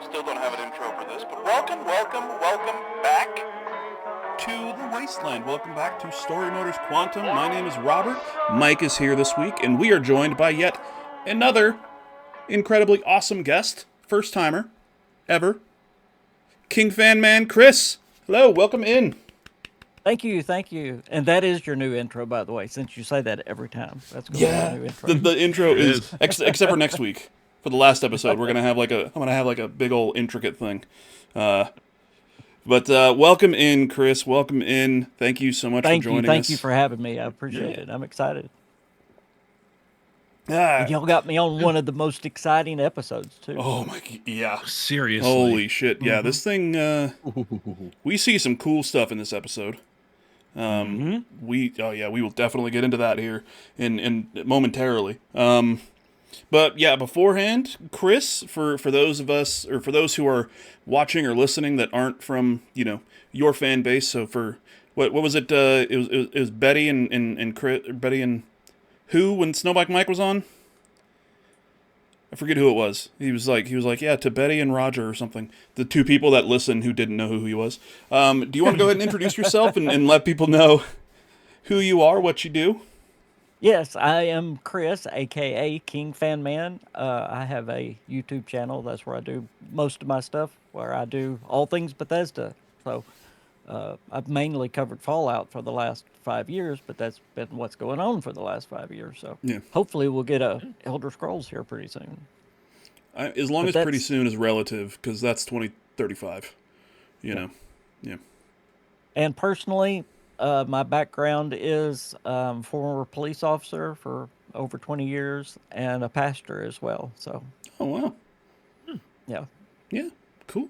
Still don't have an intro for this, but welcome back to the Wasteland. Welcome back to Story Motors Quantum. My name is Robert. Mike is here this week, and we are joined by yet another incredibly awesome guest, first timer ever, KingFanMan Chris. Hello, welcome in. Thank you. And that is your new intro, by the way, since you say that every time. That's going to be a new intro. The intro is, except for next week. For the last episode, I'm gonna have like a big old intricate thing. But welcome in, Chris. Welcome in. Thank you so much for joining us. Thank you for having me. I appreciate it. I'm excited. Y'all got me on one of the most exciting episodes too. Oh my, yeah. Seriously. Holy shit. Yeah, this thing, we see some cool stuff in this episode. We will definitely get into that here in momentarily. But yeah, beforehand, Chris, for those of us, or for those who are watching or listening that aren't from, your fan base, so for, what was it, it was Betty and Chris, Betty and who, when Snowbike Mike was on? I forget who it was. He was like, yeah, to Betty and Roger or something. The two people that listened who didn't know who he was. Do you want to go ahead and introduce yourself and let people know who you are, what you do? Yes, I am Chris, a.k.a. KingFanMan. I have a YouTube channel. That's where I do most of my stuff, where I do all things Bethesda. So I've mainly covered Fallout for the last 5 years, but that's been what's going on for the last 5 years. So hopefully we'll get a Elder Scrolls here pretty soon. As long as pretty soon is relative, because that's 2035, you know. Yeah. And personally, my background is former police officer for over 20 years and a pastor as well. So. Oh, wow. Yeah. Yeah. Cool.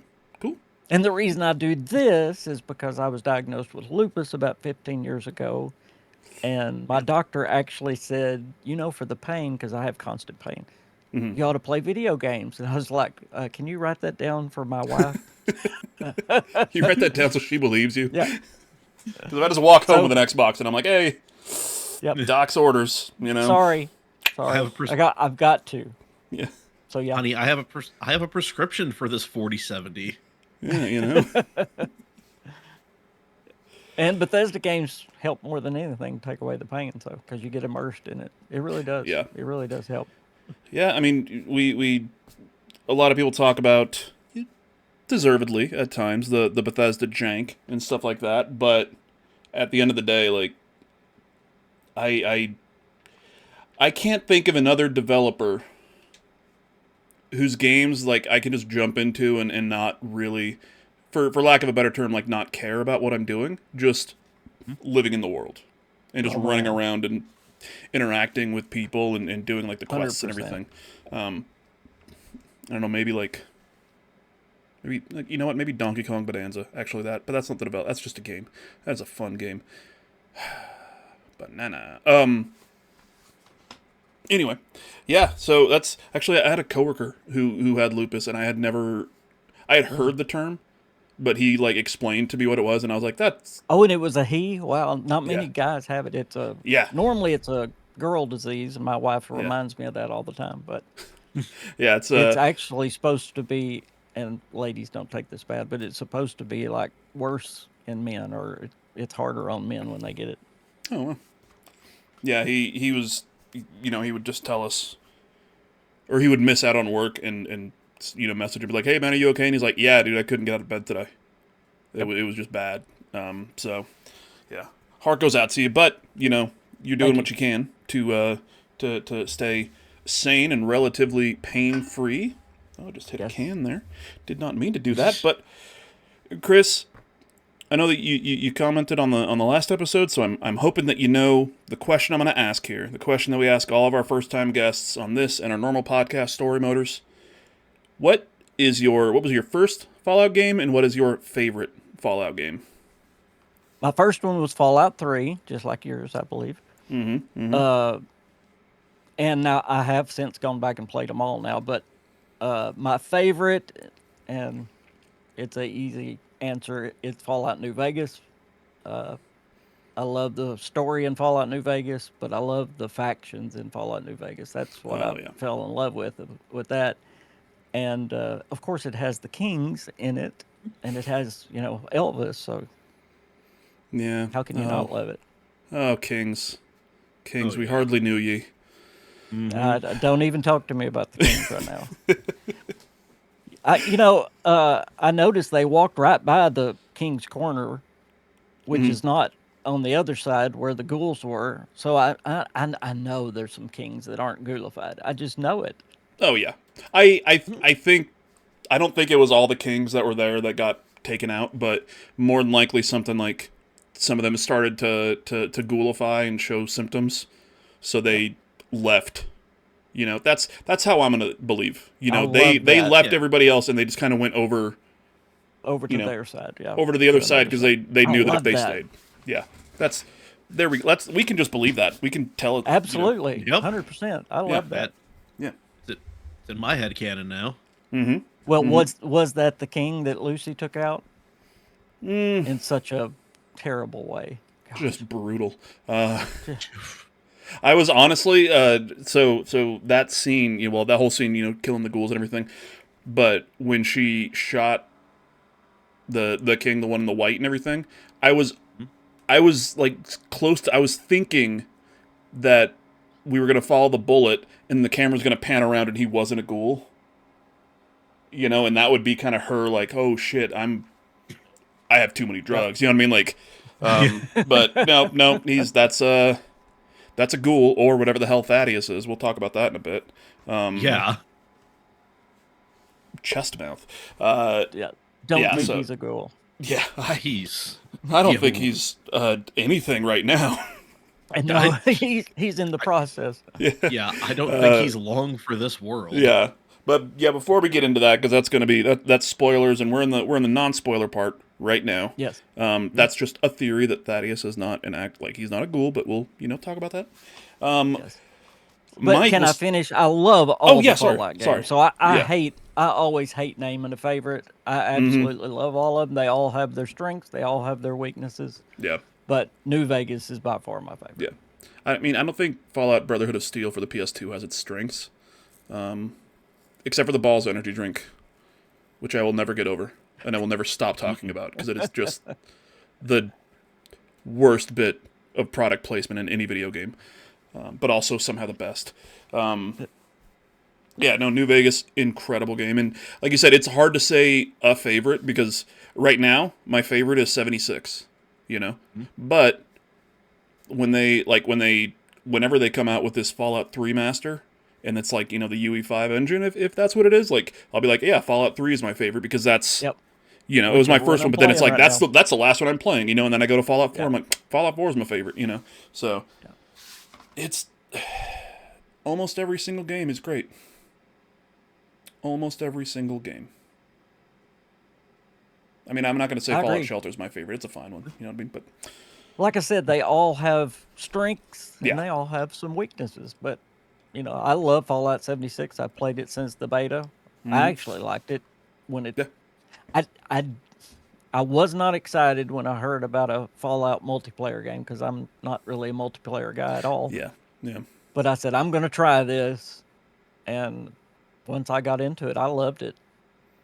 And the reason I do this is because I was diagnosed with lupus about 15 years ago. And my doctor actually said, for the pain, because I have constant pain, you ought to play video games. And I was like, can you write that down for my wife? You write that down so she believes you? Yeah. Because if I just walk home with an Xbox and I'm like, hey, doc's orders, Sorry. I've got to. Yeah. So yeah. Honey, I have a prescription for this 4070. Yeah, And Bethesda games help more than anything take away the pain, so because you get immersed in it. It really does. Yeah. It really does help. Yeah, I mean, we a lot of people talk about, deservedly at times, the Bethesda jank and stuff like that, but at the end of the day, like, I can't think of another developer whose games, like, I can just jump into and not really, for lack of a better term, like, not care about what I'm doing, just living in the world, and just running around and interacting with people and doing, like, the quests 100%. And everything. I don't know, maybe, you know what, maybe Donkey Kong Bonanza, actually but that's not the development, that's just a game. That's a fun game. Banana. Anyway, yeah, so that's, actually, I had a coworker who had lupus, and I had heard the term, but he, like, explained to me what it was, and I was like, that's... Oh, and it was a he? Wow, not many guys have it. Normally it's a girl disease, and my wife reminds me of that all the time, but... Yeah, it's actually supposed to be, and ladies don't take this bad, but it's supposed to be, like, worse in men, or it's harder on men when they get it. Oh, well. Yeah, he was... he would just tell us, or he would miss out on work and message him, be like, hey, man, are you okay? And he's like, yeah, dude, I couldn't get out of bed today. It was just bad. So, yeah. Heart goes out to you, but, you're doing what you can to stay sane and relatively pain-free. Oh, I just hit a can there. Did not mean to do that, but, Chris... I know that you commented on the last episode, so I'm hoping that you know the question I'm going to ask here. The question that we ask all of our first-time guests on this and our normal podcast, Story Motors. What was your first Fallout game, and what is your favorite Fallout game? My first one was Fallout 3, just like yours, I believe. And now I have since gone back and played them all now, but my favorite, and it's a easy answer, it's Fallout New Vegas. I love the story in Fallout New Vegas, but I love the factions in Fallout New Vegas. That's what I fell in love with that. and of course it has the Kings in it, and it has Elvis. So Yeah. how can you not love it? Oh, Kings. Kings, Oh, we yeah. hardly knew ye. Don't even talk to me about the Kings right now. I noticed they walked right by the King's Corner, which is not on the other side where the ghouls were. So I know there's some Kings that aren't ghoulified. I just know it. Oh, yeah. I think, I don't think it was all the Kings that were there that got taken out, but more than likely something like some of them started to ghoulify and show symptoms, so they left. That's how I'm gonna believe. I They love that. left Yeah. everybody else and they just kind of went over Over to their side, yeah. over to the other To side because they I knew that if love they that. stayed. Yeah, that's there. We can just believe that. We can tell it. Absolutely, Yep. 100%. I love that. Yeah. It's in my head canon now. Well, was that the King that Lucy took out in such a terrible way? God. Just brutal. I was honestly so that scene, that whole scene, killing the ghouls and everything. But when she shot the king, the one in the white and everything, I was like close to. I was thinking that we were gonna follow the bullet and the camera's gonna pan around and he wasn't a ghoul. And that would be kind of her like, oh shit, I have too many drugs. You know what I mean? Like, but no, that's a ghoul, or whatever the hell Thaddeus is. We'll talk about that in a bit. Yeah. Chest mouth. Yeah. Don't Yeah, think so- he's a ghoul. Yeah, He's. I don't Yeah. think he's anything right now. And no, he's in the process. Yeah, I don't think he's long for this world. Yeah, but yeah, before we get into that, because that's going to be that's spoilers, and we're in the non-spoiler part right now. Yes. That's just a theory that Thaddeus is not he's not a ghoul, but we'll talk about that. Yes. But Mike can I was- finish? I love all yeah, the sorry, Fallout games. sorry. So I Yeah. always hate naming a favorite. I absolutely love all of them. They all have their strengths. They all have their weaknesses. Yeah, But New Vegas is by far my favorite. yeah. I mean, I don't think Fallout Brotherhood of Steel for the PS2 has its strengths, except for the Balls energy drink, which I will never get over, and I will never stop talking about because it is just the worst bit of product placement in any video game, but also somehow the best. Yeah, no, New Vegas, incredible game, and like you said, it's hard to say a favorite because right now my favorite is 76, but whenever they come out with this Fallout 3 master, and it's like, the UE5 engine, if that's what it is, like, I'll be like, yeah, Fallout 3 is my favorite because that's, Yep. it was my Whichever first one one, I'm but then it's like, playing right that's the last one I'm playing, and then I go to Fallout 4, Yeah. I'm like, Fallout 4 is my favorite, so it's almost every single game is great. Almost every single game. I mean, I'm not going to say I Fallout agree. Shelter is my favorite. It's a fine one. You know what I mean? But Like I said, they all have strengths and Yeah. they all have some weaknesses. But, I love Fallout 76. I've played it since the beta. I actually liked it when it. Yeah. I was not excited when I heard about a Fallout multiplayer game because I'm not really a multiplayer guy at all. yeah, But I said, I'm going to try this. And once I got into it, I loved it.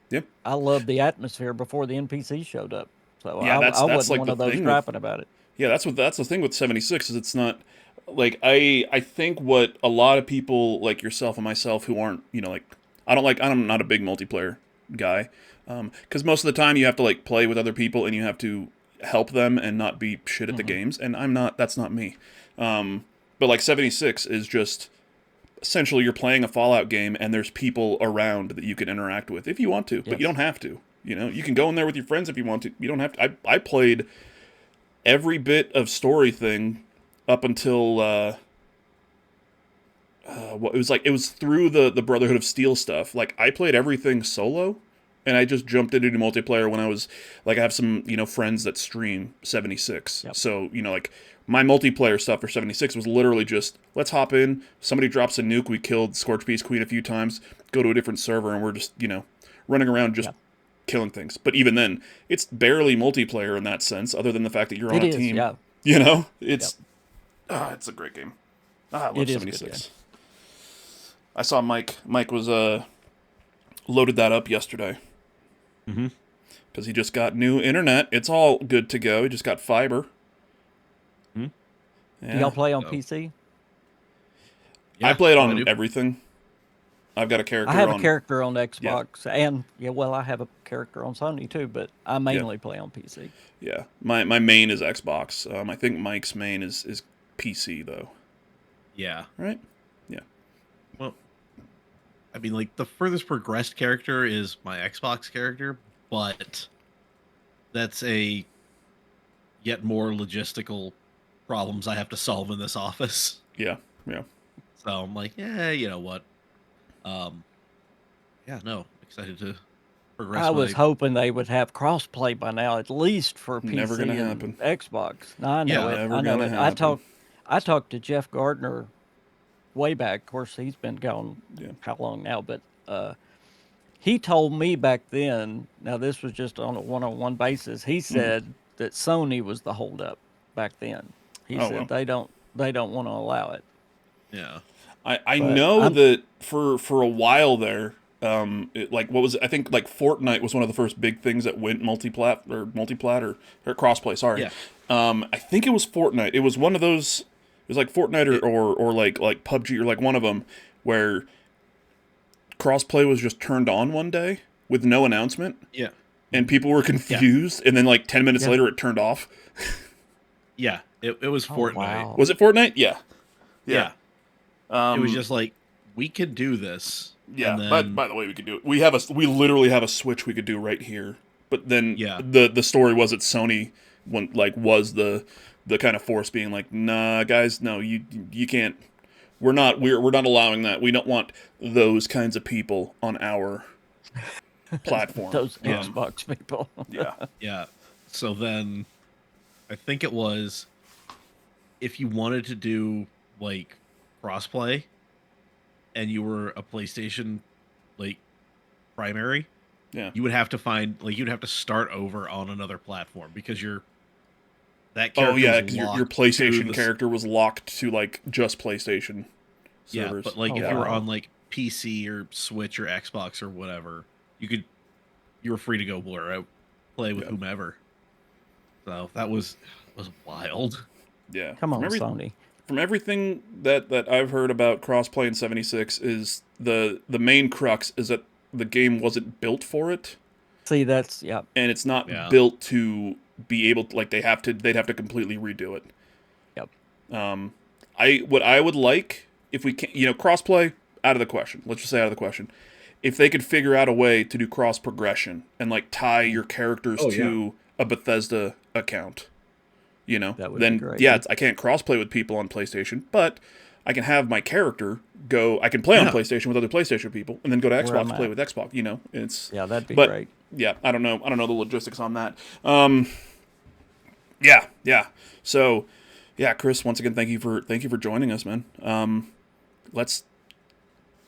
Yep. I loved the atmosphere before the NPC showed up. So Yeah, I that's wasn't like one the of those thing griping about it. Yeah, that's the thing with 76 is it's not like I think what a lot of people like yourself and myself who aren't I'm not a big multiplayer guy because most of the time you have to like play with other people and you have to help them and not be shit at the games, and that's not me. But like 76 is just essentially you're playing a Fallout game and there's people around that you can interact with if you want to, but you don't have to. You can go in there with your friends if you want to. You don't have to. I played every bit of story thing up until it was through the Brotherhood of Steel stuff. Like I played everything solo, and I just jumped into multiplayer when I was like I have some friends that stream 76. Yep. So like my multiplayer stuff for 76 was literally just let's hop in. Somebody drops a nuke. We killed Scorch Beast Queen a few times. Go to a different server, and we're just running around just. Yep. Killing things, but even then, it's barely multiplayer in that sense. Other than the fact that you're on It a is, team, yeah. it's it's a great game. I love It is a good 76. I saw Mike was loaded that up yesterday. Mm-hmm. Because he just got new internet. It's all good to go. He just got fiber. Hmm? Yeah. Do y'all play on PC? Yeah, I play it I on do. everything. I've got a character I have on... a character on Xbox, and I have a character on Sony too, but I mainly play on PC. Yeah, my main is Xbox. I think Mike's main is PC, though. Yeah. Right? Yeah. Well, I mean, like, the furthest progressed character is my Xbox character, but that's a yet more logistical problems I have to solve in this office. Yeah, yeah. So I'm like, yeah, you know what? Yeah, no, excited to progress. I was hoping they would have crossplay by now, at least for Never PC gonna and happen. Xbox. No, I know Yeah, it. never I know gonna it. happen. I talked to Jeff Gardner way back. Of course, he's been gone how long now, but he told me back then. Now this was just on a one-on-one basis. He said that Sony was the holdup back then. He said they don't want to allow it. Yeah. I know that for a while there, like what was it? I think like Fortnite was one of the first big things that went multiplat or crossplay. Sorry, Yeah. I think it was Fortnite. It was one of those. It was like Fortnite or like PUBG or like one of them where crossplay was just turned on one day with no announcement. Yeah. And people were confused, and then like 10 minutes later it turned off. Yeah. It was Fortnite. Wow. Was it Fortnite? Yeah. Yeah. It was just like, we could do this. Yeah, And then, by the way, we could do it. We literally have a switch we could do right here. But then the story was that Sony was the kind of force being like, nah, guys, no, you can't. We're not allowing that. We don't want those kinds of people on our platform. Those Xbox people. Yeah. Yeah. So then I think it was, if you wanted to do like crossplay and you were a PlayStation like primary, you would have to you'd have to start over on another platform because that character because your PlayStation character was locked to like just PlayStation servers. Yeah, but like if you were on like PC or Switch or Xbox or whatever, you were free to go play with whomever. So that was wild. Yeah. Come on, Sony. From everything that I've heard about crossplay in 76 is the main crux is that the game wasn't built for it. See, that's and it's not built to be able to, like, they'd have to completely redo it. Yep. What I would like, if we can, crossplay, out of the question. Let's just say out of the question. If they could figure out a way to do cross progression and like tie your characters to a Bethesda account, that would then be great. I can't crossplay with people on PlayStation, but I can have my character I can play on PlayStation with other PlayStation people, and then go to Xbox to play with Xbox. It's that'd be great. Yeah, I don't know the logistics on that. Yeah. So, Chris, once again, thank you for joining us, man. Let's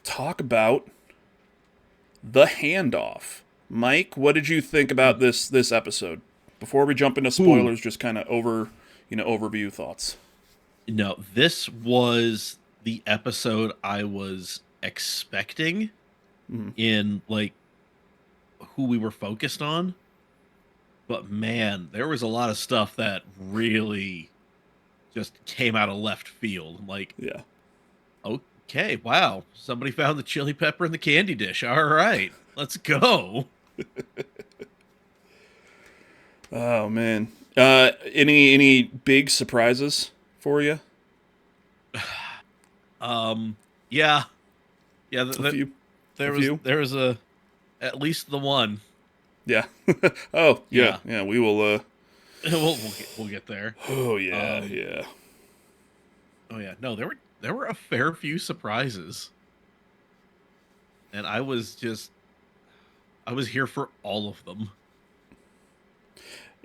talk about the Handoff. Mike, what did you think about this episode? Before we jump into spoilers, just kind of overview thoughts. No, this was the episode I was expecting in like who we were focused on. But man, there was a lot of stuff that really just came out of left field. I'm like, okay, wow, somebody found the chili pepper in the candy dish. All right, let's go. Oh man, any big surprises for you? Yeah. There was at least the one. Yeah. Oh yeah. We will. We'll get there. Oh yeah. Yeah. Oh yeah. No, there were a fair few surprises, and I was here for all of them.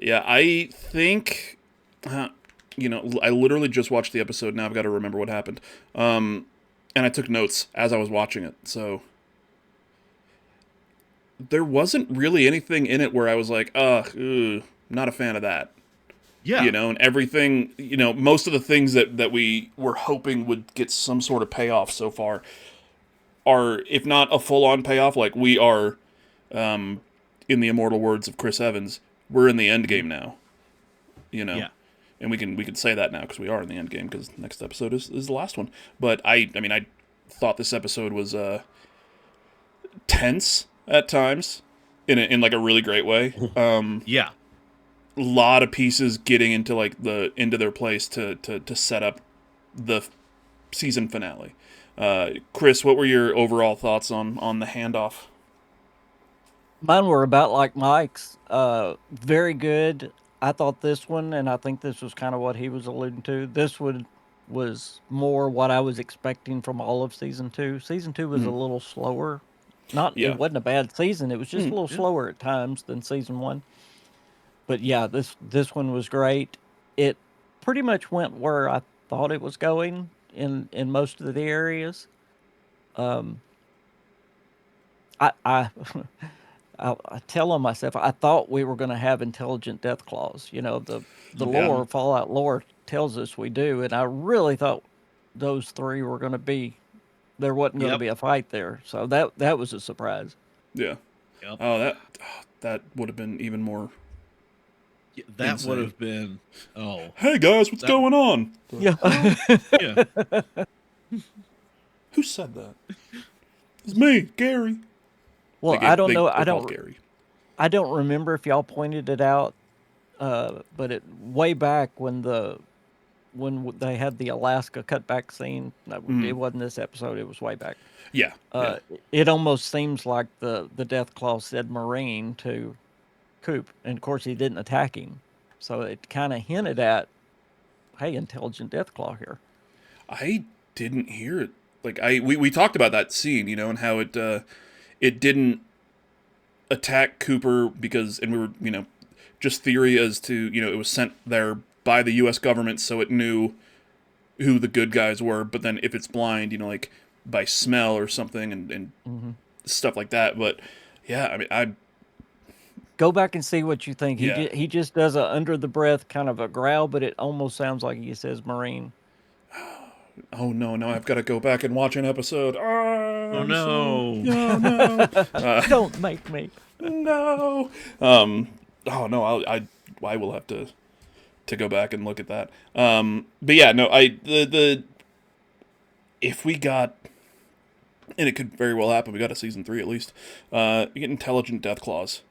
Yeah, I think, I literally just watched the episode. Now I've got to remember what happened. And I took notes as I was watching it. So there wasn't really anything in it where I was like, not a fan of that. Yeah. And everything, most of the things that we were hoping would get some sort of payoff so far are, if not a full-on payoff, like we are, in the immortal words of Chris Evans, we're in the endgame now. You know? Yeah. And we can say that now because we are in the endgame because next episode is the last one. But I mean, I thought this episode was tense at times in like a really great way. Yeah. A lot of pieces getting into like into their place to set up the season finale. Chris, what were your overall thoughts on the handoff? Mine were about like Mike's. Very good. I thought this one, and I think this was kind of what he was alluding to. This one was more what I was expecting from all of season 2. Season 2 was a little slower. Yeah. It wasn't a bad season. It was just a little Yeah. slower at times than season 1. But yeah, this one was great. It pretty much went where I thought it was going in most of the areas. I I tell on myself, I thought we were going to have intelligent death claws. You know, the Yeah. lore, Fallout lore tells us we do, and I really thought those 3 were going to be. There wasn't going to Yep. be a fight there, so that was a surprise. Yeah. Yep. Oh, that would have been even more. Yeah, that Insane. would have been. Oh. Hey guys, what's going on? Yeah, Yeah. Who said that? It's me, Gary. well, They I don't they- know. they I call don't. Gary. I don't remember if y'all pointed it out, but way back when they had the Alaska cutback scene, it wasn't this episode. It was way back. Yeah. Yeah. It almost seems like the death claw said Marine to Coop, and of course he didn't attack him, so it kind of hinted at, hey, intelligent death claw here. I didn't hear it. Like we talked about that scene, you know, and how it didn't attack Cooper because, and we were, you know, just theory as to, you know, it was sent there by the U.S. government so it knew who the good guys were, but then if it's blind, you know, like by smell or something and stuff like that. But yeah, I mean, Go back and see what you think. Yeah. He just does a under the breath kind of a growl, but it almost sounds like he says Marine. oh no, now I've got to go back and watch an episode. Oh no. Oh no. Don't make me. No. Oh no, I will have to go back and look at that. But yeah, no, the if we got, and it could very well happen, we got a season 3 at least. You get intelligent death claws,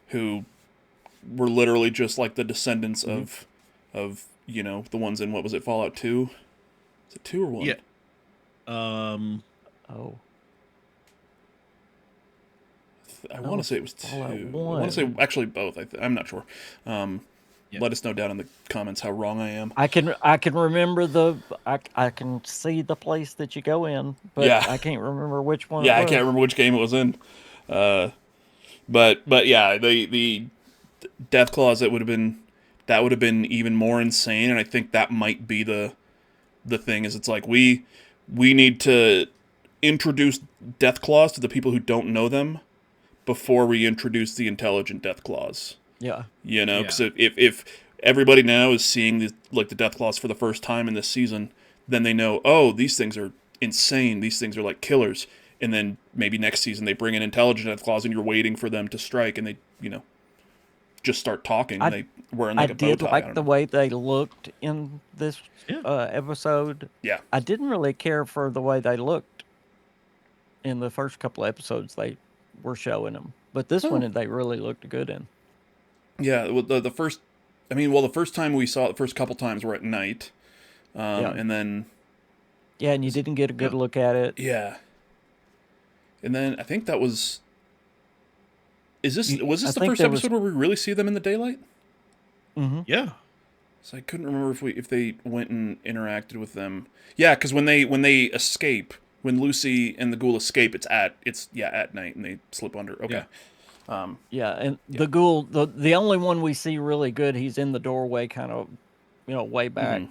who were literally just like the descendants of you know, the ones in, what was it, Fallout 2? Is it 2 or 1? Yeah. Oh, I want to say it was 2. Fallout I want to say 1. actually both. I'm not sure. Yeah. Let us know down in the comments how wrong I am. I can remember I can see the place that you go in, but Yeah. I can't remember which one. Yeah, it I was. can't remember which game it was in. But yeah, the death claws, that would have been even more insane, and I think that might be the thing, is it's like we need to introduce death claws to the people who don't know them before we introduce the intelligent death claws. Yeah, You know, because Yeah. if everybody now is seeing the death claws for the first time in this season, then they know, oh, these things are insane. These things are like killers. And then maybe next season they bring in intelligent death claws, and you're waiting for them to strike, and they, you know, just start talking. And they wearing like I a bow did tie. I like don't the know. way they looked in this Yeah. episode. Yeah, I didn't really care for the way they looked in the first couple of episodes they were showing them, but this one they really looked good in. yeah. Well, the first, I mean, well, the first time we saw it, the first couple times were at night, Yeah. and then Yeah, and you didn't get a good look at it. yeah, and then I think that was. Was this I the think first there was- episode where we really see them in the daylight? Yeah. So I couldn't remember if they went and interacted with them. Yeah, because when they escape, when Lucy and the ghoul escape, it's at night, and they slip under. Okay. Yeah, and the ghoul, the only one we see really good, he's in the doorway, kind of, way back.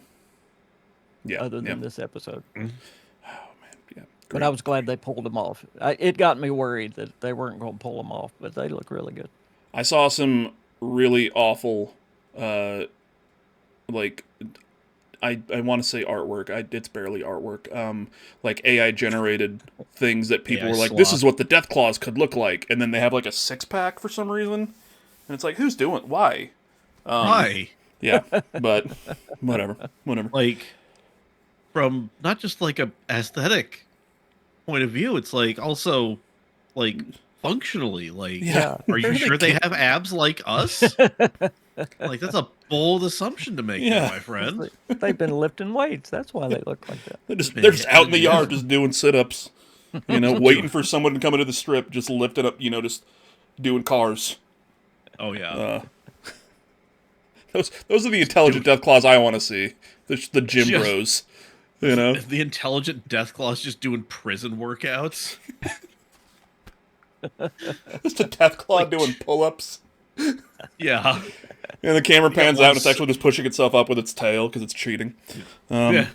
Yeah. Other yeah. than this episode, Yeah. but I was glad they pulled him off. It got me worried that they weren't going to pull him off, but they look really good. I saw some really awful, like, I want to say artwork. It's barely artwork. Like AI generated things that people AI were like, this slop. is what the Death Claws could look like, and then they have like a 6-pack for some reason, and it's like, who's doing why? Why? Yeah, but whatever. Like, from not just like a aesthetic point of view, it's like also like functionally. Like, Yeah. are you sure they have abs like us? Like, that's a bold assumption to make, Yeah. there, my friend. They've been lifting weights. That's why they look like that. They're just out in the yard just doing sit-ups, waiting for someone to come into the strip, just lifting up, just doing cars. Oh yeah. Those are the intelligent Death Claws I want to see. The gym Just- bros, The intelligent Death Claws just doing prison workouts. Just a Death Claw doing pull-ups. Yeah. And the camera pans out and it's one- actually just pushing itself up with its tail because it's cheating. Yeah.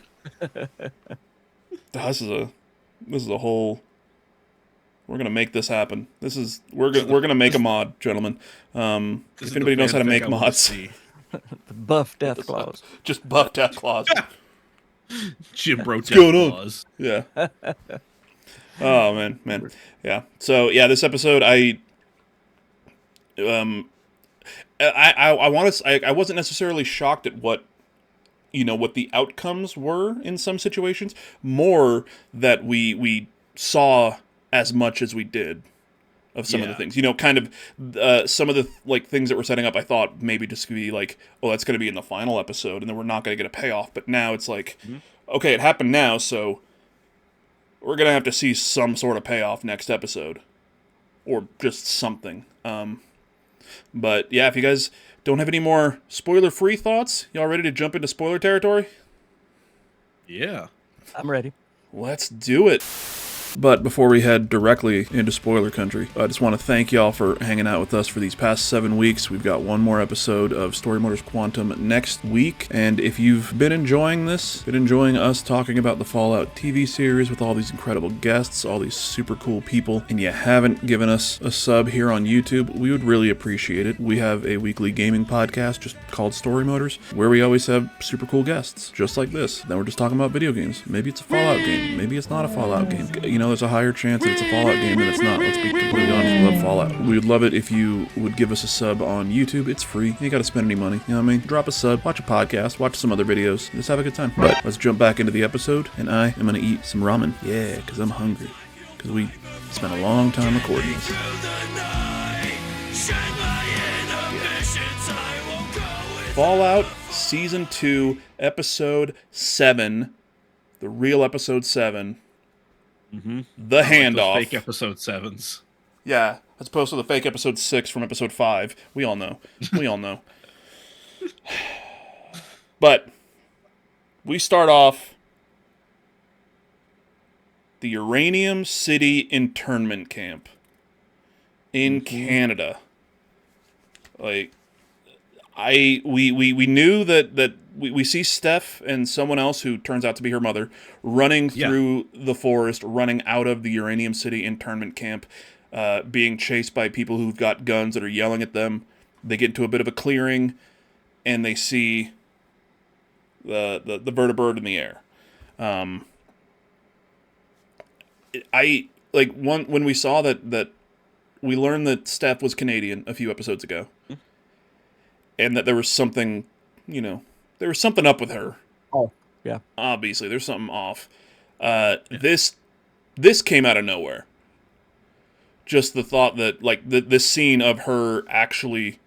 This is a whole. We're gonna make this happen. We're gonna make a mod, gentlemen. This If is anybody the knows how to fanfic make I wanna mods, see. The buff Death Claws. just buff Death Claws. Jim Bro Death going on? Claws. Yeah. Oh man, yeah. So yeah, this episode, I wasn't necessarily shocked at what the outcomes were in some situations. More that we saw as much as we did of some of the things. Kind of some of the things that we're setting up. I thought maybe just to be like, oh, that's going to be in the final episode, and then we're not going to get a payoff. But now it's like, okay, it happened now, so we're going to have to see some sort of payoff next episode. Or just something. But yeah, if you guys don't have any more spoiler-free thoughts, y'all ready to jump into spoiler territory? Yeah. I'm ready. Let's do it. But before we head directly into spoiler country, I just want to thank y'all for hanging out with us for these past 7 weeks. We've got one more episode of Story Motors Quantum next week. And if you've been enjoying us talking about the Fallout TV series with all these incredible guests, all these super cool people, and you haven't given us a sub here on YouTube, we would really appreciate it. We have a weekly gaming podcast just called Story Motors, where we always have super cool guests, just like this. Then we're just talking about video games. Maybe it's a Fallout game. Maybe it's not a Fallout game. There's a higher chance that it's a Fallout game than it's not. Let's be completely honest. We love Fallout. We would love it if you would give us a sub on YouTube. It's free. You ain't got to spend any money. You know what I mean? Drop a sub, watch a podcast, watch some other videos. Just have a good time. But let's jump back into the episode, and I am going to eat some ramen. Yeah, because I'm hungry. Because we spent a long time recording this. Fallout Season 2, Episode 7. The real Episode 7. Mm-hmm. The Handoff. Those fake episode 7s. Yeah, as opposed to the fake episode 6 from episode 5. We all know. But we start off the Uranium City internment camp in Canada. We knew that we see Steph and someone else who turns out to be her mother running through the forest, running out of the Uranium City internment camp, being chased by people who've got guns that are yelling at them. They get into a bit of a clearing, and they see the vertibird in the air. When we saw that we learned that Steph was Canadian a few episodes ago, and that there was something, there was something up with her. Oh, yeah. Obviously, there's something off. This came out of nowhere. Just the thought that, this scene of her actually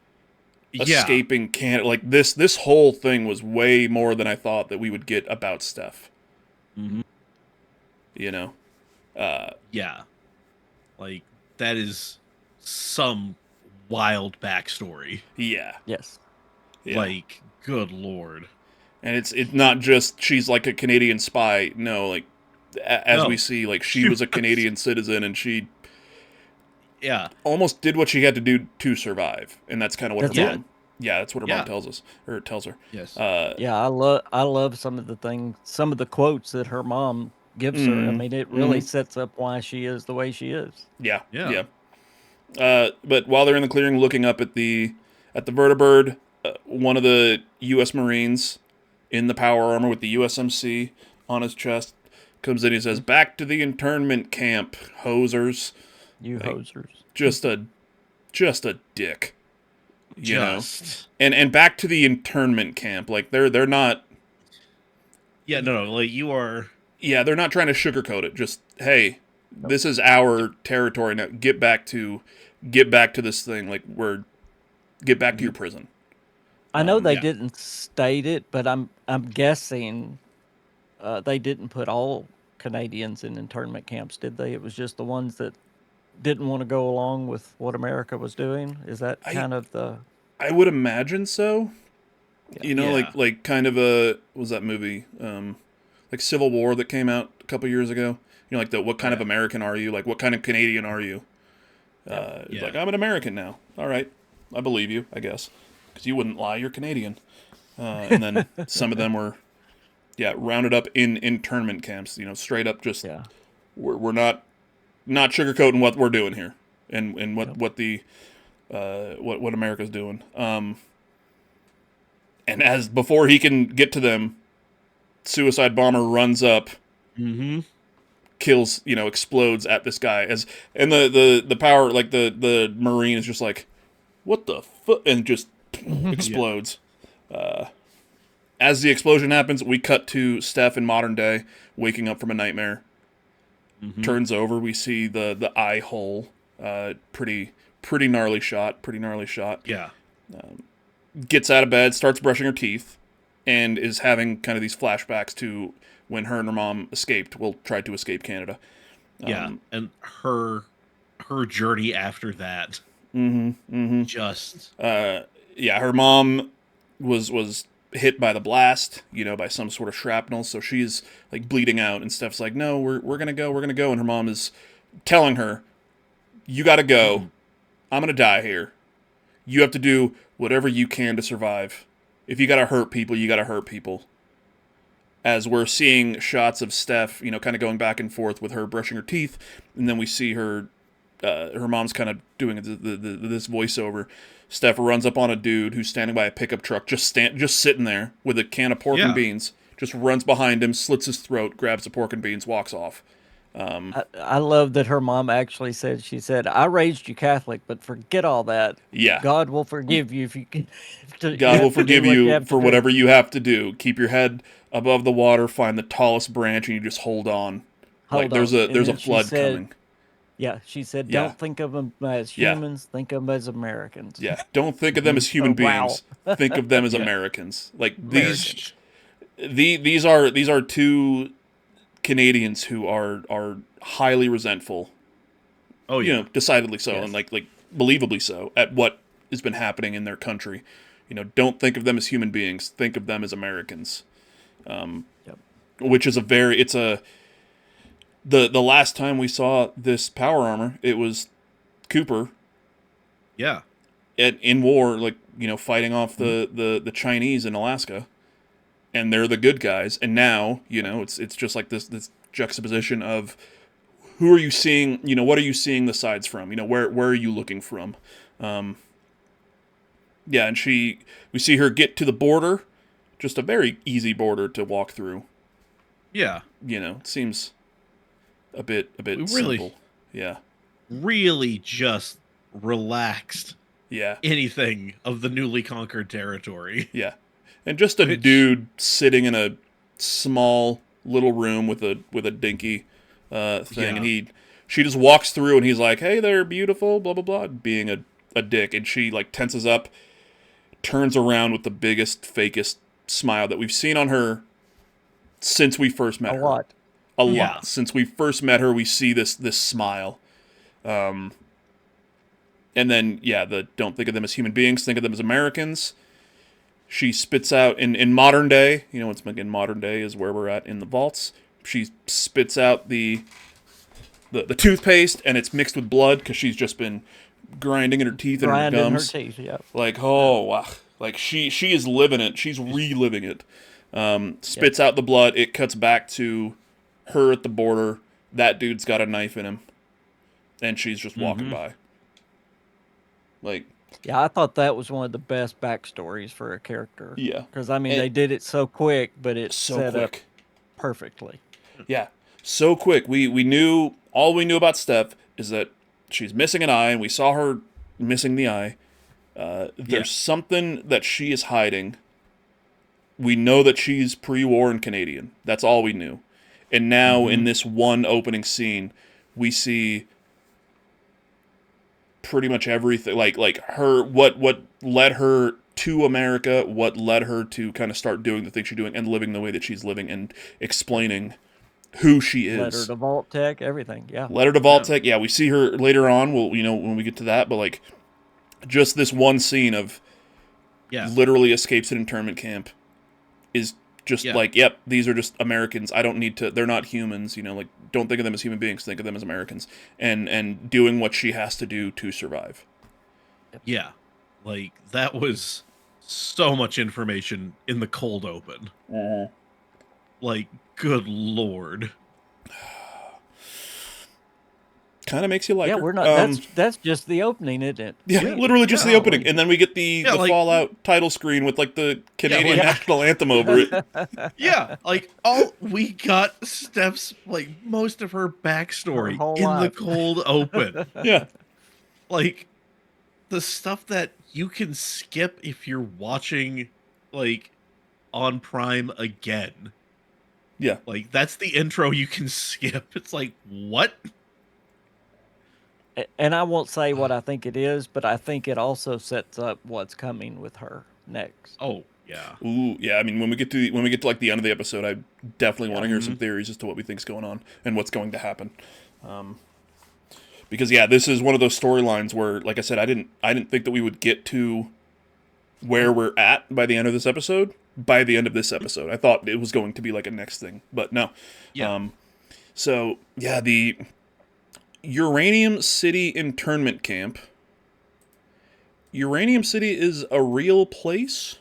escaping Canada, this whole thing was way more than I thought that we would get about Steph. Mm-hmm. Yeah. That is some wild backstory. Yeah. Yes. Yeah. Good lord. And it's not just she's like a Canadian spy. No, we see, she was a Canadian citizen, and she almost did what she had to do to survive. And that's kind of what her mom. Yeah, that's what her mom tells us, or tells her. Yes. I love some of the quotes that her mom gives her. I mean, it really sets up why she is the way she is. Yeah. But while they're in the clearing, looking up at the vertibird, one of the U.S. Marines in the power armor with the USMC on his chest comes in. He says, "Back to the internment camp, hosers." You Like, hosers. Just a dick. You know? Just And back to the internment camp. Like they're not. yeah, no, like you are. Yeah, they're not trying to sugarcoat it. Just, hey, this is our territory now. Get back to this thing. Like get back to your prison. I know they yeah. didn't state it, but I'm guessing they didn't put all Canadians in internment camps, did they? It was just the ones that didn't want to go along with what America was doing. Is that kind of the? I would imagine so. You know, Yeah. like kind of what was that movie? Like Civil War that came out a couple years ago. You know, like what kind of American are you? Like what kind of Canadian are you? It's like, I'm an American now. All right, I believe you, I guess, because you wouldn't lie. You're Canadian. And then some of them were, rounded up in internment camps. You know, straight up just we're not sugarcoating what we're doing here and what America's doing. And as before he can get to them, suicide bomber runs up, kills, explodes at this guy and the power, like the Marine is just like, what the fuck, and just explodes. As the explosion happens, we cut to Steph in modern day, waking up from a nightmare. Turns over, we see the eye hole. Pretty gnarly shot. Yeah. Gets out of bed, starts brushing her teeth, and is having kind of these flashbacks to when her and her mom tried to escape Canada. And her journey after that. Just her mom was hit by the blast, by some sort of shrapnel, so she's like bleeding out, and Steph's like, no, we're gonna go, and her mom is telling her, you gotta go, I'm gonna die here, you have to do whatever you can to survive. If you gotta hurt people, you gotta hurt people. As we're seeing shots of Steph, kind of going back and forth with her brushing her teeth, and then we see her mom's kind of doing this voiceover. Steph runs up on a dude who's standing by a pickup truck, just sitting there with a can of pork and beans. Just runs behind him, slits his throat, grabs the pork and beans, walks off. I love that her mom actually said, I raised you Catholic, but forget all that. Yeah. God will forgive you if you can. God will forgive you for whatever you have to do. Keep your head above the water, find the tallest branch, and you just hold on. There's a flood coming. Yeah, she said, don't think of them as humans, think of them as Americans. Yeah, don't think of them as human beings. Think of them as Americans. Like these are two Canadians who are highly resentful. Oh yeah, decidedly so, and like believably so at what has been happening in their country. Don't think of them as human beings. Think of them as Americans. Which is the last time we saw this power armor, it was Cooper. Yeah. In war, fighting off the Chinese in Alaska, and they're the good guys. And now, it's just like this juxtaposition of who are you seeing? What are you seeing the sides from? Where are you looking from? And we see her get to the border, just a very easy border to walk through. Yeah. It seems a bit really simple. Yeah. Really just relaxed. Yeah. Anything of the newly conquered territory. Yeah. And just a dude sitting in a small little room with a dinky thing, and she just walks through, and he's like, "Hey there, beautiful," blah blah blah, being a dick, and she tenses up, turns around with the biggest, fakest smile that we've seen on her since we first met her. A lot. Since we first met her, we see this smile. And then, don't think of them as human beings, think of them as Americans. She spits out, in modern day, modern day is where we're at in the vaults. She spits out the toothpaste, and it's mixed with blood, because she's just been grinding in her teeth and her gums. Wow. Like, she is living it. She's reliving it. Spits out the blood. It cuts back to her at the border. That dude's got a knife in him, and she's just walking by. I thought that was one of the best backstories for a character. Yeah, because they did it so quick, but it's set up perfectly. Yeah, so quick. We knew all we knew about Steph is that she's missing an eye, and we saw her missing the eye. There's something that she is hiding. We know that she's pre-war and Canadian. That's all we knew. And now in this one opening scene, we see pretty much everything. Like her, what led her to America, what led her to kind of start doing the things she's doing and living the way that she's living and explaining who she is. Letter to Vault-Tec, everything. Yeah. Letter to Vault-Tec. Yeah, we see her later on. We'll, when we get to that, but like just this one scene of literally escapes an internment camp is just like, yep, these are just Americans. I don't need to, they're not humans, like don't think of them as human beings, think of them as Americans, and doing what she has to do to survive. Yeah. Like that was so much information in the cold open. Like, good Lord. Kind of makes you like her. We're not. That's just the opening, isn't it? Yeah, literally just the opening, and then we get the Fallout title screen with like the Canadian national anthem over it. Yeah, like we got Steph's like most of her backstory in the cold open. Yeah, like the stuff that you can skip if you're watching like on Prime again. Yeah, like that's the intro you can skip. It's like, what? And I won't say what I think it is, but I think it also sets up what's coming with her next. Oh yeah. Ooh yeah. I mean, when we get to like the end of the episode, I definitely want to hear some theories as to what we think's going on and what's going to happen. Because this is one of those storylines where, like I said, I didn't think that we would get to where we're at by the end of this episode. By the end of this episode, I thought it was going to be like a next thing, but no. Yeah. So yeah, the Uranium City internment camp. Uranium City is a real place?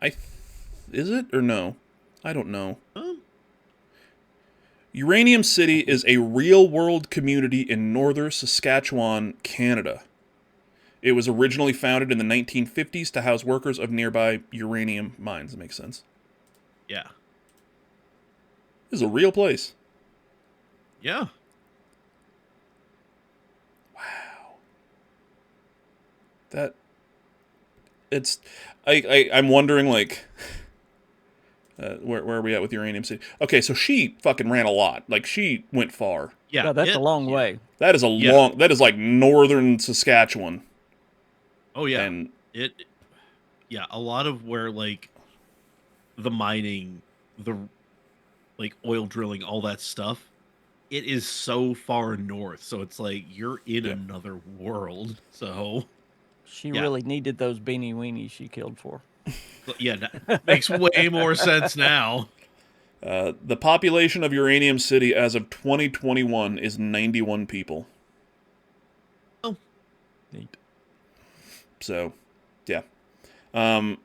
Is it or no? I don't know. Uranium City is a real-world community in northern Saskatchewan, Canada. It was originally founded in the 1950s to house workers of nearby uranium mines. That makes sense. Yeah. This is a real place. Yeah. I'm wondering, like, where are we at with Uranium City? Okay, so she fucking ran a lot. Like, she went far. Yeah, that's a long way. That is that is like northern Saskatchewan. Oh yeah. And a lot of where like the mining, the like oil drilling, all that stuff, it is so far north. So it's like you're in another world. So she really needed those beanie weenies she killed for. Yeah, that makes way more sense now. The population of Uranium City as of 2021 is 91 people. Oh, neat. So, yeah. But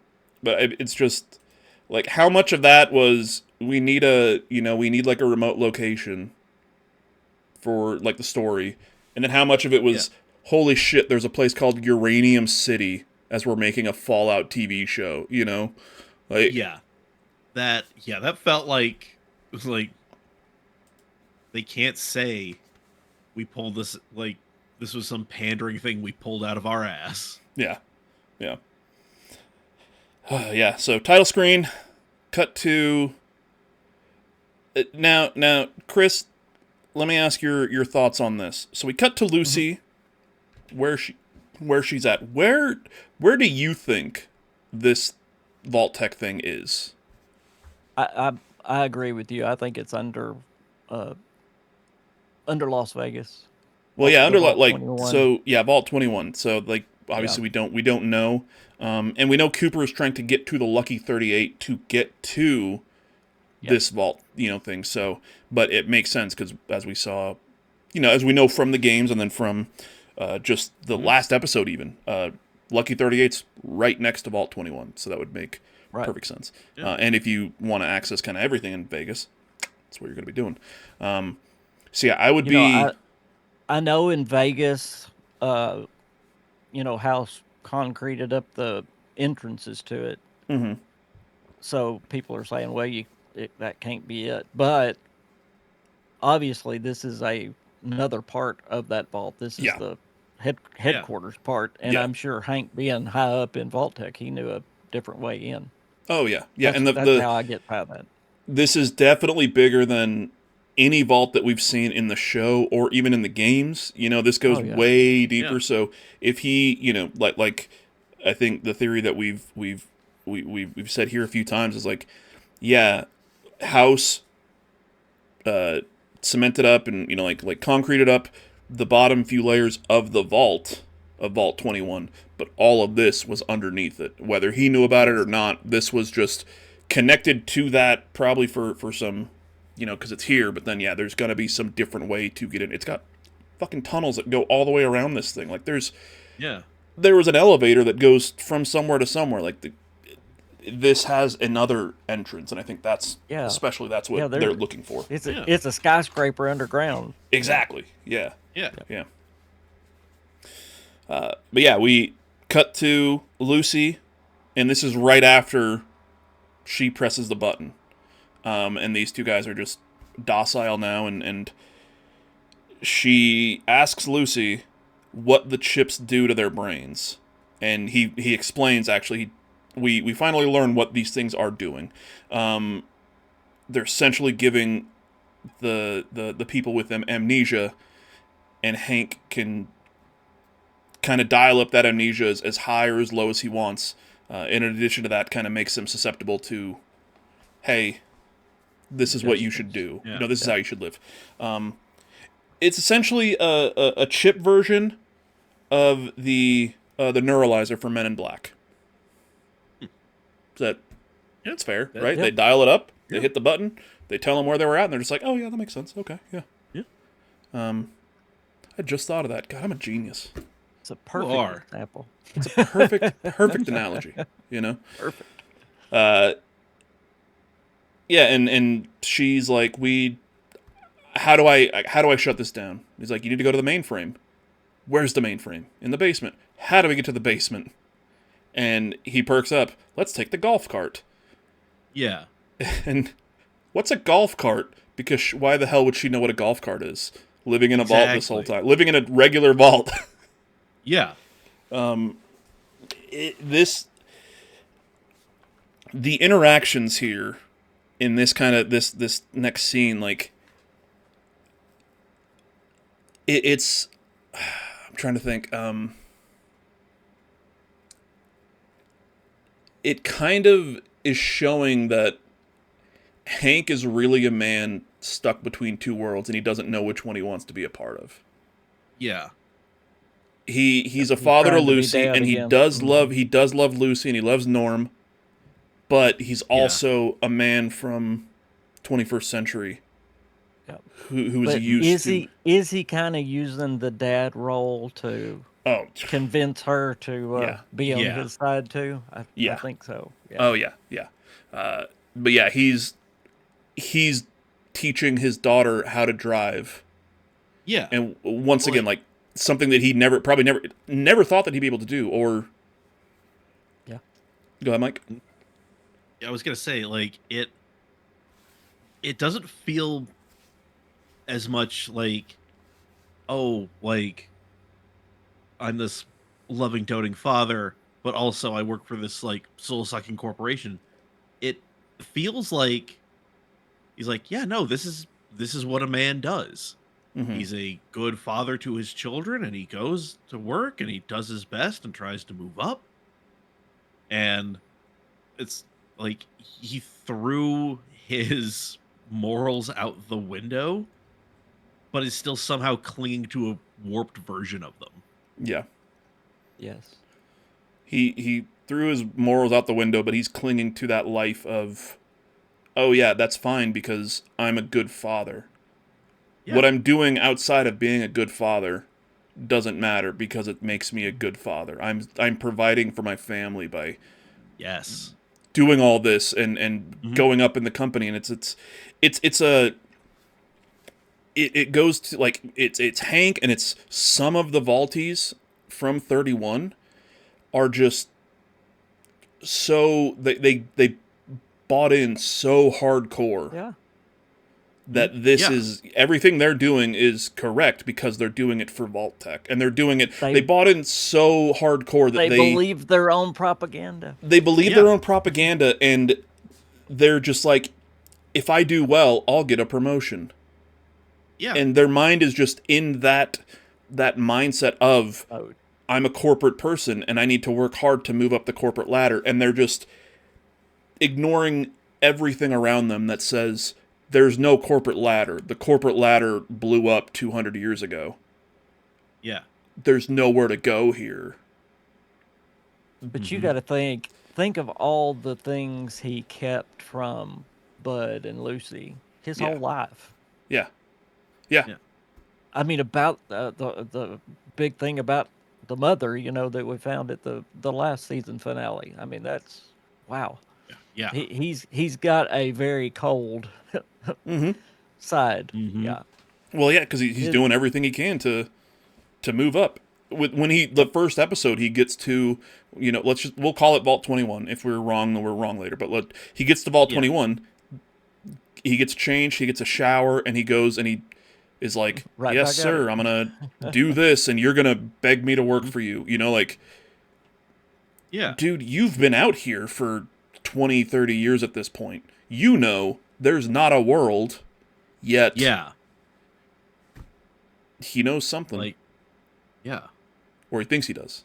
it's just like how much of that was we need like a remote location for like the story, and then how much of it was holy shit, there's a place called Uranium City as we're making a Fallout TV show, like that felt like it was like they can't say we pulled this, like this was some pandering thing we pulled out of our ass. Yeah. So title screen, cut to now Chris, let me ask your thoughts on this. So we cut to Lucy, where she's at. Where do you think this Vault-Tec thing is? I agree with you. I think it's under Las Vegas. Well, under Vault like 21. So Vault 21. So like obviously we don't know, and we know Cooper is trying to get to the Lucky 38 to get to this vault thing. So, but it makes sense because as we saw, as we know from the games and then from just the last episode even, Lucky 38's right next to Vault 21, so that would make perfect sense. Yeah. And if you want to access kind of everything in Vegas, that's what you're going to be doing. So yeah, I would be. I know in Vegas, how concreted up the entrances to it. Mm-hmm. So people are saying, well, that can't be it. But obviously, this is another part of that vault. This is Yeah. the headquarters part, and Yeah. I'm sure Hank being high up in Vault-Tec, he knew a different way in. Oh yeah, yeah, That's, and that's how I get by that. this is definitely bigger than any vault that we've seen in the show or even in the games. You know, this goes Oh, yeah. way deeper. Yeah. So if he, you know, like I think the theory that we've said here a few times is like, yeah, house cemented up and, you know, like concreted up the bottom few layers of the vault of Vault 21, but all of this was underneath it. Whether he knew about it or not, this was just connected to that, probably for some, you know, because it's here, but then, yeah, there's got to be some different way to get in. It's got fucking tunnels that go all the way around this thing. Like, there was an elevator that goes from somewhere to somewhere. Like, this has another entrance, and I think that's, especially that's what they're looking for. It's a skyscraper underground. Exactly, yeah. Yeah. Yeah. But yeah, we cut to Lucy, and this is right after she presses the button. And these two guys are just docile now, and she asks Lucy what the chips do to their brains. And he explains, actually, we finally learn what these things are doing. They're essentially giving the people with them amnesia, and Hank can kind of dial up that amnesia as high or as low as he wants. In addition to that, kind of makes him susceptible to, hey, this is what you should do. Yeah. You know, this is how you should live. It's essentially a chip version of the neuralizer for Men in Black. Is that? It's fair, right? Yep. They dial it up. They hit the button. They tell them where they were at, and they're just like, "Oh yeah, that makes sense. Okay, yeah." I just thought of that. God, I'm a genius. It's a perfect example. It's a perfect analogy. You know. Perfect. Yeah, and she's like, how do I shut this down? He's like, you need to go to the mainframe. Where's the mainframe? In the basement. How do we get to the basement? And he perks up. Let's take the golf cart. Yeah. And what's a golf cart? Because why the hell would she know what a golf cart is? Living in a vault this whole time. Living in a regular vault. Yeah. The interactions here in this kind of this next scene, like, it's I'm trying to think. It kind of is showing that Hank is really a man stuck between two worlds, and he doesn't know which one he wants to be a part of. Yeah. He's a father to Lucy, and he again. does love Lucy, and he loves Norm, but he's also a man from 21st century who is used to. Is he kind of using the dad role to convince her to be on his side too? I think so. Yeah. Oh yeah. But yeah, he's teaching his daughter how to drive. Yeah. And once again, like, something that he never thought that he'd be able to do. Or go ahead, Mike. I was gonna say, like, it doesn't feel as much like, oh, like, I'm this loving, doting father, but also I work for this, like, soul-sucking corporation. It feels like he's like, yeah, no, this is what a man does. Mm-hmm. He's a good father to his children, and he goes to work, and he does his best and tries to move up. And it's like he threw his morals out the window, but is still somehow clinging to a warped version of them. Yeah. Yes. He threw his morals out the window, but he's clinging to that life of, oh yeah, that's fine because I'm a good father. Yeah. What I'm doing outside of being a good father doesn't matter because it makes me a good father. I'm providing for my family by doing all this and going up in the company, and it goes to, like, it's Hank, and it's some of the Vaulties from 31 are just so they bought in so hardcore. Yeah. That this is everything they're doing is correct because they're doing it for Vault-Tec, and they're doing it. They bought in so hardcore that they believe their own propaganda. They believe their own propaganda, and they're just like, if I do well, I'll get a promotion. Yeah, and their mind is just in that mindset of I'm a corporate person and I need to work hard to move up the corporate ladder, and they're just ignoring everything around them that says. There's no corporate ladder. The corporate ladder blew up 200 years ago. Yeah. There's nowhere to go here. But you got to think of all the things he kept from Bud and Lucy his whole life. Yeah. I mean, about the big thing about the mother, that we found at the last season finale. I mean, that's wow. Yeah. He's got a very cold side. Mm-hmm. Yeah. Well, yeah, because he's doing everything he can to move up. When the first episode he gets to, we'll call it Vault 21. If we're wrong, then we're wrong later. But he gets to Vault 21. He gets changed. He gets a shower, and he goes and he is like, "Yes, sir, I'm gonna do this, and you're gonna beg me to work for you." Dude, you've been out here for 20, 30 years at this point. There's not a world yet. Yeah. He knows something. Or he thinks he does.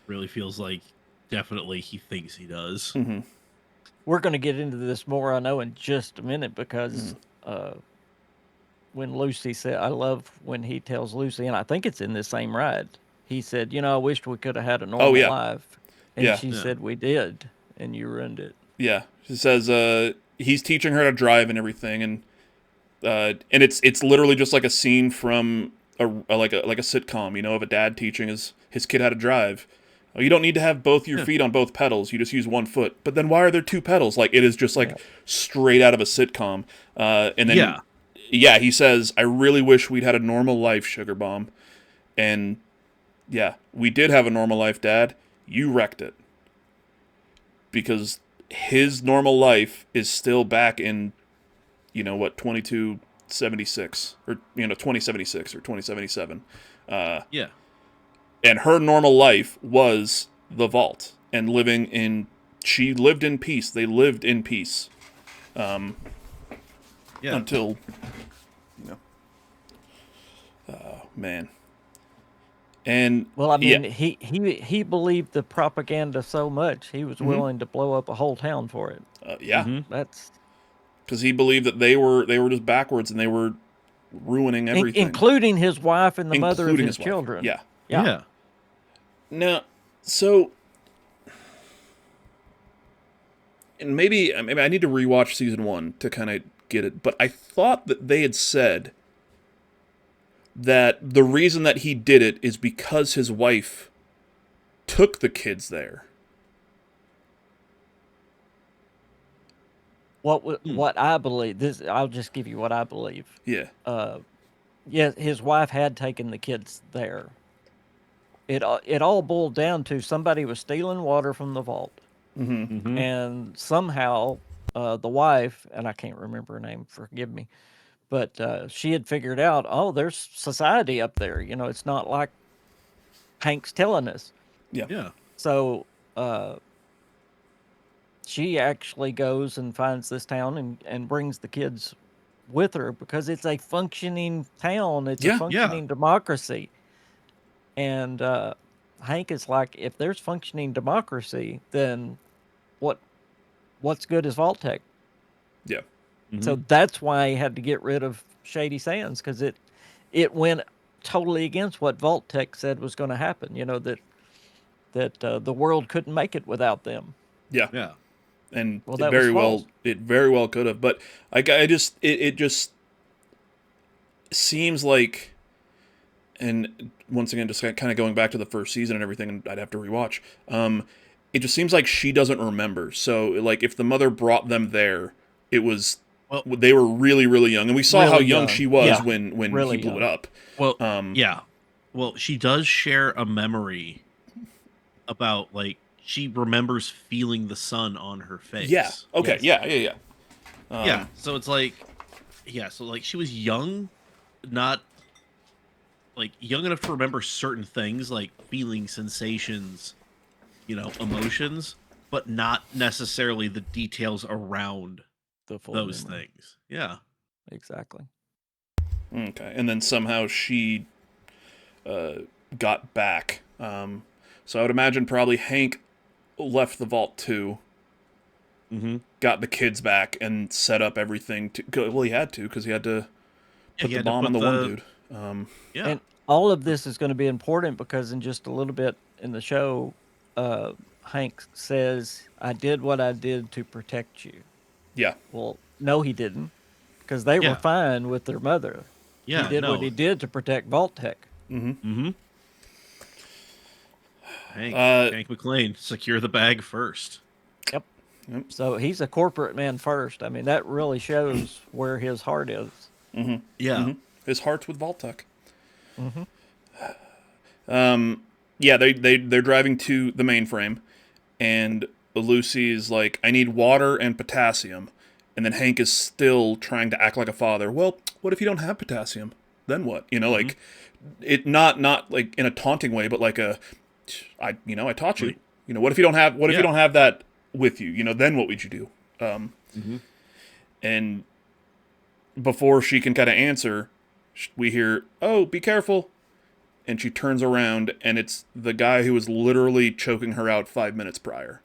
Really feels like definitely he thinks he does. Mm-hmm. We're going to get into this more, I know, in just a minute, because when Lucy said, I love when he tells Lucy, and I think it's in this same ride, he said, I wished we could have had a normal life. And she said, we did, and you ruined it. Yeah. She says he's teaching her to drive and everything, and it's literally just like a scene from a sitcom, of a dad teaching his kid how to drive. You don't need to have both your feet on both pedals. You just use one foot. But then why are there two pedals? Like, it is just straight out of a sitcom. And then he says, I really wish we'd had a normal life, Sugar Bomb. And we did have a normal life, Dad. You wrecked it. Because his normal life is still back in, 2276 or 2076 or 2077. And her normal life was the vault and she lived in peace. They lived in peace. Until, man. And well, I mean, he believed the propaganda so much he was willing to blow up a whole town for it. That's because he believed that they were just backwards and they were ruining everything, including his wife and the mother of his children. Yeah. Now, so, and maybe I need to rewatch season 1 to kind of get it, but I thought that they had said that the reason that he did it is because his wife took the kids there. What I believe, I'll just give you what I believe. Yeah. His wife had taken the kids there. It all boiled down to somebody was stealing water from the vault, and somehow the wife, and I can't remember her name, forgive me, but she had figured out, there's society up there. It's not like Hank's telling us. Yeah. So she actually goes and finds this town and brings the kids with her because it's a functioning town. It's a functioning democracy. And Hank is like, if there's functioning democracy, then what's good is Vault-Tec? Yeah. So that's why he had to get rid of Shady Sands, because it went totally against what Vault-Tec said was going to happen. That the world couldn't make it without them. Yeah. And it very well could have. But it just seems like. And once again, just kind of going back to the first season and everything, and I'd have to rewatch. It just seems like she doesn't remember. So, like, if the mother brought them there, it was they were really, really young, and we saw how young she was when really he blew it up. Well, Well, she does share a memory about, like, she remembers feeling the sun on her face. Yeah. Okay. Yes. Yeah. Yeah. So it's like, yeah. So like she was young, not like young enough to remember certain things like feeling sensations, emotions, but not necessarily the details around The full those memory. things. Yeah. Exactly. Okay. And then somehow she got back. So I would imagine probably Hank left the vault too, Mm-hmm. got the kids back, and set up everything. Well, he had to because he had to put he the had to bomb on put the one the- dude. Yeah. And all of this is going to be important because in just a little bit in the show, Hank says, "I did what I did to protect you." Yeah. Well, no, he didn't, because they were Yeah. fine with their mother. Yeah. He did what No. he did to protect Vault-Tec. Mm-hmm. Hank Uh, McClane, secure the bag first. Yep. Yep. So he's a corporate man first. I mean, that really shows where his heart is. Yeah. His heart's with Vault-Tec. Mm-hmm. Yeah, they're driving to the mainframe, and Lucy's like, I need water and potassium. And then Hank is still trying to act like a father. Well, what if you don't have potassium? Then what? Like, it not like in a taunting way, but like I taught you. What if you don't have if you don't have that with you? Then what would you do? And before she can kind of answer, we hear, "Oh, be careful." And she turns around, and it's the guy who was literally choking her out 5 minutes prior.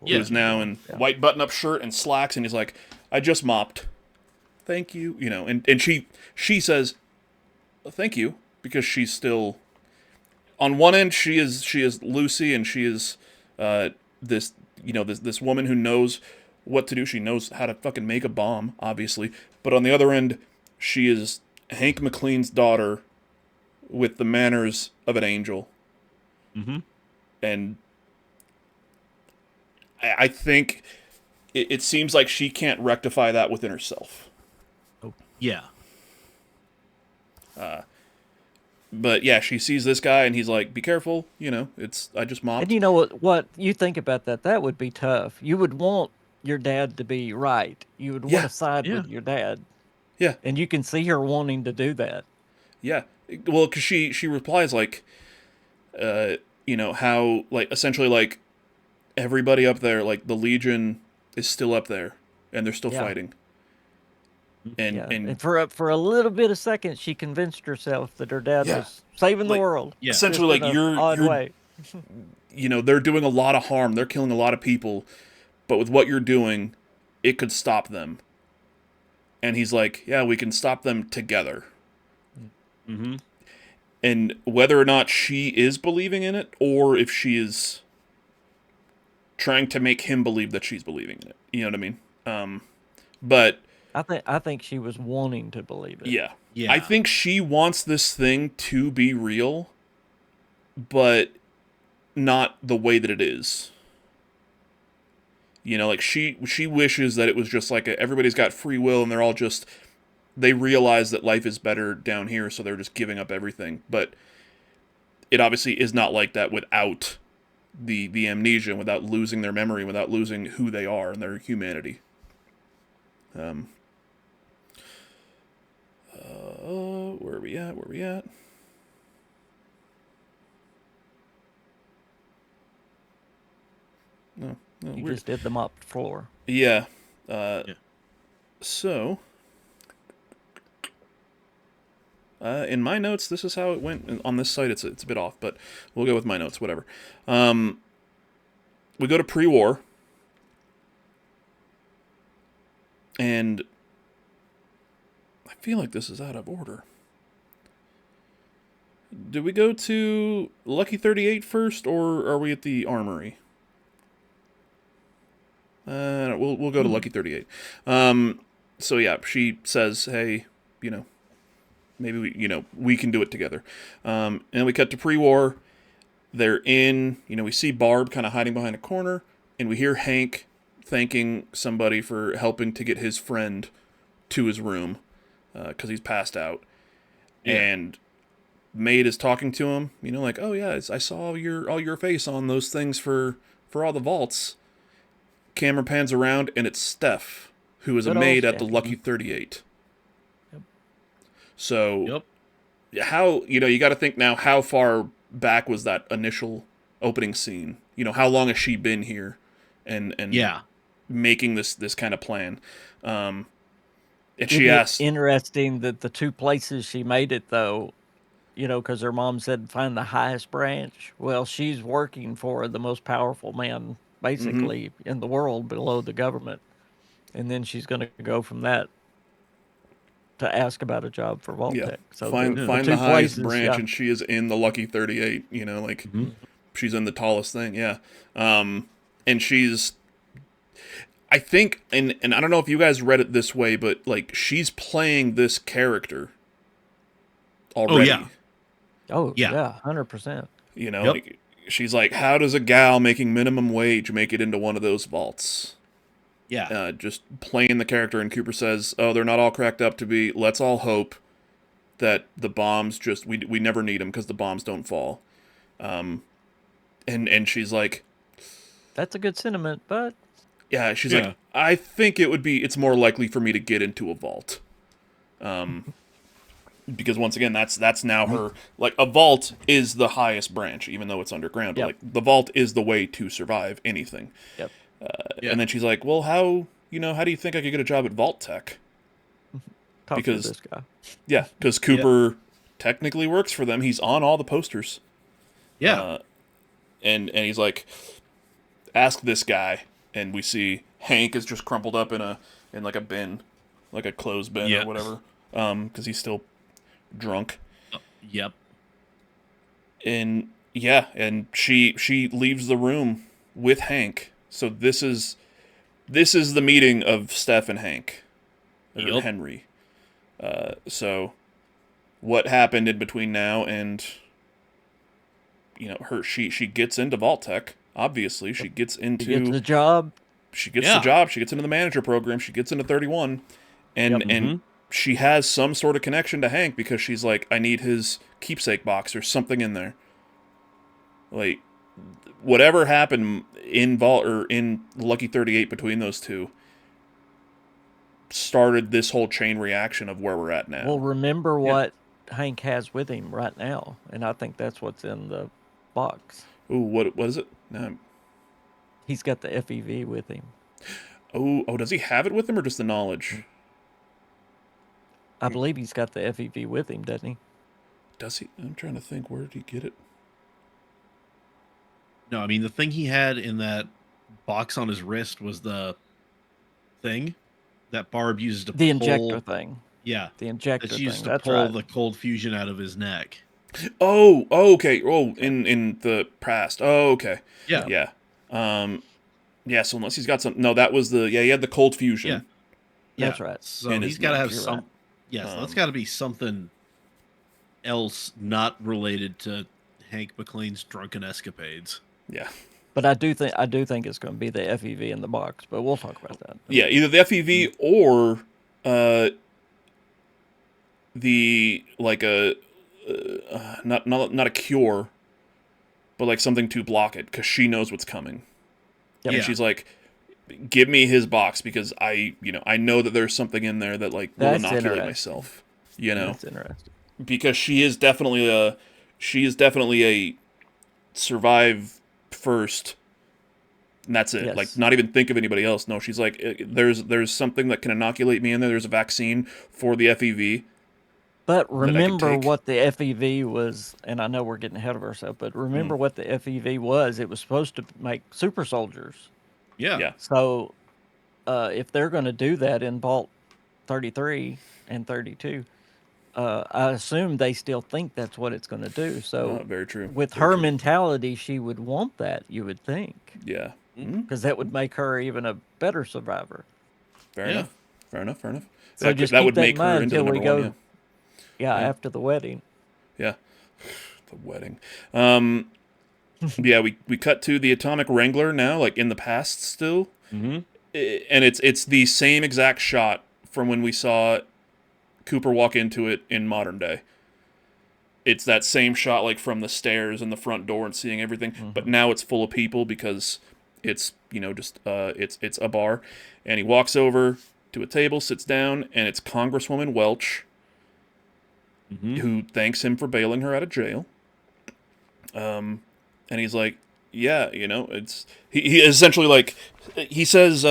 Yeah. Who's now in white button-up shirt and slacks, and he's like, "I just mopped. Thank you." And she says, "Thank you," because she's still on one end. She is Lucy, and she is this woman who knows what to do. She knows how to fucking make a bomb, obviously. But on the other end, she is Hank McClean's daughter with the manners of an angel. Mm-hmm. And I think it seems like she can't rectify that within herself. Yeah. But yeah, she sees this guy, and he's like, "Be careful, I just mopped." And you know what you think about that? That would be tough. You would want your dad to be right. You would want to side with your dad. Yeah. And you can see her wanting to do that. Yeah. Well, because she replies like, how, like, essentially, like, everybody up there, like, the Legion is still up there, and they're still fighting. And for a little bit of second, she convinced herself that her dad was saving the world. Yeah. Essentially, Just like, in an odd way. They're doing a lot of harm. They're killing a lot of people, but with what you're doing, it could stop them. And he's like, "Yeah, we can stop them together." Mm-hmm. And whether or not she is believing in it, or if she is trying to make him believe that she's believing in it, you know what I mean? But I think she was wanting to believe it. yeah, Yeah. I think she wants this thing to be real, but not the way that it is. Like she wishes that it was just like everybody's got free will, and they're all just, they realize that life is better down here, so they're just giving up everything. But it obviously is not like that without the amnesia, without losing their memory, without losing who they are and their humanity. Where are we at? No, You just did the mopped floor. Yeah. Yeah. So, in my notes, this is how it went. On this site, it's a bit off, but we'll go with my notes, whatever. We go to pre-war, and I feel like this is out of order. Did we go to Lucky 38 first, or are we at the Armory? We'll go to Lucky 38. So yeah, she says, "Hey, maybe we can do it together." And we cut to pre-war. They're in, we see Barb kind of hiding behind a corner, and we hear Hank thanking somebody for helping to get his friend to his room because he's passed out. Yeah. And maid is talking to him, you know, like, oh yeah, I saw all your face on those things for all the vaults. Camera pans around, and it's Steph, who is a Good old maid at the Steph. Lucky 38. Yep. So, how, you know, you got to think now, how far back was that initial opening scene? You know, how long has she been here, and making this kind of plan? And she asked, interesting that the two places she made it, though, you know, because her mom said find the highest branch. Well, she's working for the most powerful man, basically, in the world below the government. And then she's going to go from that to ask about a job for Vault-Tec. So find the the two highest places, branch, and she is in the Lucky 38. You know, like she's in the tallest thing. Yeah, and she's, I think, and I don't know if you guys read it this way, but like she's playing this character already. Oh yeah, 100%. You know, like, she's like, how does a gal making minimum wage make it into one of those vaults? Yeah. Just playing the character, and Cooper says, oh, they're not all cracked up to be, let's all hope that the bombs just, we never need them because the bombs don't fall. And she's like... That's a good sentiment, but... Yeah, she's like, I think it's more likely for me to get into a vault. Because once again, that's now her, like, a vault is the highest branch, even though it's underground. But, like, the vault is the way to survive anything. Yep. And then she's like, well, how do you think I could get a job at Vault-Tec? Because this guy. Yeah, because Cooper technically works for them. He's on all the posters. Yeah. And he's like, ask this guy. And we see Hank is just crumpled up in like a bin, like a clothes bin or whatever. Because he's still drunk. Yep. And she leaves the room with Hank. So this is the meeting of Steph and Hank, or Henry. So what happened in between now and, you know, she gets into Vault-Tec. Obviously, she gets into the job. She gets the job. She gets into the manager program. She gets into 31, and she has some sort of connection to Hank because she's like, I need his keepsake box or something in there. Like, whatever happened in Vault or in Lucky 38 between those two started this whole chain reaction of where we're at now. Well, remember what Hank has with him right now, and I think that's what's in the box. Ooh, what is it? No. He's got the FEV with him. Oh, does he have it with him or just the knowledge? I believe he's got the FEV with him, doesn't he? Does he? I'm trying to think. Where did he get it? No, I mean, the thing he had in that box on his wrist was the thing that Barb uses to the pull... injector thing. Yeah. The injector that's thing. used to pull the cold fusion out of his neck. Oh, okay. Oh, in the past. Oh, okay. Yeah. Yeah. Yeah, so unless he's got some... No, that was the... Yeah, he had the cold fusion. Yeah. That's right. So he's got to have some... Right. Yes, that's got to be something else not related to Hank McClane's drunken escapades. Yeah. But I do think it's going to be the FEV in the box, but we'll talk about that. Yeah, either the FEV or the like a not a cure, but like something to block it because she knows what's coming. Yep. And she's like, give me his box because I know that there's something in there that like will inoculate myself. You know, that's interesting because she is definitely a survive first, and that's it. Yes. Like, not even think of anybody else. No, she's like, there's something that can inoculate me in there. There's a vaccine for the FEV. But remember what the FEV was, and I know we're getting ahead of ourselves, but remember what the FEV was. It was supposed to make super soldiers. Yeah. So if they're going to do that in Vault 33 and 32, I assume they still think that's what it's going to do. So very true. With very her true. mentality, she would want that, you would think. Yeah. Because that would make her even a better survivor. Fair enough. So that would make her into the number one. Yeah, after the wedding. Yeah. The wedding. Yeah, we cut to the Atomic Wrangler now, like in the past still. Mm-hmm. And it's the same exact shot from when we saw Cooper walk into it in modern day. it's that same shot like from the stairs and the front door and seeing everything, but now it's full of people because it's just it's a bar, and he walks over to a table, sits down, and it's Congresswoman Welch, who thanks him for bailing her out of jail. And he's like, yeah, it's he essentially like he says,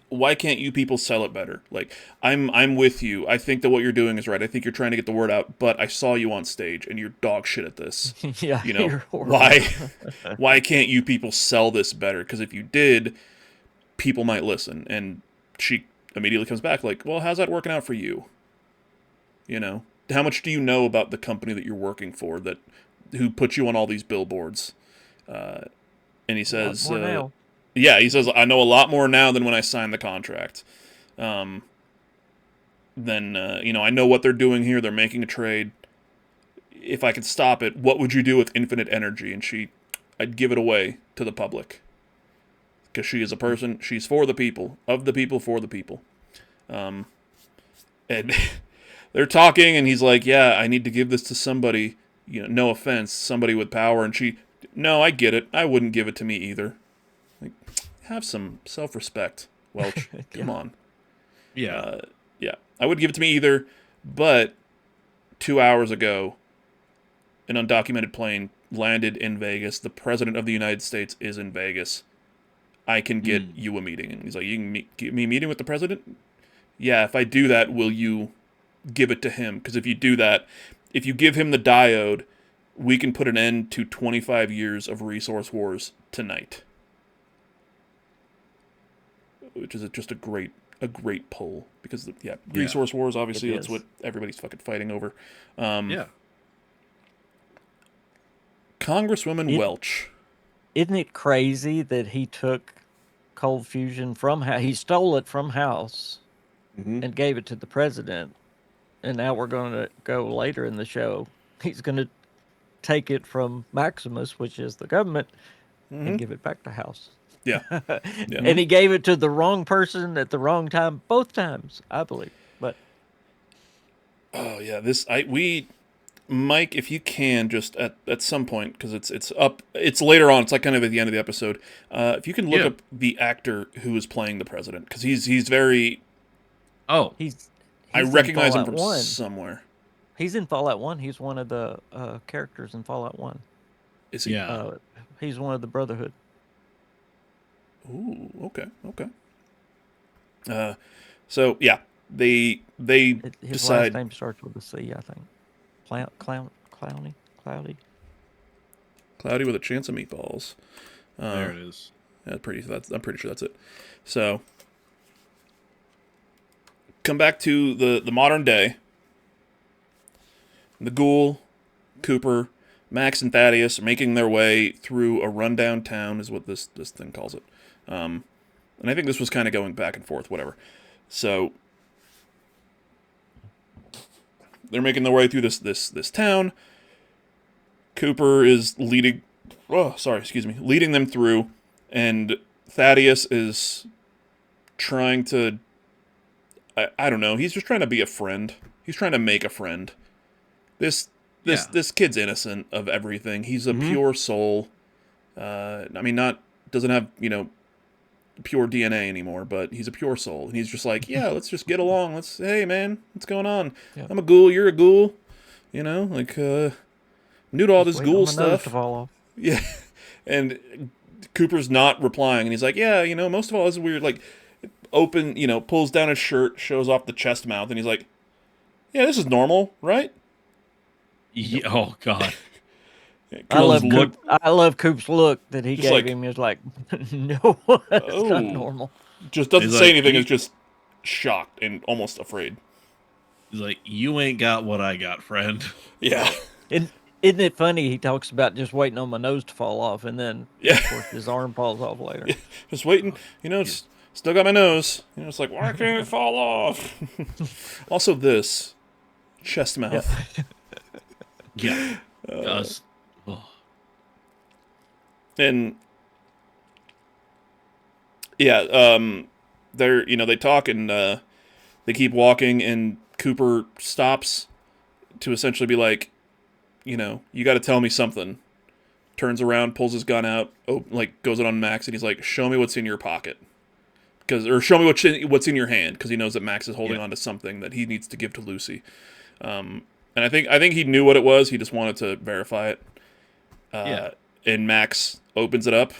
why can't you people sell it better? Like, I'm with you. I think that what you're doing is right. I think you're trying to get the word out, but I saw you on stage and you're dog shit at this. Yeah, you're horrible. Why can't you people sell this better? Because if you did, people might listen. And she immediately comes back like, well, how's that working out for you? How much do you know about the company that you're working for who put you on all these billboards? And he says, yeah, he says, I know a lot more now than when I signed the contract. I know what they're doing here. They're making a trade. If I could stop it, what would you do with infinite energy? And I'd give it away to the public. Because she is a person, she's for the people, of the people, for the people. And they're talking, and he's like, yeah, I need to give this to somebody, no offense, somebody with power. And no, I get it. I wouldn't give it to me either. Like, have some self-respect, Welch. Come on. Yeah. Yeah. I wouldn't give it to me either, but 2 hours ago, an undocumented plane landed in Vegas. The President of the United States is in Vegas. I can get you a meeting. And he's like, you can get me a meeting with the President? Yeah, if I do that, will you give it to him? Because if you do that, if you give him the diode, we can put an end to 25 years of resource wars tonight. Which is just a great pull. Because, resource wars, obviously, that's what everybody's fucking fighting over. Congresswoman Welch. Isn't it crazy that he took cold fusion he stole it from House and gave it to the president, and now we're going to go later in the show, he's going to take it from Maximus, which is the government, and give it back to House. Yeah. And he gave it to the wrong person at the wrong time, both times, I believe. But oh yeah, Mike, if you can, just at some point, because it's later on, it's like kind of at the end of the episode. If you can look up the actor who is playing the president, because he's very. Oh, he's I recognize him from somewhere. He's in Fallout 1. He's one of the characters in Fallout 1. Is he? Yeah. He's one of the Brotherhood. Ooh, okay. So yeah, they His decide. last name starts with a C, I think. Cloudy with a chance of meatballs. There it is. Yeah, I'm pretty sure that's it. So come back to the modern day. The Ghoul, Cooper, Max, and Thaddeus are making their way through a rundown town, is what this thing calls it. And I think this was kind of going back and forth, whatever. So they're making their way through this town. Cooper is leading them through, and Thaddeus is trying to, I don't know, he's just trying to be a friend. He's trying to make a friend. This kid's innocent of everything. He's a pure soul. Doesn't have, pure DNA anymore, but he's a pure soul. And he's just like, yeah, let's just get along. Hey man, what's going on? Yeah. I'm a ghoul, you're a ghoul. New to all this ghoul stuff. Yeah. And Cooper's not replying, and he's like, yeah, most of all, this is weird. Like, pulls down his shirt, shows off the chest mouth, and he's like, yeah, this is normal, right? Yeah, oh God. I love Coop's look that he gave him. He was like, no, that's not normal. Just doesn't say anything. Is just shocked and almost afraid. He's like, you ain't got what I got, friend. Yeah. And isn't it funny? He talks about just waiting on my nose to fall off, and then of course his arm falls off later. Yeah, just waiting. Still got my nose. It's like, why can't it fall off? Also, this chest mouth. Yeah. And they talk, and they keep walking, and Cooper stops to essentially be like, you got to tell me something. Turns around, pulls his gun out, goes it on Max, and he's like, show me what's in your pocket. Or show me what's in your hand, because he knows that Max is holding on to something that he needs to give to Lucy. And I think he knew what it was. He just wanted to verify it. And Max opens up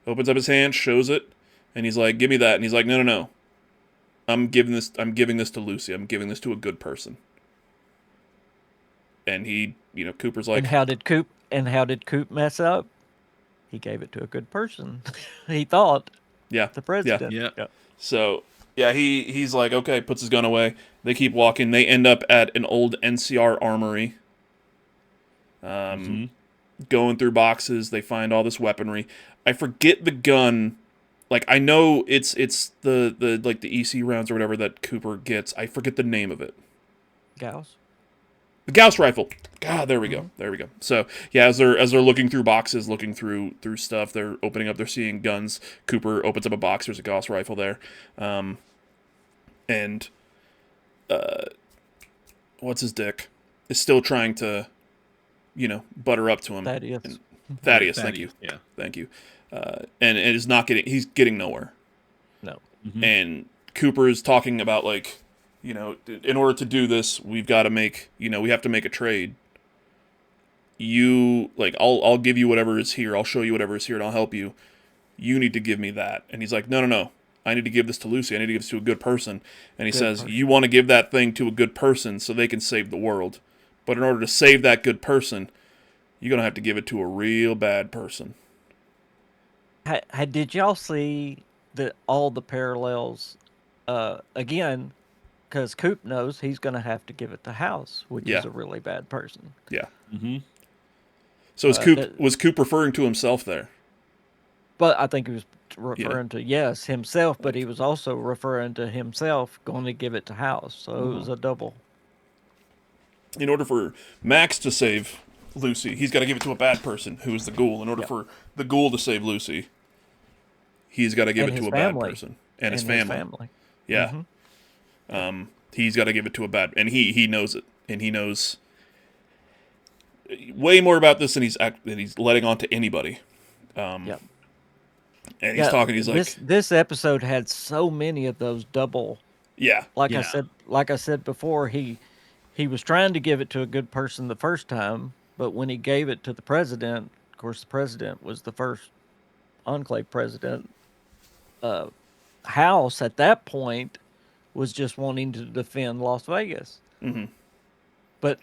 his hand, shows it, and he's like, give me that. And he's like, no. I'm giving this to Lucy. I'm giving this to a good person. And he, Cooper's like, And how did Coop mess up? He gave it to a good person. He thought. Yeah. The president. Yeah. So, yeah, he's like, okay, puts his gun away. They keep walking. They end up at an old NCR armory. Going through boxes, they find all this weaponry. I forget the gun. Like, I know it's the EC rounds or whatever that Cooper gets. I forget the name of it. Gauss. The Gauss rifle. God, there we go. So yeah, as they're looking through boxes, looking through stuff, they're opening up. They're seeing guns. Cooper opens up a box. There's a Gauss rifle there, and what's his dick is still trying to, butter up to him. Thaddeus. Thank you. Yeah. Thank you. And it is not getting. He's getting nowhere. No. And Cooper is talking about in order to do this, we've got to make, we have to make a trade. I'll give you whatever is here. I'll show you whatever is here, and I'll help you. You need to give me that. And he's like, no. I need to give this to Lucy. I need to give this to a good person. And he says, you want to give that thing to a good person so they can save the world. But in order to save that good person, you're going to have to give it to a real bad person. Did y'all see all the parallels? Again, because Coop knows he's going to have to give it to House, which is a really bad person. Yeah. Mm-hmm. So was Coop referring to himself there? But I think he was referring to, himself, but he was also referring to himself going to give it to House. So it was a double. In order for Max to save Lucy, he's got to give it to a bad person, who is the ghoul. In order for the ghoul to save Lucy, he's got to give it to a bad person. And his family. Yeah. Mm-hmm. He's got to give it to a bad... And he knows it. And he knows way more about this than he's letting on to anybody. And he's talking, he's like... This episode had so many of those double... Yeah. Like I said before, he was trying to give it to a good person the first time, but when he gave it to the president, of course the president was the first Enclave president, House at that point was just wanting to defend Las Vegas. Mm-hmm. But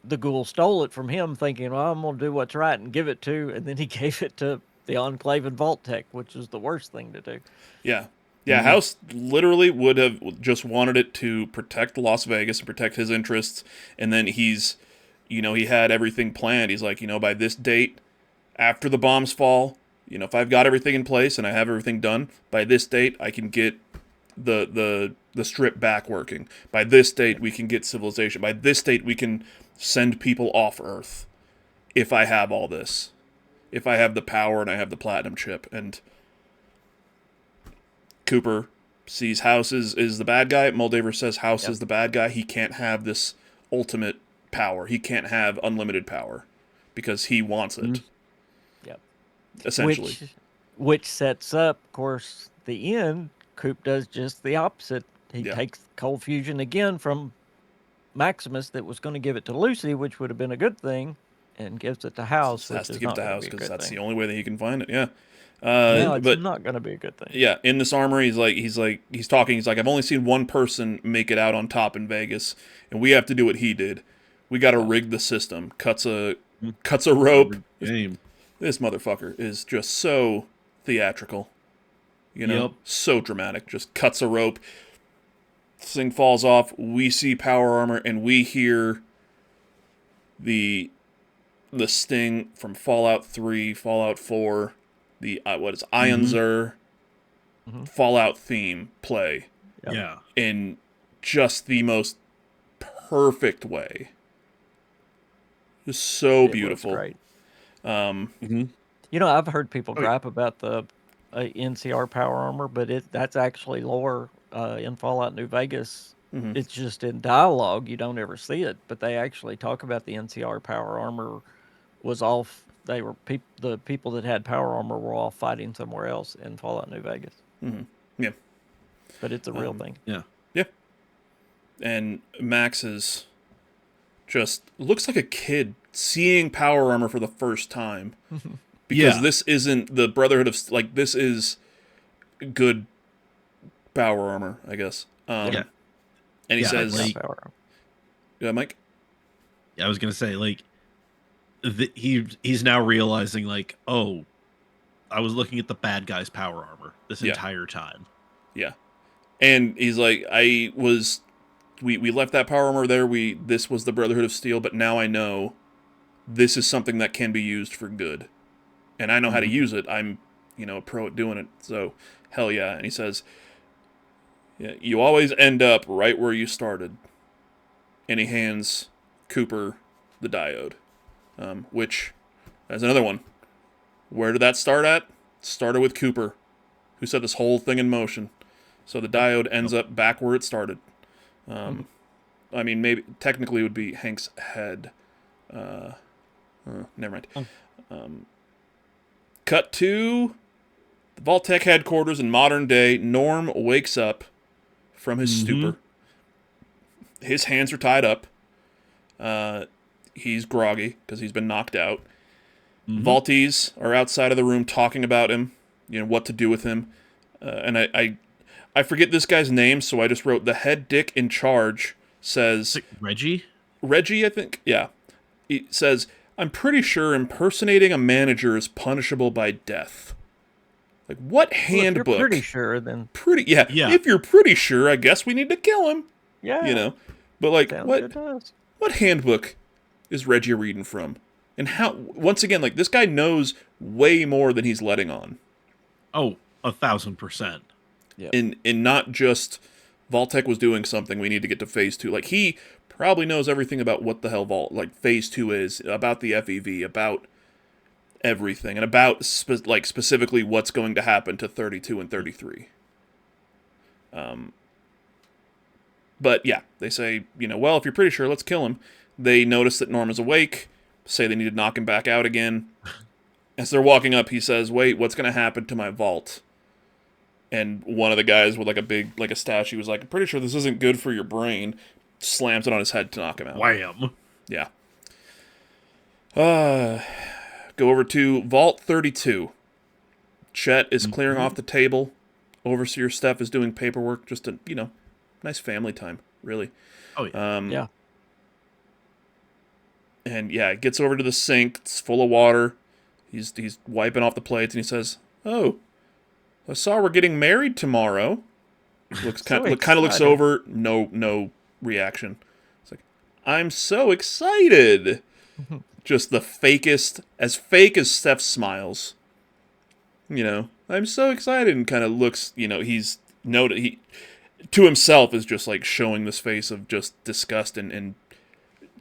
the ghoul stole it from him, thinking, well, I'm going to do what's right and give it to, and then he gave it to the Enclave and Vault-Tec, which is the worst thing to do. Yeah. Yeah, mm-hmm. House literally would have just wanted it to protect Las Vegas and protect his interests, and then he had everything planned. He's like, by this date, after the bombs fall, if I've got everything in place and I have everything done, by this date I can get the strip back working. By this date we can get civilization. By this date we can send people off Earth. If I have all this. If I have the power and I have the platinum chip. And Cooper sees House is the bad guy. Moldaver says House is the bad guy. He can't have this ultimate power. He can't have unlimited power because he wants it. Mm-hmm. Yep. Essentially. Which sets up, of course, the end. Coop does just the opposite. He takes cold fusion again from Maximus that was going to give it to Lucy, which would have been a good thing, and gives it to House. Has to give it to House because that's the only way that he can find it. Yeah. No, it's not going to be a good thing. Yeah, in this armory, he's talking. He's like, I've only seen one person make it out on top in Vegas, and we have to do what he did. We got to rig the system. Cuts a rope. This motherfucker is just so theatrical. So dramatic. Just cuts a rope. This thing falls off. We see power armor, and we hear the sting from Fallout 3, Fallout 4. The Ion Zur Fallout theme play. Yeah. In just the most perfect way. It's so beautiful. Great. I've heard people gripe about the NCR power armor, but that's actually lore in Fallout New Vegas. It's just in dialogue. You don't ever see it, but they actually talk about the NCR power armor was off. They were the people that had power armor were all fighting somewhere else in Fallout New Vegas. Yeah. But it's a real thing. Yeah. Yeah. And Max is just looks like a kid seeing power armor for the first time. Because this isn't the Brotherhood of... Like, this is good power armor, I guess. Yeah. And he says... like- Yeah, Mike? I was gonna say, like, he's now realizing, like, oh, I was looking at the bad guy's power armor this entire time. Yeah. And he's like, we left that power armor there, this was the Brotherhood of Steel, but now I know this is something that can be used for good. And I know how to use it. I'm, a pro at doing it, so hell yeah. And he says, yeah, you always end up right where you started. And he hands Cooper the diode, which, that's another one. Where did that start at? Started with Cooper, who set this whole thing in motion. So the diode ends up back where it started. I mean, maybe technically it would be Hank's head. Never mind. Cut to the Vault-Tec headquarters in modern day. Norm wakes up from his stupor. His hands are tied up. He's groggy because he's been knocked out. Vaulties are outside of the room talking about him, what to do with him. And I forget this guy's name, so I just wrote the head dick in charge says... Reggie? Reggie, I think? Yeah. He says, I'm pretty sure impersonating a manager is punishable by death. Like, what handbook? If you're pretty sure, then... Yeah. If you're pretty sure, I guess we need to kill him. Yeah. But, like, Sounds good to us. what handbook is Reggie reading from? And how, once again, like, this guy knows way more than he's letting on. Oh, 1,000%. Yeah. And not just Vault-Tec was doing something, we need to get to Phase 2. Like, he probably knows everything about what the hell Phase 2 is, about the FEV, about everything, and about, specifically what's going to happen to 32 and 33. But, yeah, they say, well, if you're pretty sure, let's kill him. They notice that Norm is awake, say they need to knock him back out again. As they're walking up, he says, wait, what's going to happen to my vault? And one of the guys with, a statue was like, I'm pretty sure this isn't good for your brain. Slams it on his head to knock him out. Wham! Yeah. Go over to Vault 32. Chet is clearing off the table. Overseer Steph is doing paperwork. Just a, nice family time, really. Oh, yeah. Yeah. And, yeah, it gets over to the sink. It's full of water. He's wiping off the plates, and he says, oh, I saw we're getting married tomorrow. Looks kind of looks over. No reaction. It's like, I'm so excited. Just the fakest, as fake as Steph smiles. I'm so excited, and kind of looks. He's he to himself is just like showing this face of just disgust, and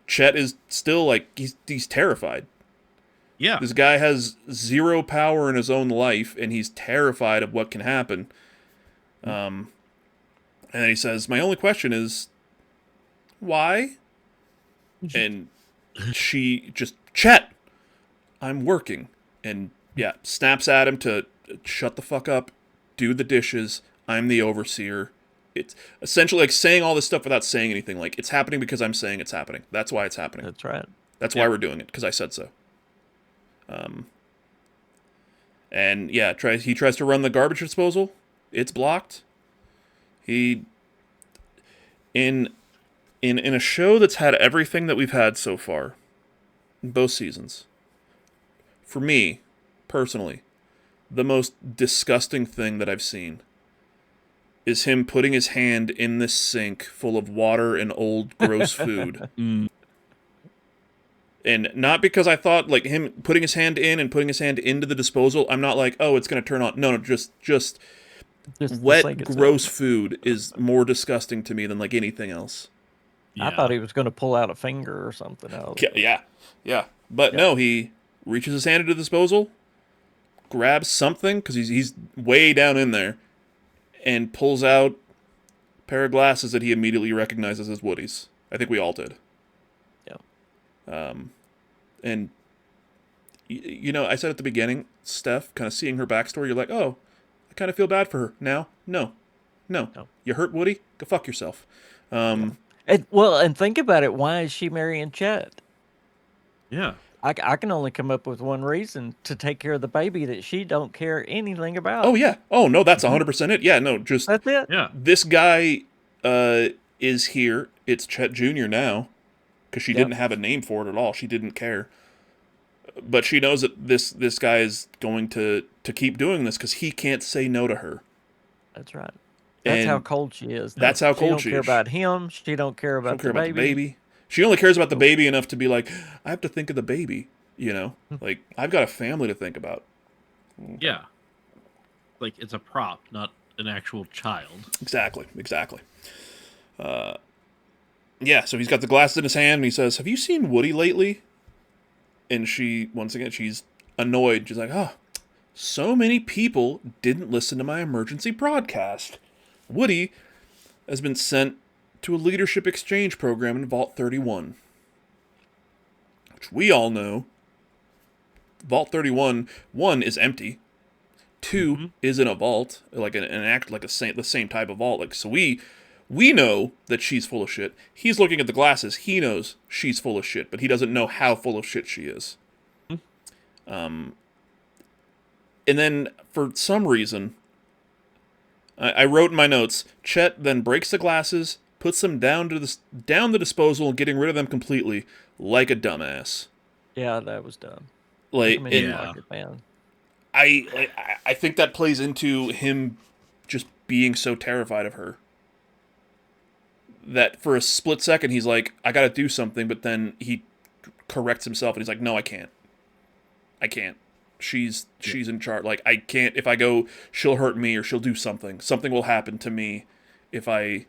Chet is still like he's terrified. Yeah. This guy has zero power in his own life, and he's terrified of what can happen. And then he says, my only question is, why? And she just, Chet, I'm working. And, yeah, snaps at him to shut the fuck up, do the dishes, I'm the overseer. It's essentially like saying all this stuff without saying anything. Like, it's happening because I'm saying it's happening. That's why it's happening. That's right. That's why we're doing it, because I said so. And yeah, he tries to run the garbage disposal. It's blocked. In a show that's had everything that we've had so far, in both seasons, for me, personally, the most disgusting thing that I've seen is him putting his hand in this sink full of water and old gross food. And not because I thought, like, him putting his hand in and putting his hand into the disposal, I'm not like, oh, it's going to turn on. No, just wet, gross food is more disgusting to me than, like, anything else. Yeah. I thought he was going to pull out a finger or something else. Yeah. But no, he reaches his hand into the disposal, grabs something, because he's way down in there, and pulls out pair of glasses that he immediately recognizes as Woody's. I think we all did. Yeah. And, you know, I said at the beginning, Steph, kind of seeing her backstory, you're like, oh, I kind of feel bad for her. Now, no. You hurt Woody? Go fuck yourself. And think about it. Why is she marrying Chet? Yeah. I can only come up with one reason: to take care of the baby that she don't care anything about. Oh, yeah. Oh, no, that's 100% it. Yeah, no, just... That's it. Yeah. This guy is here. It's Chet Jr. now, because she didn't have a name for it at all. She didn't care. But she knows that this guy is going to keep doing this because he can't say no to her. That's right. That's And how cold she is. That's how cold she she don't is. care about him. She don't care about, She don't care the, about baby. the baby. She only cares about the baby enough to be like, I have to think of the baby. You know, like I've got a family to think about. Yeah. Like it's a prop, not an actual child. Exactly. Yeah, so he's got the glasses in his hand, and he says, have you seen Woody lately? And she, once again, she's annoyed. She's like, oh, so many people didn't listen to my emergency broadcast. Woody has been sent to a leadership exchange program in Vault 31. Which we all know, Vault 31, 1, is empty. 2 is in a vault, like the same type of vault. Like, so we know that she's full of shit. He's looking at the glasses. He knows she's full of shit, but he doesn't know how full of shit she is. And then, for some reason, I wrote in my notes, Chet then breaks the glasses, puts them down the disposal, getting rid of them completely, like a dumbass. Yeah, that was dumb. Like, I mean, like it, man. I think that plays into him just being so terrified of her. That for a split second, he's like, I gotta do something, but then he corrects himself, and he's like, no, I can't. She's in charge. Like, I can't, if I go, she'll hurt me, or she'll do something. Something will happen to me if I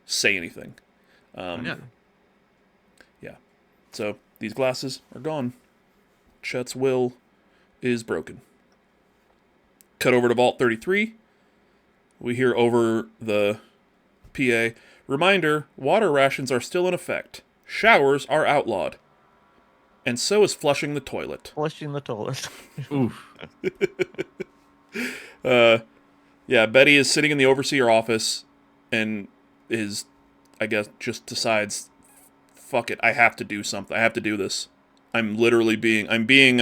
say anything. Yeah. So, these glasses are gone. Chet's will is broken. Cut over to Vault 33. We hear over the PA, reminder, water rations are still in effect. Showers are outlawed. And so is flushing the toilet. Flushing the toilet. Oof. Yeah, Betty is sitting in the overseer office and is, I guess, just decides, fuck it, I have to do something. I have to do this. I'm being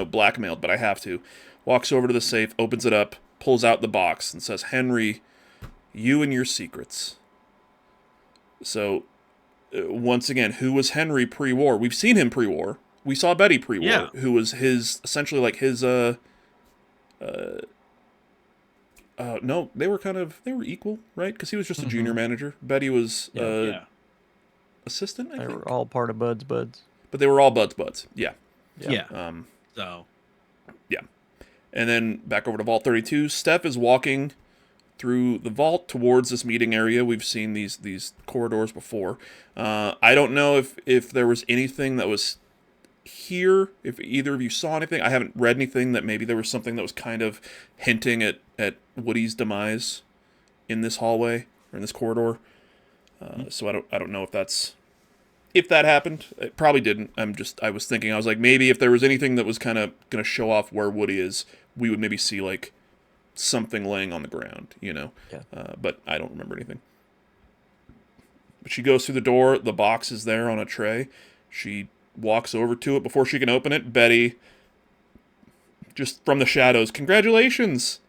blackmailed, but I have to. Walks over to the safe, opens it up, pulls out the box, and says, Henry, you and your secrets. So, once again, who was Henry pre-war? We've seen him pre-war. We saw Betty pre-war, who was essentially like his, no, they were equal, right? Because he was just a junior manager. Betty was, assistant, I think. They were all part of Bud's Buds. But they were all buds. Yeah. Yeah. Yeah. And then back over to Vault 32. Steph is walking through the vault towards this meeting area. We've seen these corridors before. I don't know if there was anything that was here, if either of you saw anything. I haven't read anything that maybe there was something that was kind of hinting at Woody's demise in this hallway or in this corridor. So I don't know if that happened. It probably didn't. I was thinking, I was like, maybe if there was anything that was kind of going to show off where Woody is, we would maybe see like something laying on the ground, you know? Yeah. But I don't remember anything. But she goes through the door. The box is there on a tray. She walks over to it. Before she can open it, Betty, just from the shadows, congratulations!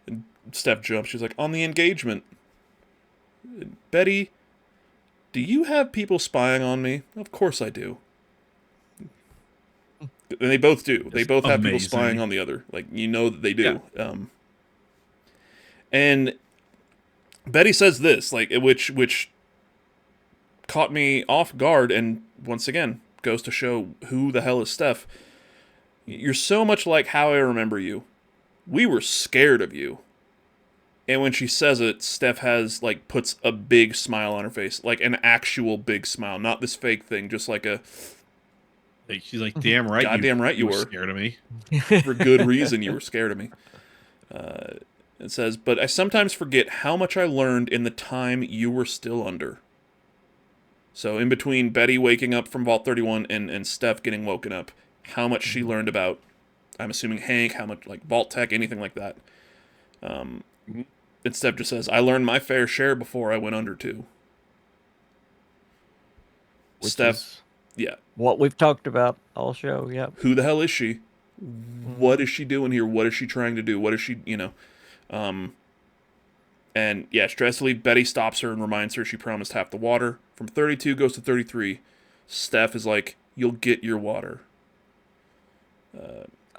And Steph jumps. She's like, on the engagement. Betty, do you have people spying on me? Of course I do. And they both do. They both have people spying on the other. Like, you know that they do. Yeah. And Betty says this, like, which caught me off guard, and once again goes to show who the hell is Steph. You're so much like how I remember you. We were scared of you. And when she says it, Steph puts a big smile on her face, like an actual big smile, not this fake thing, just like a. She's like, damn right, goddamn right you were scared of me. For good reason, you were scared of me. It says, but I sometimes forget how much I learned in the time you were still under. So in between Betty waking up from Vault 31 and Steph getting woken up, how much she learned about, I'm assuming Hank, how much, like, Vault-Tec, anything like that. And Steph just says, I learned my fair share before I went under, too. Which Steph, is yeah. what we've talked about all show, yeah. Who the hell is she? What is she doing here? What is she trying to do? What is she, and yeah, she tries to leave. Betty stops her and reminds her she promised half the water. From 32 goes to 33. Steph is like, you'll get your water.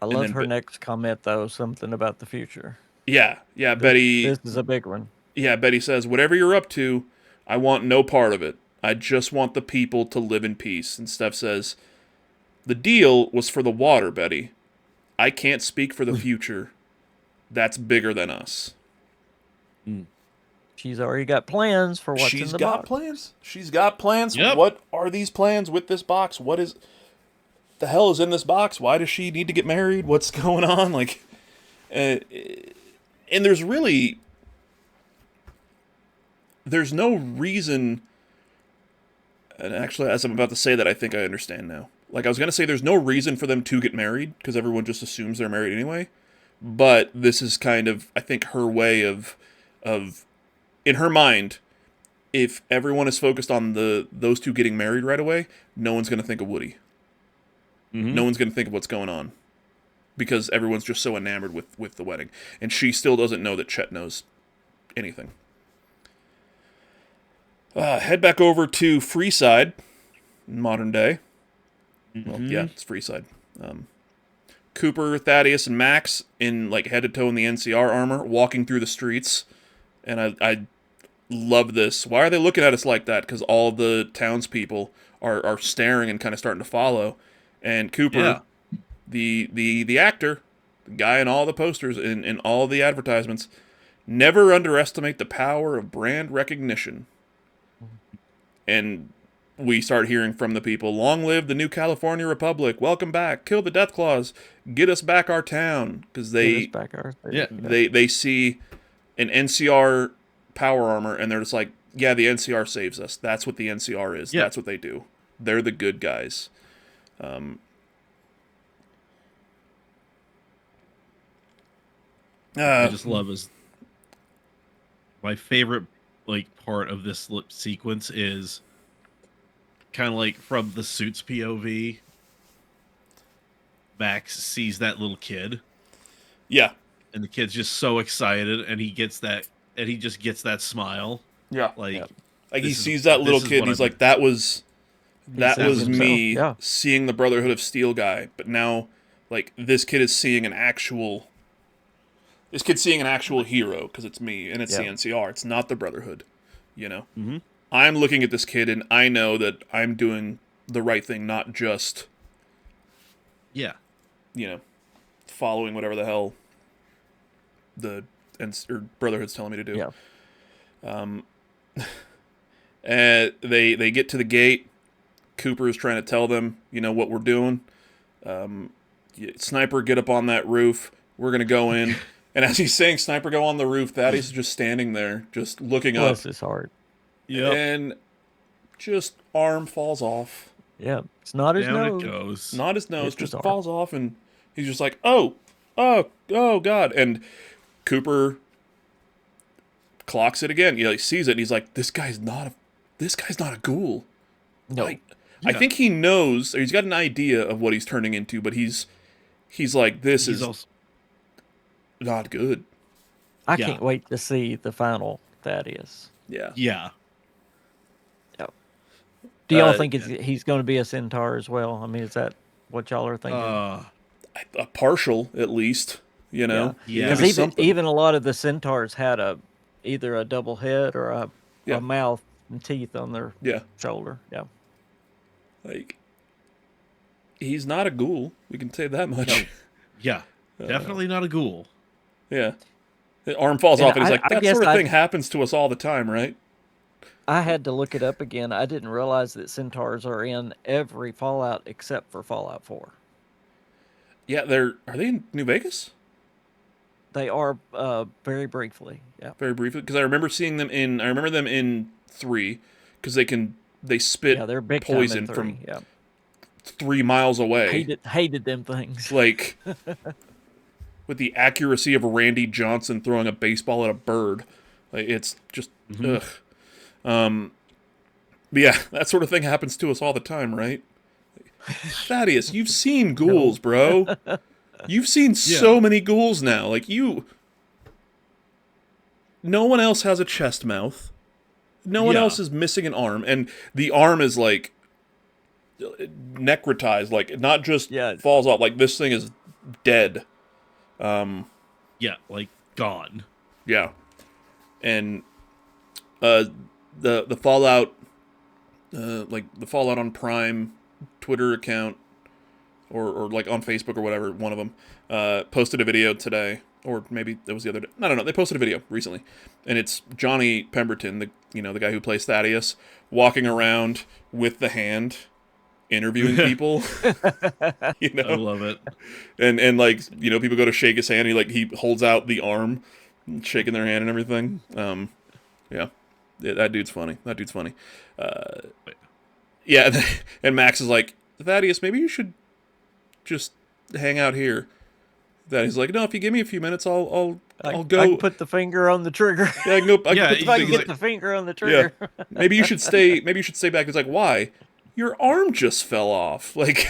I love her next comment, though, something about the future. Yeah, Betty... This is a big one. Yeah, Betty says, whatever you're up to, I want no part of it. I just want the people to live in peace. And Steph says, the deal was for the water, Betty. I can't speak for the future. That's bigger than us. She's already got plans for what's in the box. She's got plans. She's got plans. Yep. What are these plans with this box? What is... the hell is in this box? Why does she need to get married? What's going on? Like... and there's really... there's no reason... and actually, as I'm about to say that, I think I understand now. Like, I was going to say there's no reason for them to get married, because everyone just assumes they're married anyway. But this is kind of, I think, her way of in her mind, if everyone is focused on those two getting married right away, no one's going to think of Woody. No one's going to think of what's going on. Because everyone's just so enamored with the wedding. And she still doesn't know that Chet knows anything. Head back over to Freeside, modern day. Well, yeah, it's Freeside. Cooper, Thaddeus, and Max in like head to toe in the NCR armor, walking through the streets, and I love this. Why are they looking at us like that? Because all the townspeople are staring and kind of starting to follow, and Cooper, the actor, the guy in all the posters in all the advertisements, never underestimate the power of brand recognition. And we start hearing from the people, long live the new California Republic, welcome back, kill the Death Claws, get us back our town. Because they see an NCR power armor, and they're just like, yeah, the NCR saves us. That's what the NCR is. That's what they do. They're the good guys. I just love is my favorite part of this sequence is kind of like from the Suits POV. Max sees that little kid. Yeah. And the kid's just so excited, and he just gets that smile. Yeah. Like he sees that little kid and he's like, that was me seeing the Brotherhood of Steel guy, but now like this kid is seeing an actual hero because it's me and it's the NCR. It's not the Brotherhood, I'm looking at this kid and I know that I'm doing the right thing, not just following whatever the hell the Brotherhood's telling me to do. And they get to the gate. Cooper is trying to tell them, what we're doing. Sniper, get up on that roof. We're gonna go in. And as he's saying, "Sniper, go on the roof," Thaddeus is just standing there, just looking up. Bless his heart. Yeah. And just arm falls off. Yeah, it's not his nose. It goes. Not his nose, just falls off, and he's just like, oh, God. And Cooper clocks it again. He sees it, and he's like, this guy's not a ghoul. No. I think he knows, or he's got an idea of what he's turning into, but he's like, this is also not good. I can't wait to see the final Thaddeus. Yeah. Yeah. Do y'all think he's going to be a centaur as well? I mean, is that what y'all are thinking? A partial, at least. Yeah. Because even a lot of the centaurs had either a double head or a mouth and teeth on their shoulder. Yeah. Like, he's not a ghoul. We can say that much. No. Yeah. Definitely not a ghoul. Yeah. The arm falls off, and he's like, that sort of thing happens to us all the time, right? I had to look it up again. I didn't realize that centaurs are in every Fallout except for Fallout 4. Yeah, are they in New Vegas? They are very briefly. Yeah. Very briefly, because I remember seeing them in. I remember them in 3, because they spit Yeah, they're big time poison in 3. from Yeah. 3 miles away. Hated them things. Like, with the accuracy of Randy Johnson throwing a baseball at a bird. Like, it's just, ugh. But yeah, that sort of thing happens to us all the time, right? Thaddeus, you've seen ghouls, bro. You've seen so many ghouls now. Like, no one else has a chest mouth. No one else is missing an arm. And the arm is, like, necrotized. Like, not just falls off. Like, this thing is dead. Like, gone. Yeah. And the Fallout, like, the Fallout on Prime Twitter account, or like on Facebook or whatever, one of them, posted a video today, or maybe it was the other day. I don't know. They posted a video recently, and it's Johnny Pemberton, the guy who plays Thaddeus, walking around with the hand, interviewing people. I love it. And like, people go to shake his hand, he holds out the arm, shaking their hand and everything. Yeah, that dude's funny. Yeah, and Max is like, Thaddeus, maybe you should just hang out here. Thaddeus like, no, if you give me a few minutes, I'll go. I can put the finger on the trigger. Yeah, I can go. I can get the finger on the trigger. Yeah. Maybe you should stay back. He's like, why? Your arm just fell off. Like,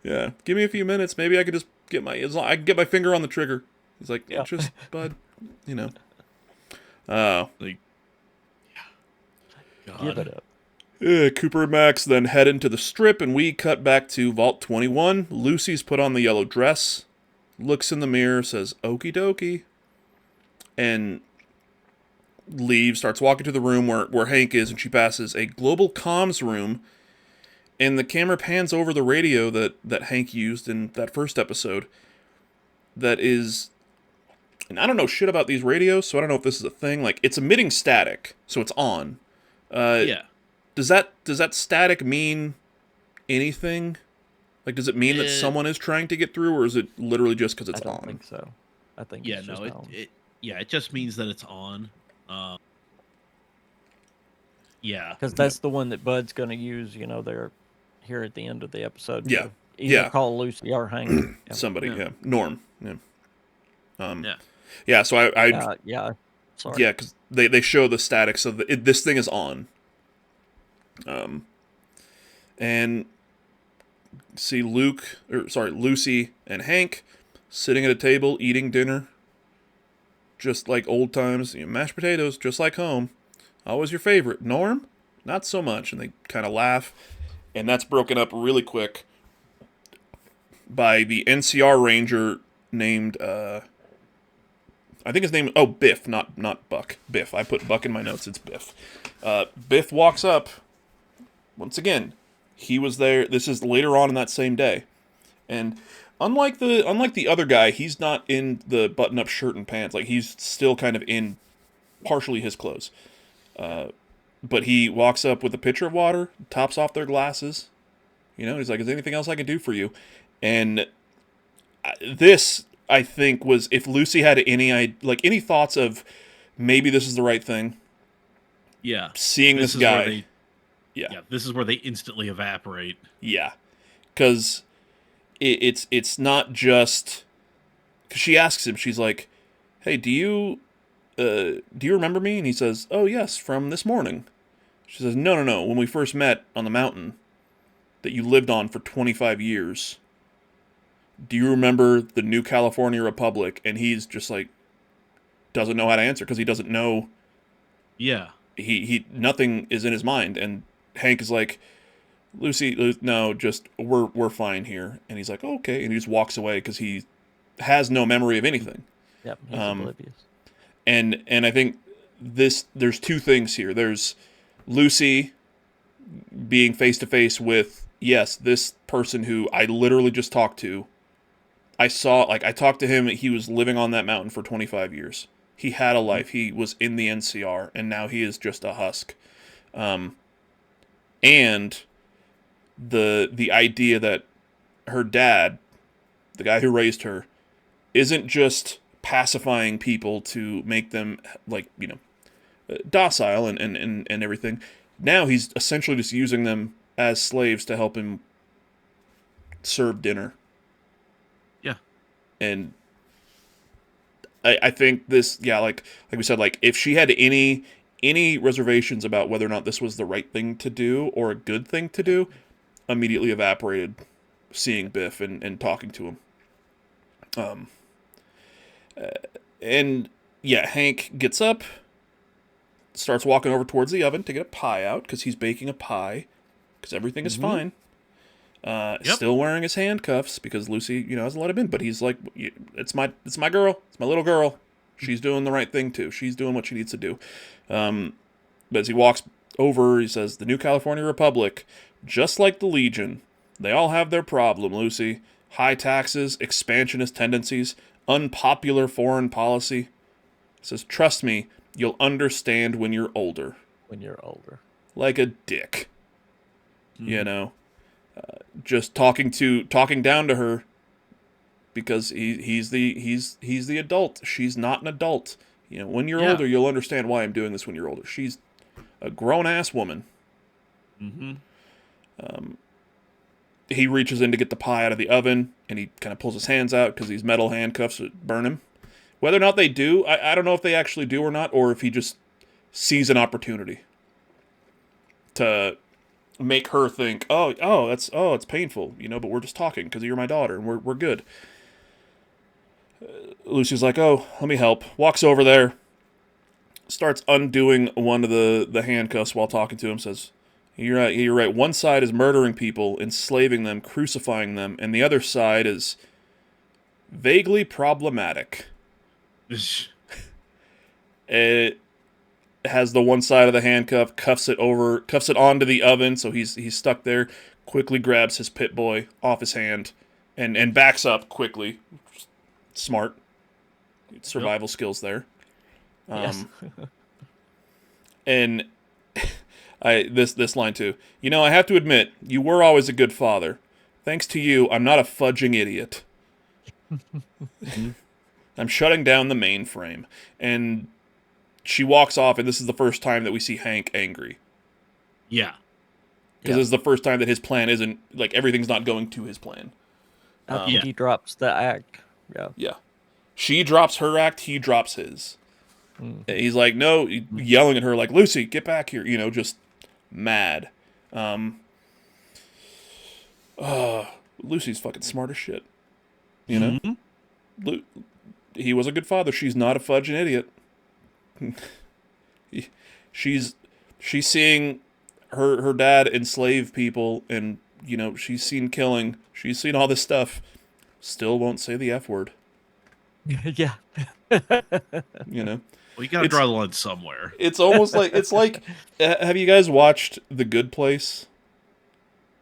yeah, give me a few minutes. Maybe I could just get my finger on the trigger. He's like, just, bud, Like, God. Give it up. Cooper and Max then head into the strip, and we cut back to Vault 21. Lucy's put on the yellow dress, looks in the mirror, says, okie dokie, and leaves, starts walking to the room where Hank is, and she passes a global comms room, and the camera pans over the radio that Hank used in that first episode. That is... And I don't know shit about these radios, so I don't know if this is a thing. Like, it's emitting static, so it's on. Does that static mean anything? Like, does it mean that someone is trying to get through, or is it literally just because it's on? I don't think so. I think it's just on. It just means that it's on. Because that's the one that Bud's going to use, they're here at the end of the episode. Yeah. Either call Lucy or Hank. Somebody, Norm. Yeah. Yeah, so I sorry. Yeah, because they show the static, so this thing is on. And see Lucy and Hank sitting at a table eating dinner, just like old times. Mashed potatoes, just like home. Always your favorite. Norm, not so much. And they kind of laugh, and that's broken up really quick by the NCR Ranger named I think his name... Oh, Biff, not Buck. Biff. I put Buck in my notes. It's Biff. Biff walks up. Once again, he was there. This is later on in that same day. And unlike the other guy, he's not in the button-up shirt and pants. Like, he's still kind of in partially his clothes. But he walks up with a pitcher of water, tops off their glasses. He's like, is there anything else I can do for you? And this... I think was, if Lucy had any thoughts of maybe this is the right thing. Yeah. Seeing this guy. This is where they instantly evaporate. Yeah. Because it's not just, because she asks him, she's like, hey, do you remember me? And he says, oh yes, from this morning. She says, no, when we first met on the mountain that you lived on for 25 years. Do you remember the New California Republic? And he's just like, doesn't know how to answer because he doesn't know. Yeah. He nothing is in his mind. And Hank is like, Lucy, no, just we're fine here. And he's like, okay. And he just walks away because he has no memory of anything. Yep, he's oblivious. And I think there's two things here. There's Lucy being face to face with, yes, this person who I literally just talked to. I talked to him, he was living on that mountain for 25 years. He had a life. He was in the NCR, and now he is just a husk. And the idea that her dad the guy who raised her, isn't just pacifying people to make them, like, docile and everything. Now he's essentially just using them as slaves to help him serve dinner. Yeah. And I think this, like we said, like, if she had any reservations about whether or not this was the right thing to do or a good thing to do, immediately evaporated seeing Biff and talking to him. And yeah, Hank gets up, starts walking over towards the oven to get a pie out, because he's baking a pie, because everything is fine. Still wearing his handcuffs, because Lucy, hasn't let him in, but he's like, it's my girl, it's my little girl. She's doing the right thing too. She's doing what she needs to do. But as he walks over, he says, "The New California Republic, just like the Legion, they all have their problem, Lucy. High taxes, expansionist tendencies, unpopular foreign policy." He says, "Trust me, you'll understand when you're older." When you're older. Like a dick. Just talking down to her, because he's the adult. She's not an adult. When you're older, you'll understand why I'm doing this when you're older. She's a grown-ass woman. He reaches in to get the pie out of the oven, and he kind of pulls his hands out, because these metal handcuffs burn him. Whether or not they do, I don't know if they actually do or not, or if he just sees an opportunity to make her think, it's painful, but we're just talking because you're my daughter, and we're good. Lucy's like, "Oh, let me help." Walks over there, starts undoing one of the handcuffs while talking to him, says, You're right. One side is murdering people, enslaving them, crucifying them, and the other side is vaguely problematic. It has the one side of the handcuff, cuffs it onto the oven, so he's stuck there. Quickly grabs his pit boy off his hand, and backs up quickly. Smart, survival skills there. Yes. And this line too. I have to admit, you were always a good father. Thanks to you, I'm not a fudging idiot. I'm shutting down the mainframe. And she walks off, and this is the first time that we see Hank angry. Yeah. Because this is the first time that his plan isn't, like, everything's not going to his plan. I think he drops the act. Yeah. Yeah. She drops her act, he drops his. He's like, no, yelling at her like, "Lucy, get back here," just mad. Lucy's fucking smart as shit. He was a good father. She's not a fudging idiot. She's seeing her dad enslave people, and she's seen killing. She's seen all this stuff. Still won't say the F word. Yeah. Well, you gotta draw the line somewhere. It's almost like have you guys watched The Good Place?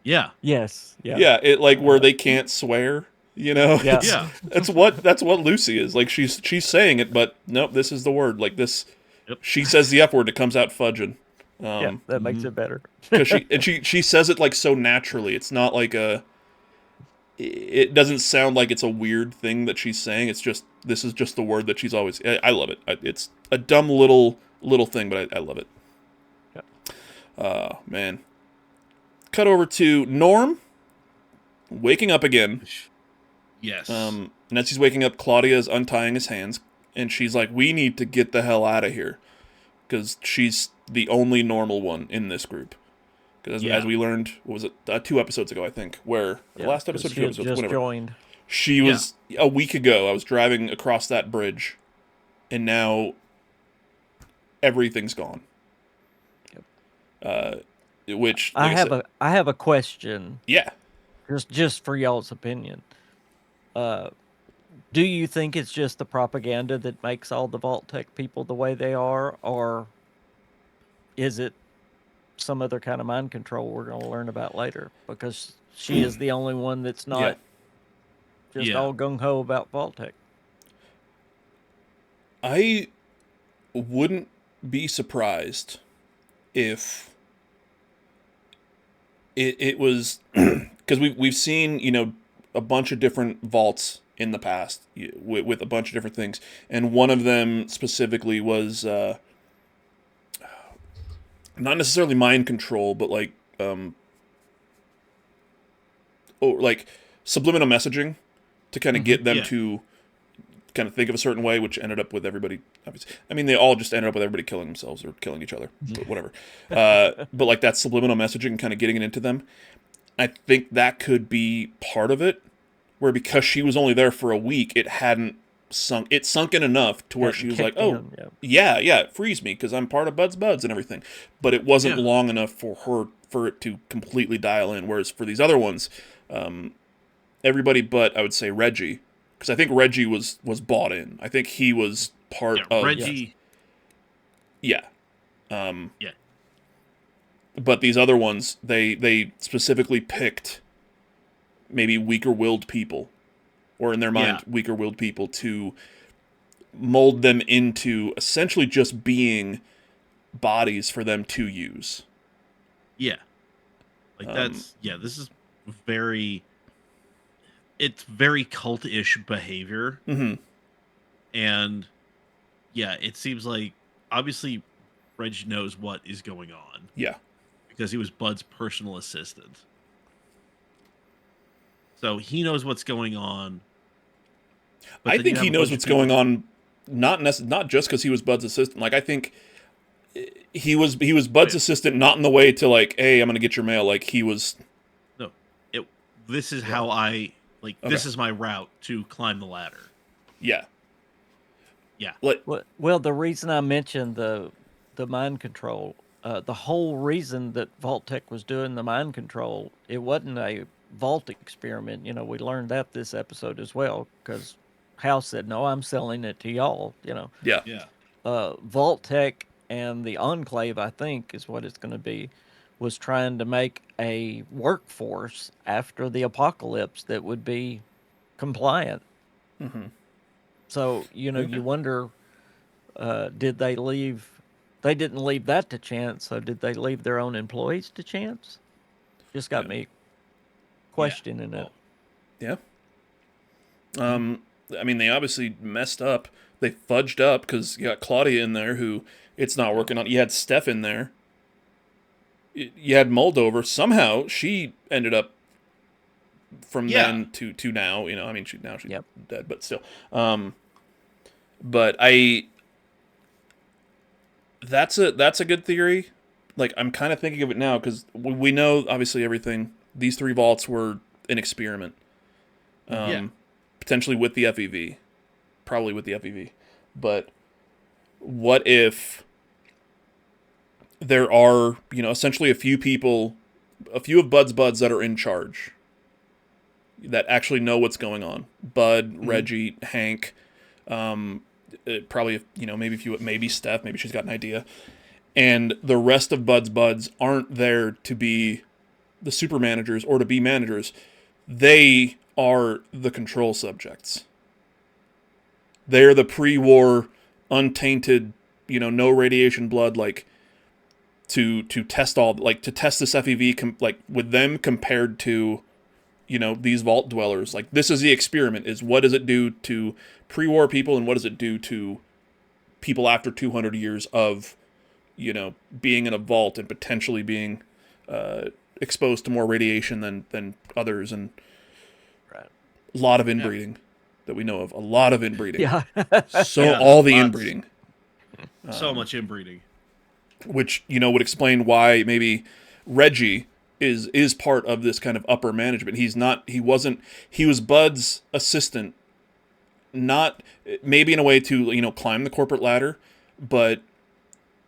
Yeah. Yes. Yeah. Yeah, where they can't swear, Yeah. Yeah. That's what Lucy is. Like, she's saying it, but nope, this is the word. Like, this she says the F word, it comes out fudging. That makes it better. Cuz she says it like so naturally. It's not like it doesn't sound like it's a weird thing that she's saying. It's just, this is just the word that she's always... I love it. It's a dumb little thing, but I love it. Yeah. Man. Cut over to Norm waking up again. Yes. And as he's waking up, Claudia's untying his hands, and she's like, "We need to get the hell out of here," because she's the only normal one in this group. Because as we learned, what was it, 2 episodes ago, I think, where the last episode, she had just joined. She was a week ago. I was driving across that bridge, and now everything's gone. Yep. Which I have a question. Yeah. Just for y'all's opinion. Do you think it's just the propaganda that makes all the Vault-Tec people the way they are, or is it some other kind of mind control we're going to learn about later? Because she is the only one that's not just all gung-ho about Vault-Tec. I wouldn't be surprised if it was... Because we've seen, a bunch of different vaults in the past with a bunch of different things, and one of them specifically was not necessarily mind control, but like subliminal messaging to kind of get them to kind of think of a certain way, which ended up with everybody. Obviously, I mean, they all just ended up with everybody killing themselves or killing each other, but whatever. But like that subliminal messaging, kind of getting it into them. I think that could be part of it, where because she was only there for a week, it hadn't sunk. It sunk in enough to where she was like, "Oh, yeah, freeze me because I'm part of Bud's Buds and everything." But it wasn't long enough for it to completely dial in. Whereas for these other ones, everybody but I would say Reggie, because I think Reggie was bought in. I think he was part of Reggie. Yeah. But these other ones, they specifically picked maybe weaker-willed people, or in their mind, weaker-willed people, to mold them into essentially just being bodies for them to use. Yeah. Like this is it's very cult-ish behavior. Mm-hmm. And it seems like obviously Reg knows what is going on. Yeah. Because he was Bud's personal assistant. So he knows what's going on. I think he knows what's going on, not just because he was Bud's assistant. Like, I think he was Bud's assistant, not in the way to like, hey, I'm going to get your mail. Like, he was... No. This is how I... Like, this is my route to climb the ladder. Yeah. Yeah. Well, the reason I mentioned the mind control, the whole reason that Vault-Tec was doing the mind control, it wasn't a vault experiment. You know, we learned that this episode as well, because House said, no, I'm selling it to y'all, you know. Yeah. Yeah. Vault-Tec and the Enclave, I think, is what it's going to be, was trying to make a workforce after the apocalypse that would be compliant. Mm-hmm. So, you know, you wonder, did they leave... They didn't leave that to chance, so did they leave their own employees to chance? Just got me questioning it. Yeah. I mean, they obviously messed up. They fudged up because you got Claudia in there who it's not working on. You had Steph in there. You had Moldover. Somehow she ended up from then to now. You know, I mean, she's dead, but still. But that's a good theory. Like, I'm kind of thinking of it now because we know obviously everything. These 3 vaults were an experiment. Potentially with the FEV, probably with the FEV. But what if there are, you know, essentially a few of Bud's buds that are in charge, that actually know what's going on? Bud, Reggie, Hank, probably, you know, maybe Steph, maybe she's got an idea. And the rest of Bud's buds aren't there to be the super managers or to be managers. They are the control subjects. They're the pre-war, untainted, you know, no radiation blood, like, to test to test this FEV, like, with them compared to, you know, these vault dwellers. Like, this is the experiment, is what does it do to pre-war people and what does it do to people after 200 years of, you know, being in a vault and potentially being exposed to more radiation than others, and a lot of inbreeding that we know of. A lot of inbreeding. Yeah. All the inbreeding. So much inbreeding. Which, you know, would explain why maybe Reggie is part of this kind of upper management. He was Bud's assistant, not maybe in a way to, you know, climb the corporate ladder, but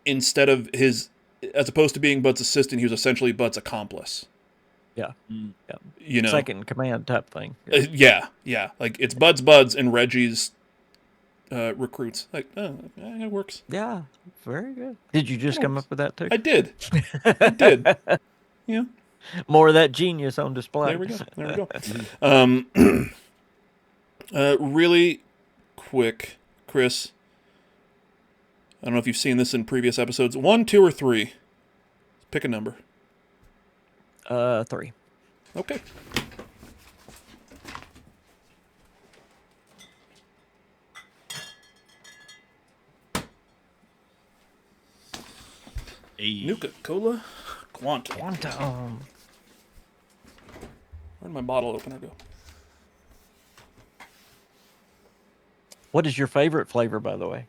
instead of as opposed to being Bud's assistant, he was essentially Bud's accomplice. Yeah. You know, second in command type thing. Yeah. Like, it's Bud's buds and Reggie's recruits. Like, it works. Yeah, very good. Did you just come up with that too? I did. Yeah. More of that genius on display. There we go. Really quick, Chris. I don't know if you've seen this in previous episodes. 1, 2, or 3. Pick a number. 3. Okay. Nuka-Cola Quantum. Quantum. Where'd my bottle opener go? What is your favorite flavor, by the way?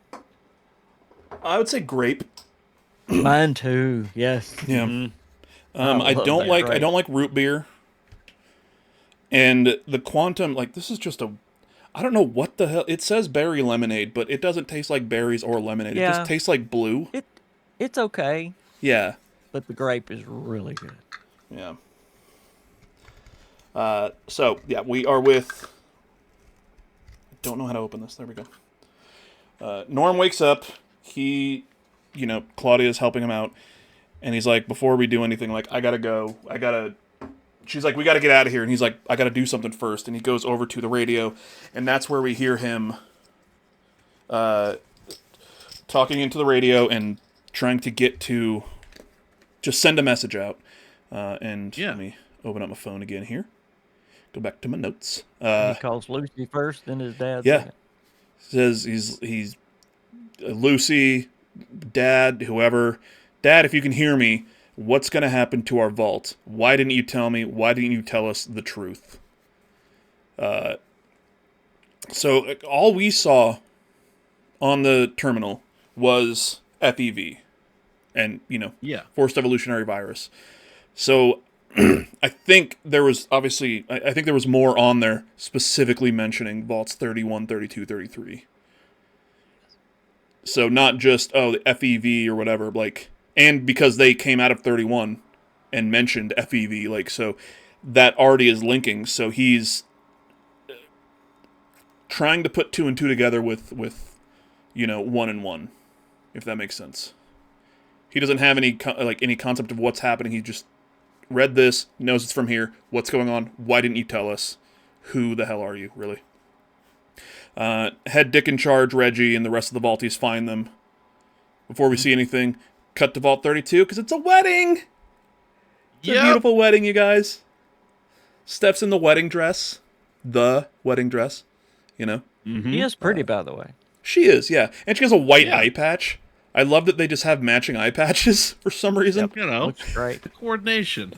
I would say grape. Mine too. Yes. Yeah. Mm-hmm. I don't like root beer. And the Quantum, like, this is just I don't know what the hell. It says berry lemonade, but it doesn't taste like berries or lemonade. Yeah. It just tastes like blue. It's okay. Yeah. But the grape is really good. Yeah. So, yeah, we are with... I don't know how to open this. There we go. Norm wakes up. Claudia's helping him out. And he's like, before we do anything, like, I gotta go. She's like, we gotta get out of here. And he's like, I gotta do something first. And he goes over to the radio. And that's where we hear him talking into the radio and trying to get to just send a message out. Let me open up my phone again here. Go back to my notes. He calls Lucy first, then his dad. Yeah. Second. Says he's Lucy, Dad, whoever. Dad, if you can hear me, what's going to happen to our vault? Why didn't you tell me? Why didn't you tell us the truth? So all we saw on the terminal was FEV and, forced evolutionary virus. So I think there was more on there specifically mentioning vaults 31, 32, 33. So not just, the FEV or whatever, like, and because they came out of 31 and mentioned FEV, like, so that already is linking. So he's trying to put 2 and 2 together with 1 and 1, if that makes sense. He doesn't have any concept of what's happening. He just read this, knows it's from here. What's going on? Why didn't you tell us? Who the hell are you, really? Head Dick in charge, Reggie, and the rest of the Vaulties find them. Before we see anything, cut to Vault 32, because it's a wedding! It's a beautiful wedding, you guys. Steph's in the wedding dress. The wedding dress, Mm-hmm. She is pretty, by the way. She is, yeah. And she has a white eye patch. I love that they just have matching eye patches for some reason. Yep, looks great. The coordination.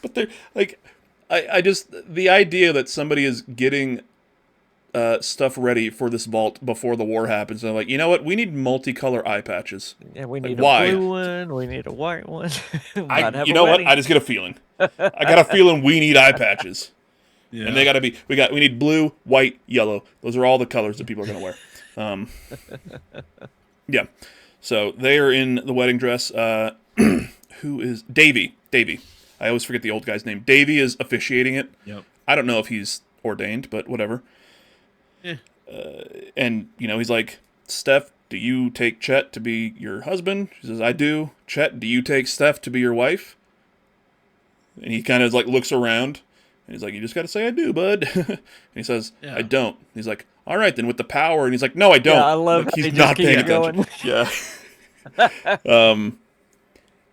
But they're, I just, the idea that somebody is getting stuff ready for this vault before the war happens, and they're like, you know what, we need multicolor eye patches. Yeah, we need a blue one, we need a white one. What? I just get a feeling. I got a feeling we need eye patches. Yeah. And they gotta be, we need blue, white, yellow. Those are all the colors that people are gonna wear. Yeah. So they are in the wedding dress. Who is Davey? I always forget the old guy's name. Davey is officiating it. Yep. I don't know if he's ordained, but whatever. Yeah. And, he's like, Steph, do you take Chet to be your husband? She says, I do. Chet, do you take Steph to be your wife? And he kind of looks around. And he's like, you just got to say I do, bud. And he says, yeah. I don't. He's like, all right, then with the power. And he's like, no, I don't. Yeah, I love how he's not paying attention. Yeah.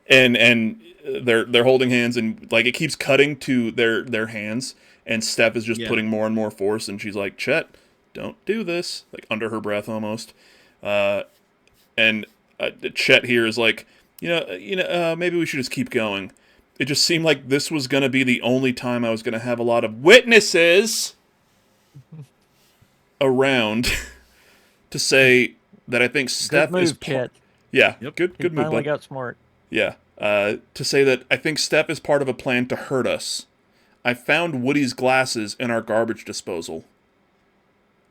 And they're holding hands, and it keeps cutting to their hands, and Steph is just putting more and more force, and she's like, Chet, don't do this, under her breath almost. And Chet here is like, maybe we should just keep going. It just seemed like this was going to be the only time I was going to have a lot of witnesses around to say that I think Steph good move, is Chet. Yeah, yep. good move. Finally got smart. Yeah, to say that I think Steph is part of a plan to hurt us. I found Woody's glasses in our garbage disposal,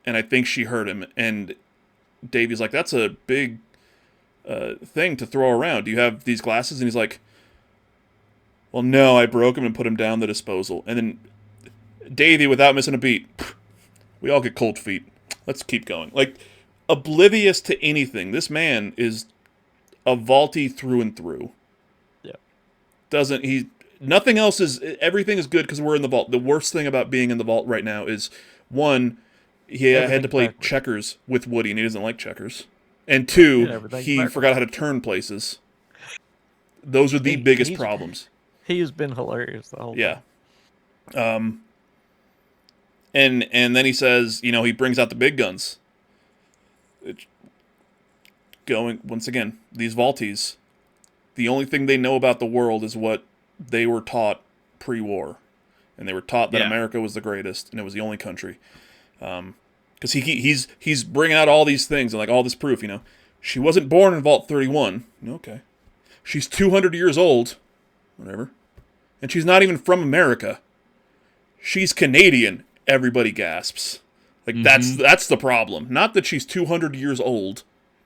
and I think she hurt him. And Davey's like, "That's a big thing to throw around. Do you have these glasses?" And he's like, "Well, no, I broke them and put them down the disposal." And then Davey, without missing a beat, we all get cold feet. Let's keep going. Oblivious to anything. This man is a vaulty through and through. Yeah. Nothing else is, everything is good because we're in the vault. The worst thing about being in the vault right now is, one, he had to play checkers with Woody, and he doesn't like checkers. And two, he forgot how to turn places. Those are the biggest problems. He has been hilarious the whole time. Yeah. And then he says, he brings out the big guns. Going, once again, these vaulties, the only thing they know about the world is what they were taught pre-war. And they were taught that America was the greatest, and it was the only country. Because he's bringing out all these things, and like all this proof, She wasn't born in Vault 31. Okay. She's 200 years old. Whatever. And she's not even from America. She's Canadian. Everybody gasps. Like, that's the problem. Not that she's 200 years old,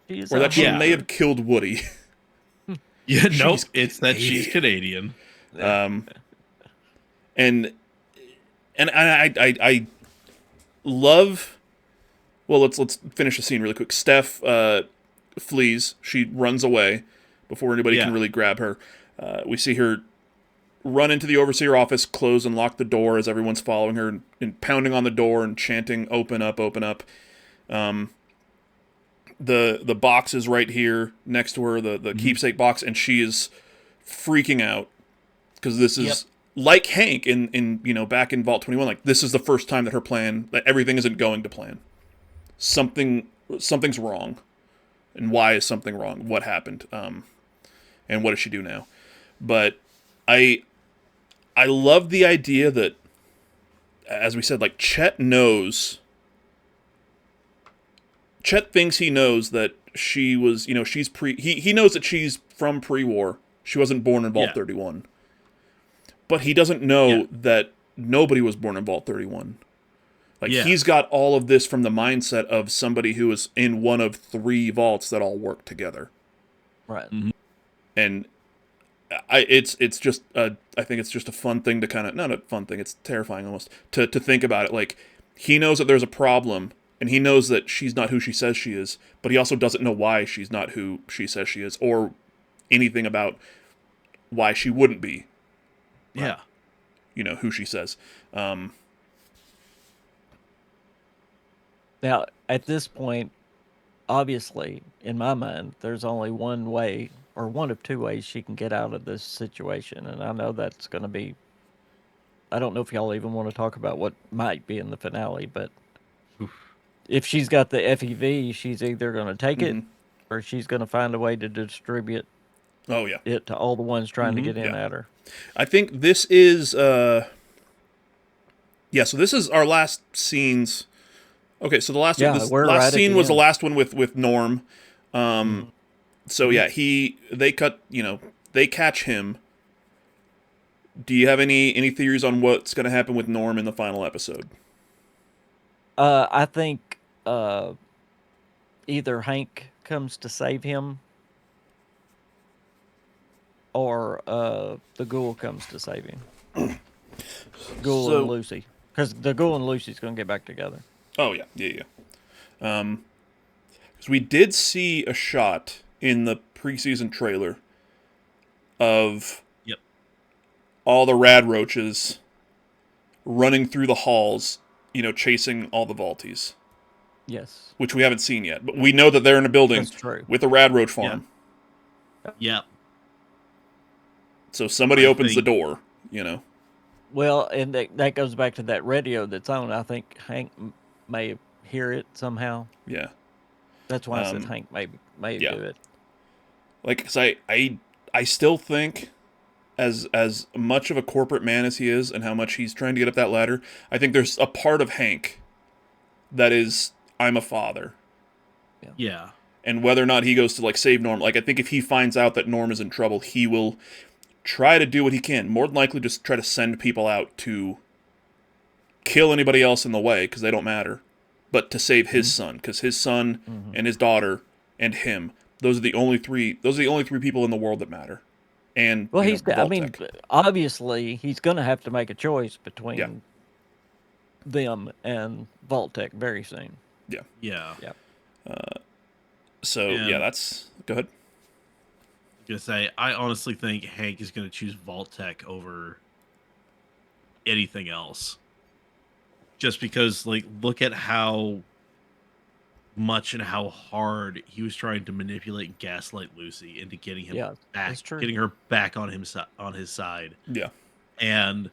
or that she may have killed Woody. Nope. It's that she's Canadian. And I love. Well, let's finish the scene really quick. Steph flees. She runs away before anybody can really grab her. We see her run into the overseer office, close and lock the door as everyone's following her, and pounding on the door and chanting, "Open up, open up." The box is right here next to her, the keepsake box, and she is freaking out because this is like Hank in back in Vault 21. Like, this is the first time that everything isn't going to plan. Something's wrong, and why is something wrong? What happened? And what does she do now? But I love the idea that, as we said, like, Chet thinks he knows that she was, she's he knows that she's from pre-war. She wasn't born in Vault 31. But he doesn't know that nobody was born in Vault 31. Like, he's got all of this from the mindset of somebody who is in one of 3 vaults that all work together. Right. Mm-hmm. And it's just I think it's just a fun thing to kind of, not a fun thing, it's terrifying almost to think about it. Like, he knows that there's a problem, and he knows that she's not who she says she is, but he also doesn't know why she's not who she says she is, or anything about why she wouldn't be. Yeah. Who she says. Now, at this point, obviously, in my mind, there's only one way, or one of 2 ways she can get out of this situation. And I know that's going to be, I don't know if y'all even want to talk about what might be in the finale, but if she's got the FEV, she's either going to take it, or she's going to find a way to distribute it to all the ones trying to get in at her. I think this is, so this is our last scenes. Okay, so the last last scene was the last one with Norm. So they catch him. Do you have any theories on what's going to happen with Norm in the final episode? I think either Hank comes to save him, or the ghoul comes to save him. Ghoul and Lucy, because the ghoul and Lucy's going to get back together. Oh yeah. Because we did see a shot in the preseason trailer of all the rad roaches running through the halls, chasing all the vaulties. Yes. Which we haven't seen yet, but we know that they're in a building with a rad roach farm. Yeah. So somebody opens the door, Well, and that goes back to that radio that's on. I think Hank may hear it somehow. Yeah. That's why I said Hank may do it. Like, 'cause I still think, as much of a corporate man as he is, and how much he's trying to get up that ladder, I think there's a part of Hank that is, I'm a father. Yeah. And whether or not he goes to, like, save Norm, like, I think if he finds out that Norm is in trouble, he will try to do what he can. More than likely just try to send people out to kill anybody else in the way, because they don't matter. But to save his son, because his son and his daughter and him, those are the only 3 people in the world that matter. And obviously he's going to have to make a choice between them and Vault-Tec very soon. Yeah. That's, go ahead. I was gonna say, I honestly think Hank is gonna choose Vault-Tec over anything else. Just because, like, look at how much and how hard he was trying to manipulate and gaslight Lucy into getting him back, getting her back on his side. Yeah. And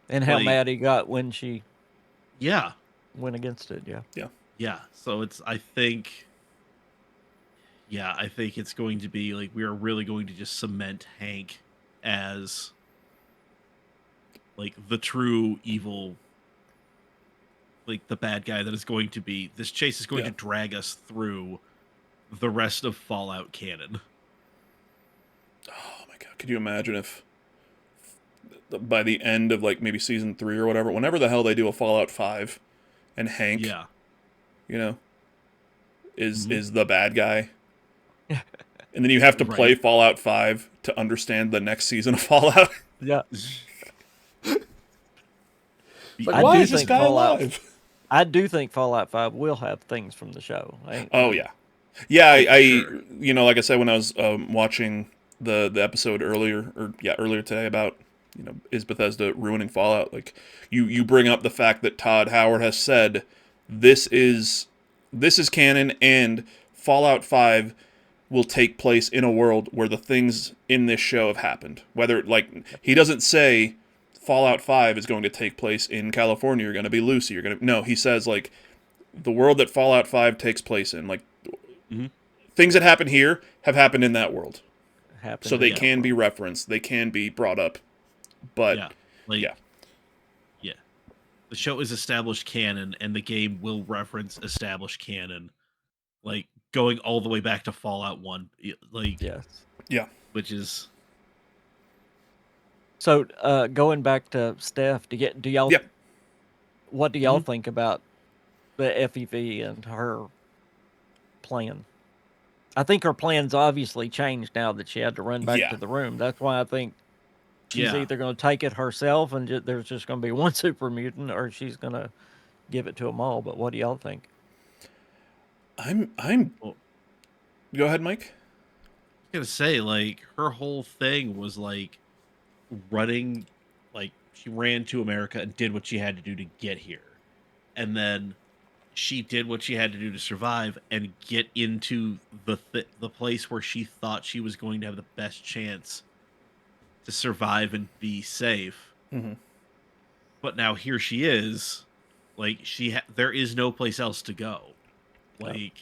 how mad he got when she went against it. Yeah. So I think Yeah, I think it's going to be like we are really going to just cement Hank as like the true evil, like the bad guy that is going to be. This chase is going to drag us through the rest of Fallout canon. Oh my god, could you imagine if by the end of like maybe season 3 or whatever, whenever the hell they do a Fallout 5 and Hank, you know, is the bad guy. And then you have to play Fallout 5 to understand the next season of Fallout. Yeah. Like, why is this guy alive? I do think Fallout 5 will have things from the show. Yeah. Yeah, I you know, like I said when I was watching the episode earlier today about, you know, is Bethesda ruining Fallout? Like you bring up the fact that Todd Howard has said this is canon and Fallout 5 will take place in a world where the things in this show have happened. Whether, like, he doesn't say Fallout 5 is going to take place in California, you're going to be Lucy, no, he says, like, the world that Fallout 5 takes place in, like, things that happen here have happened in that world. So they can be referenced, they can be brought up, but, the show is established canon, and the game will reference established canon, like, going all the way back to Fallout 1, like, which is... So, going back to Steph, do y'all... What do y'all think about the FEV and her plan? I think her plan's obviously changed now that she had to run back to the room. That's why I think she's either going to take it herself and there's just going to be one super mutant, or she's going to give it to them all. But what do y'all think? Go ahead, Mike. I was gonna say, like, her whole thing was like running, like, she ran to America and did what she had to do to get here, and then she did what she had to do to survive and get into the place where she thought she was going to have the best chance to survive and be safe. But now here she is, like, there is no place else to go. Like,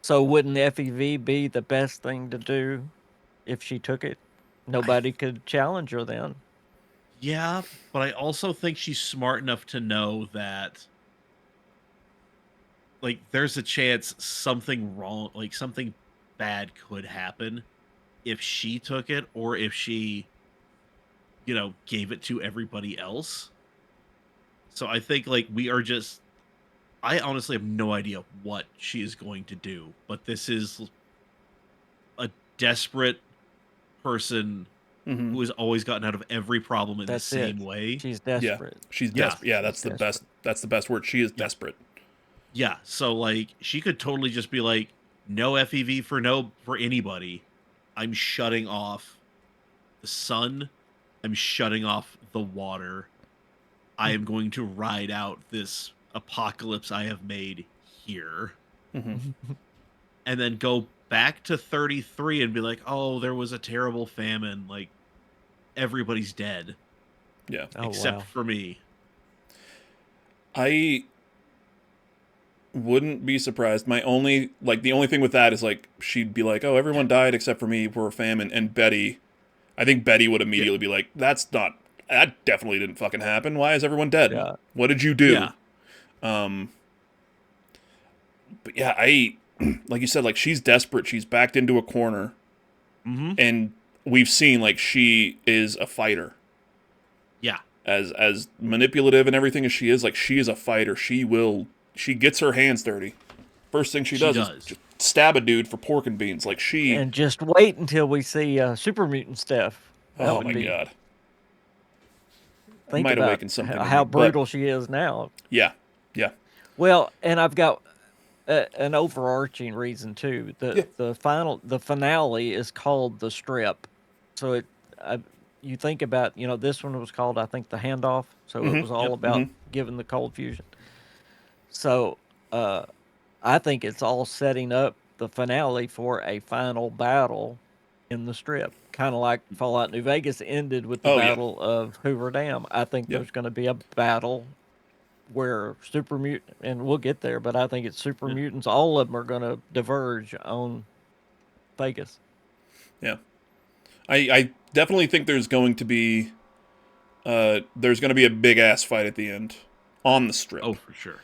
so wouldn't FEV be the best thing to do if she took it? Nobody could challenge her then. Yeah, but I also think she's smart enough to know that, like, there's a chance something wrong, like, something bad could happen if she took it, or if she, you know, gave it to everybody else. So I think, like, I honestly have no idea what she is going to do, but this is a desperate person who has always gotten out of every problem in the same way. She's desperate. Yeah, she's desperate. Yeah, that's the best. That's the best word. She is desperate. Yeah, so, like, she could totally just be like, no FEV for anybody. I'm shutting off the sun. I'm shutting off the water. I am going to ride out this apocalypse I have made here. And then go back to 33 and be like, oh, there was a terrible famine. Like, everybody's dead. Yeah. Except for me. I wouldn't be surprised. The only thing with that is, like, she'd be like, oh, everyone died except for me for a famine. And I think Betty would immediately be like, that definitely didn't fucking happen. Why is everyone dead? Yeah. What did you do? Yeah. But yeah, like you said, like, she's desperate. She's backed into a corner. And we've seen, like, she is a fighter. Yeah. As manipulative and everything as she is a fighter. She gets her hands dirty. First thing she does is just stab a dude for pork and beans. Like, and just wait until we see super mutant Steph. Oh my god. Think might about awaken something how brutal she is now. Yeah. Well, and I've got an overarching reason too. The finale is called The Strip. So you think about, this one was called, I think, The Handoff. So it was all about giving the cold fusion. So I think it's all setting up the finale for a final battle in the Strip. Kind of like Fallout New Vegas ended with the Battle of Hoover Dam. I think there's going to be a battle where super mutant, and we'll get there, but I think it's super mutants. All of them are going to diverge on Vegas. Yeah. I definitely think there's going to be a big ass fight at the end on the strip. Oh, for sure.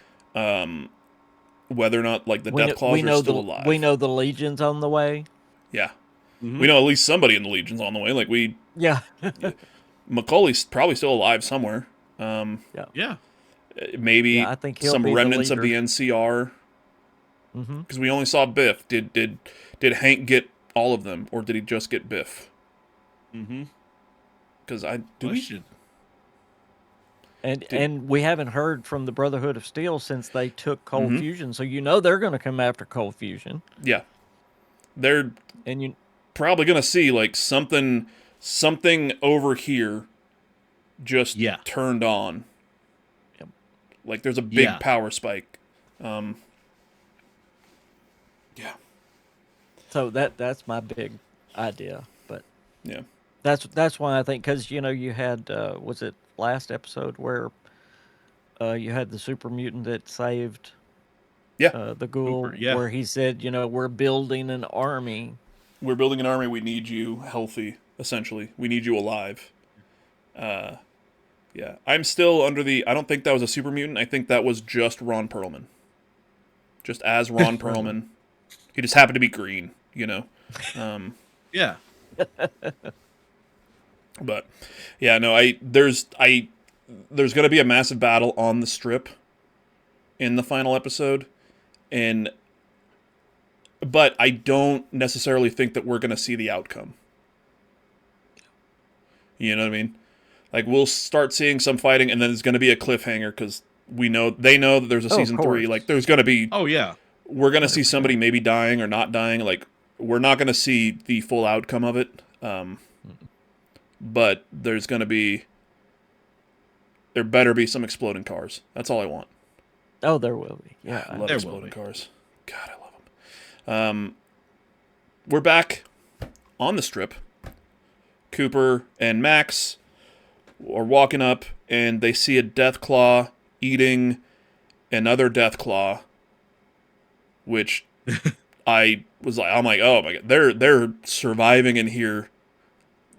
Whether or not like the Deathclaws are still alive. We know the Legion's on the way. Yeah. We know at least somebody in the Legion's on the way. Like Yeah. Macaulay's probably still alive somewhere. Yeah. Maybe I think he'll some be the remnants of the leader. NCR. Because we only saw Biff. Did Hank get all of them, or did he just get Biff? Because Question. And we haven't heard from the Brotherhood of Steel since they took Cold Fusion, so they're going to come after Cold Fusion. Yeah, they're and probably going to see like something over here just turned on. Yep. Like there's a big power spike. Yeah. So that's my big idea, but yeah, that's why I think, because you had was it last episode where you had the super mutant that saved the ghoul, where he said we're building an army. We're building an army. We need you healthy. Essentially, we need you alive. Yeah, I'm still under I don't think that was a super mutant. I think that was just Ron Perlman. Just as Ron Perlman. He just happened to be green, Yeah. But yeah, no, there's going to be a massive battle on the strip in the final episode, but I don't necessarily think that we're going to see the outcome. You know what I mean? Like we'll start seeing some fighting, and then there's going to be a cliffhanger because they know that there's a season 3. Like there's going to be. Oh yeah. We're going to see somebody maybe dying or not dying. Like, we're not going to see the full outcome of it. But there's going to be... There better be some exploding cars. That's all I want. Oh, there will be. Yeah, I love exploding cars. God, I love them. We're back on the strip. Cooper and Max are walking up, and they see a Deathclaw eating another Deathclaw. Which I'm like, oh my god, they're surviving in here.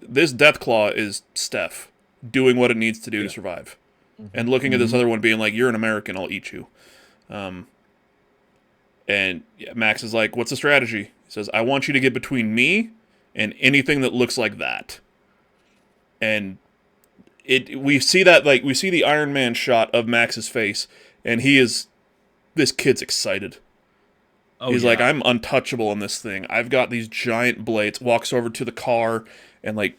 This Deathclaw is Steph doing what it needs to do to survive, and looking at this other one, being like, "You're an American, I'll eat you." And Max is like, "What's the strategy?" He says, "I want you to get between me and anything that looks like that." And we see the Iron Man shot of Max's face, and this kid's excited. He's like, I'm untouchable in this thing. I've got these giant blades. Walks over to the car and like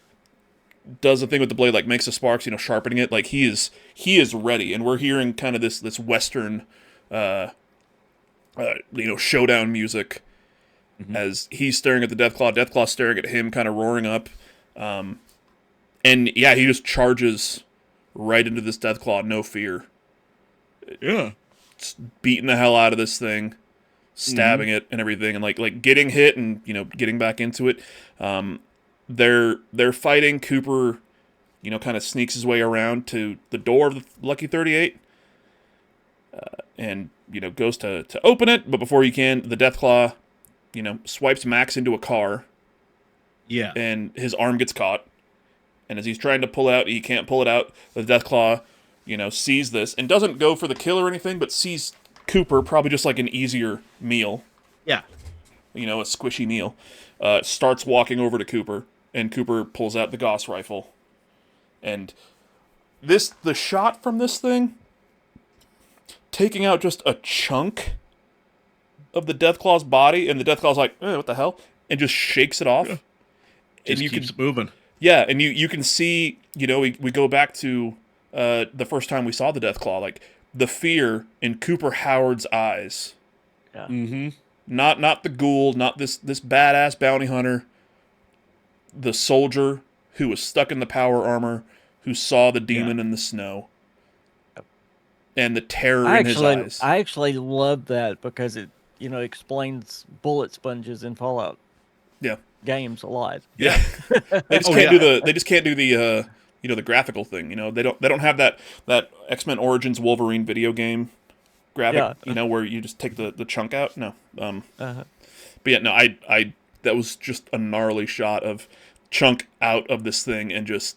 does the thing with the blade, like makes the sparks, sharpening it. Like he is ready. And we're hearing kind of this Western, showdown music as he's staring at the Deathclaw. Deathclaw staring at him, kind of roaring up. And yeah, he just charges right into this Deathclaw, no fear. Yeah, just beating the hell out of this thing. Stabbing it and everything, and like getting hit and getting back into it. They're fighting. Cooper, kind of sneaks his way around to the door of the Lucky 38, and goes to open it. But before he can, the Deathclaw, swipes Max into a car. Yeah, and his arm gets caught. And as he's trying to pull out, he can't pull it out. The Deathclaw, sees this and doesn't go for the kill or anything, but sees Cooper, probably just like an easier meal. Yeah. A squishy meal. Starts walking over to Cooper, and Cooper pulls out the Gauss rifle. And the shot from this thing, taking out just a chunk of the Deathclaw's body, and the Deathclaw's like, what the hell? And just shakes it off. Yeah. And just keeps moving. Yeah, and you can see, we go back to the first time we saw the Deathclaw, like, the fear in Cooper Howard's eyes. Yeah. Mm-hmm. Not the ghoul, not this badass bounty hunter. The soldier who was stuck in the power armor, who saw the demon in the snow. And the terror in his eyes. I actually love that because it, explains bullet sponges in Fallout. Yeah. Games a lot. Yeah. They just can't do the the graphical thing. They don't have that X-Men Origins Wolverine video game graphic, where you just take the chunk out. No. But yeah, no, that was just a gnarly shot of chunk out of this thing and just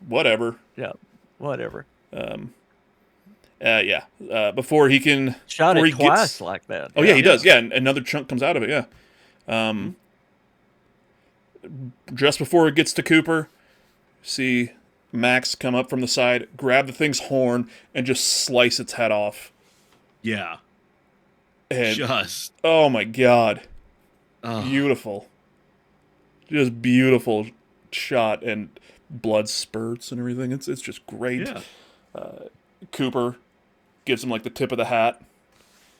whatever. Yeah, whatever. Before he can Shot before it he twice gets, like that. Oh yeah, he does. Yeah, and another chunk comes out of it. Yeah. Just before it gets to Cooper, see Max come up from the side, grab the thing's horn, and just slice its head off. Yeah. And Just. oh my god, Oh. beautiful, just beautiful shot, and blood spurts and everything. It's just great. Yeah. Cooper gives him like the tip of the hat.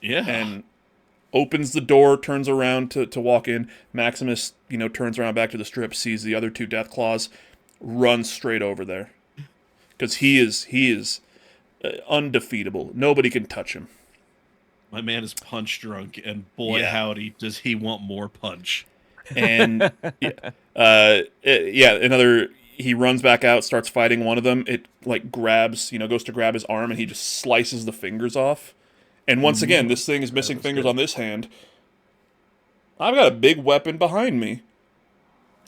Yeah. And opens the door, turns around to walk in. Maximus, turns around back to the strip, sees the other two Deathclaws, runs straight over there. Because he is undefeatable. Nobody can touch him. My man is punch drunk, and boy, howdy, does he want more punch. And, he runs back out, starts fighting one of them. It, grabs, goes to grab his arm, and he just slices the fingers off. And once again, this thing is missing fingers on this hand. I've got a big weapon behind me.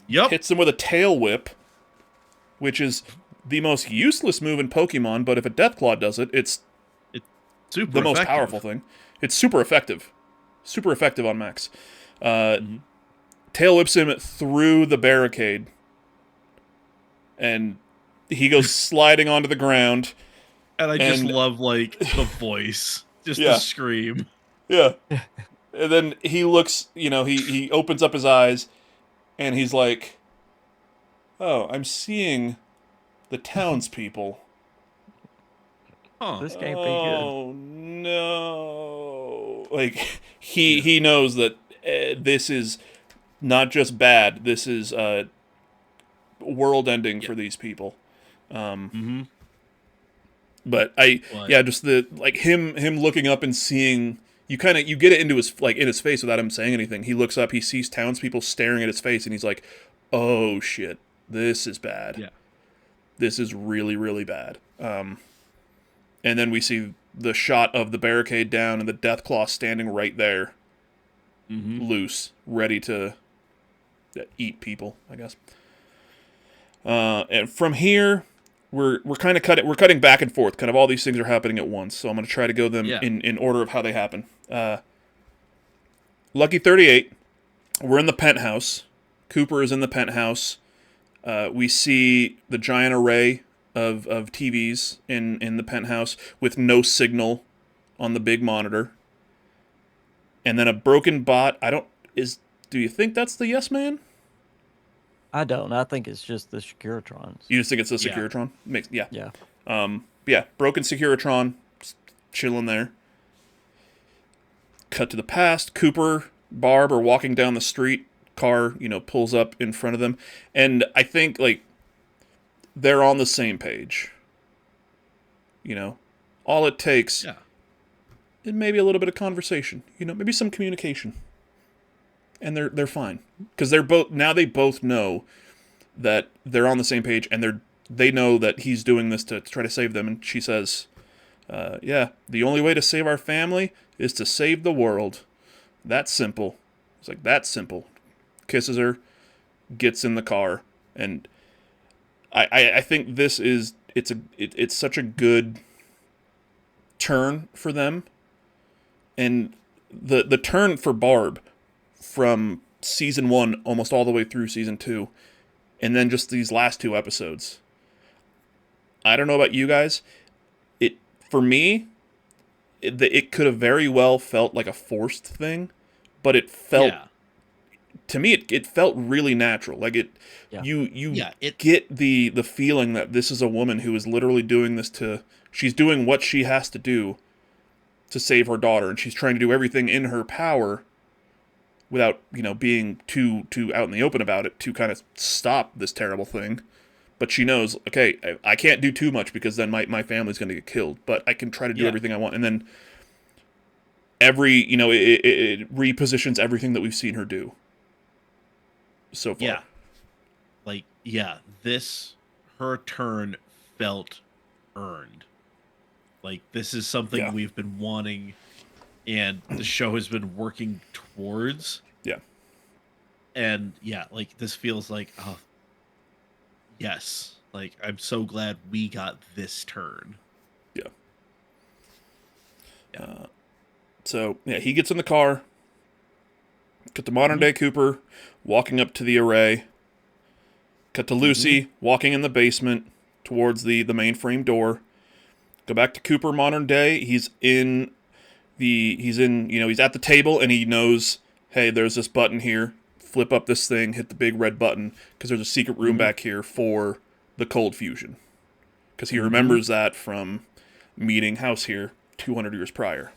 Yep. Hits him with a tail whip, which is the most useless move in Pokemon, but if a Deathclaw does it, it's super the most effective. powerful thing. It's super effective. Super effective on Max. Tail whips him through the barricade. And he goes sliding onto the ground. And I just love, the voice. Just Yeah. the scream. Yeah. And then he looks, he opens up his eyes, and he's like, oh, I'm seeing the townspeople. Huh. This can't be good. Oh, no. He knows that this is not just bad, this is world-ending for these people. But just him looking up and seeing, you get it into his in his face without him saying anything. He looks up, he sees townspeople staring at his face, and he's like, "Oh shit, this is bad. Yeah, this is really really bad." And then we see the shot of the barricade down and the Deathclaw standing right there, loose, ready to eat people, I guess. And from here, we're kind of cutting back and forth. Kind of all these things are happening at once. So I'm going to try to go them in order of how they happen. Lucky 38. We're in the penthouse. Cooper is in the penthouse. We see the giant array of TVs in the penthouse with no signal on the big monitor. And then a broken bot. Do you think that's the Yes Man? I don't. I think it's just the Securitrons. You just think it's the Securitron? Yeah. Broken Securitron, chilling there. Cut to the past. Cooper, Barb are walking down the street. Car, pulls up in front of them. And I think, they're on the same page. All it takes is maybe a little bit of conversation. Maybe some communication. And they're fine. Because they both know that they're on the same page, and they know that he's doing this to try to save them. And she says, the only way to save our family is to save the world. That's simple. It's like, that's simple. Kisses her, gets in the car, and I think this is it's such a good turn for them, and the turn for Barb from season 1 almost all the way through season 2, and then just these last 2 episodes. I don't know about you guys. For me, it could have very well felt like a forced thing, but it felt to me it felt really natural. You get the feeling that this is a woman who is literally doing this she's doing what she has to do to save her daughter, and she's trying to do everything in her power without, being too out in the open about it to kind of stop this terrible thing. But she knows, okay, I can't do too much because then my family's going to get killed, but I can try to do everything I want. And then it repositions everything that we've seen her do so far. Her turn felt earned. This is something we've been wanting, and the show has been working towards. Yeah. And yeah, like this feels like, oh, yes. Like, I'm so glad we got this turn. Yeah. Yeah. So, yeah, he gets in the car. Cut to modern day Cooper walking up to the array. Cut to Lucy walking in the basement towards the mainframe door. Go back to Cooper modern day. He's at the table and he knows, hey, there's this button here. Flip up this thing, hit the big red button because there's a secret room back here for the cold fusion. Because he remembers that from meeting House here 200 years prior.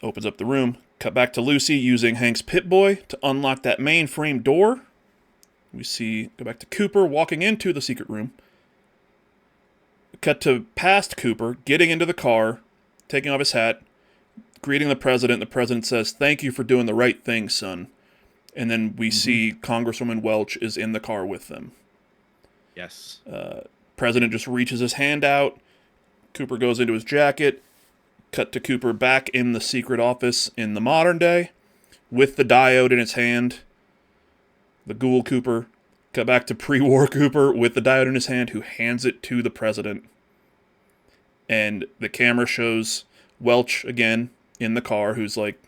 Opens up the room. Cut back to Lucy using Hank's Pip-Boy to unlock that mainframe door. Go back to Cooper walking into the secret room. Cut to past Cooper, getting into the car, taking off his hat, greeting the president. The president says, "Thank you for doing the right thing, son." And then we see Congresswoman Welch is in the car with them. Yes. President just reaches his hand out. Cooper goes into his jacket. Cut to Cooper back in the secret office in the modern day with the diode in his hand. The ghoul Cooper. Cut back to pre-war Cooper with the diode in his hand who hands it to the president. And the camera shows Welch again in the car who's like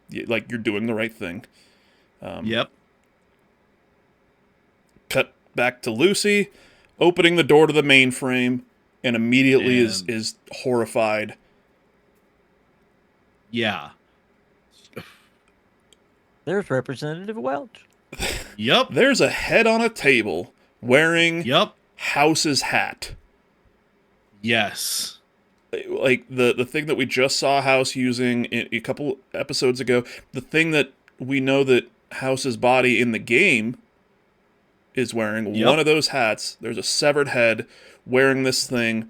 you're doing the right thing. Yep. Cut back to Lucy opening the door to the mainframe and immediately is horrified. Yeah. There's Representative Welch. Yep. There's a head on a table wearing House's hat. Yes. Like the thing that we just saw House using a couple episodes ago, the thing that we know that House's body in the game is wearing, one of those hats. There's a severed head wearing this thing.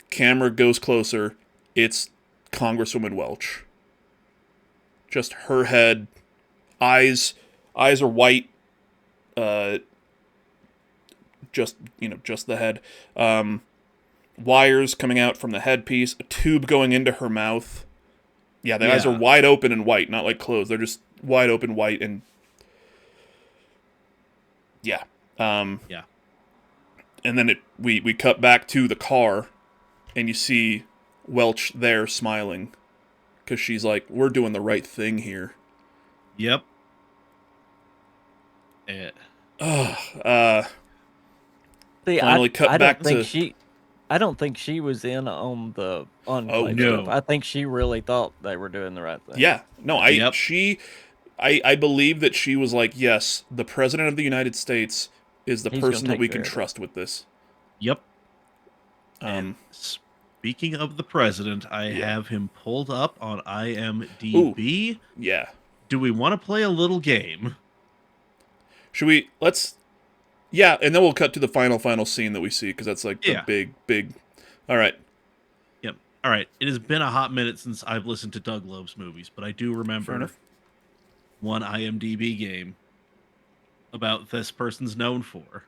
Camera goes closer. It's Congresswoman Welch. Just her head. Eyes are white. Just the head. Wires coming out from the headpiece. A tube going into her mouth. Yeah, the eyes are wide open and white, not like closed. They're just wide open, white, and yeah. Yeah. And then we cut back to the car, and you see Welch there smiling, because she's like, "We're doing the right thing here." Yep. See, finally cut back to. I don't think she was in on the enclave stuff. I think she really thought they were doing the right thing. Yeah, no, I believe that she was like, yes, the president of the United States is the person that we can trust with this. Yep. Speaking of the president, I have him pulled up on IMDb. Ooh, yeah. Do we want to play a little game? Should we? Yeah, and then we'll cut to the final scene that we see, because that's like the big. All right. Yep. All right. It has been a hot minute since I've listened to Doug Loeb's movies, but I do remember one IMDb game about this person's known for.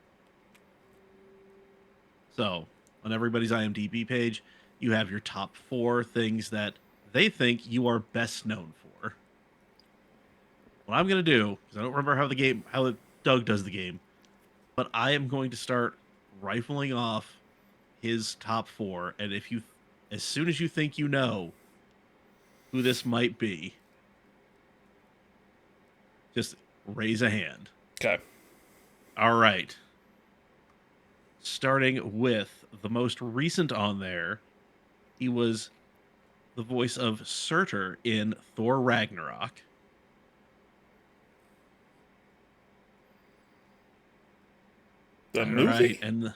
So, on everybody's IMDb page, you have your top 4 things that they think you are best known for. What I'm going to do, because I don't remember how Doug does the game, but I am going to start rifling off his top 4, and as soon as you think you know who this might be, just raise a hand. Okay. All right. Starting with the most recent on there, he was the voice of Surtur in Thor Ragnarok. The movie? Right, and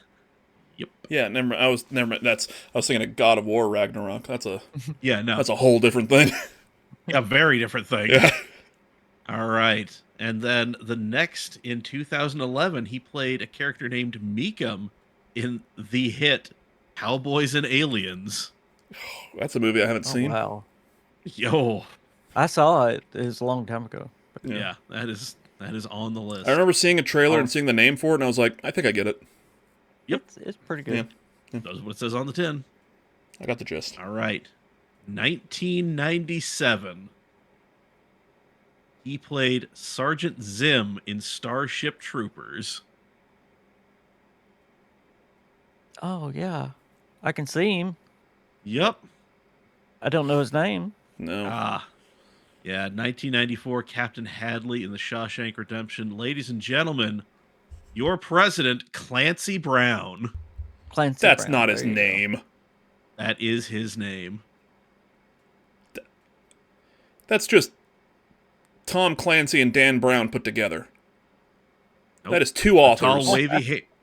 yep. Yeah, I was thinking of God of War Ragnarok. That's a that's a whole different thing. A very different thing. Yeah. All right. And then the next, in 2011, he played a character named Meekum in the hit Cowboys and Aliens. That's a movie I haven't seen. Wow. Yo. I saw it. It was a long time ago. Yeah, that is on the list. I remember seeing a trailer and seeing the name for it, and I was like, I think I get it. Yep. It's pretty good. Yeah. That's what it says on the tin. I got the gist. All right. 1997. He played Sergeant Zim in Starship Troopers. Oh yeah, I can see him. Yep. I don't know his name. No. Yeah, 1994 Captain Hadley in The Shawshank Redemption. Ladies and gentlemen, your president, Clancy Brown. Clancy That's Brown, not his there you go. name. That is his name. That's just Tom Clancy and Dan Brown put together. Nope. That is two authors.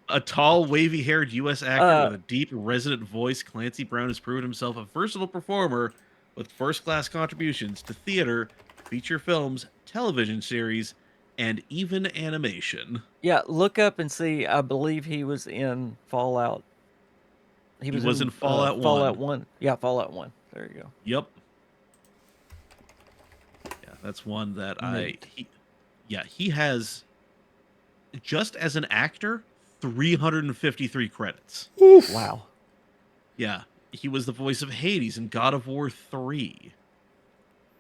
A tall, wavy-haired U.S. actor with a deep, resonant voice, Clancy Brown has proven himself a versatile performer with first-class contributions to theater, feature films, television series, and even animation. Yeah, look up and see. I believe he was in Fallout. He was in Fallout 1. Fallout 1. Yeah, Fallout 1. There you go. Yep. Yeah, that's one that he has, just as an actor, 353 credits. Oof. Wow. Yeah, he was the voice of Hades in God of War 3.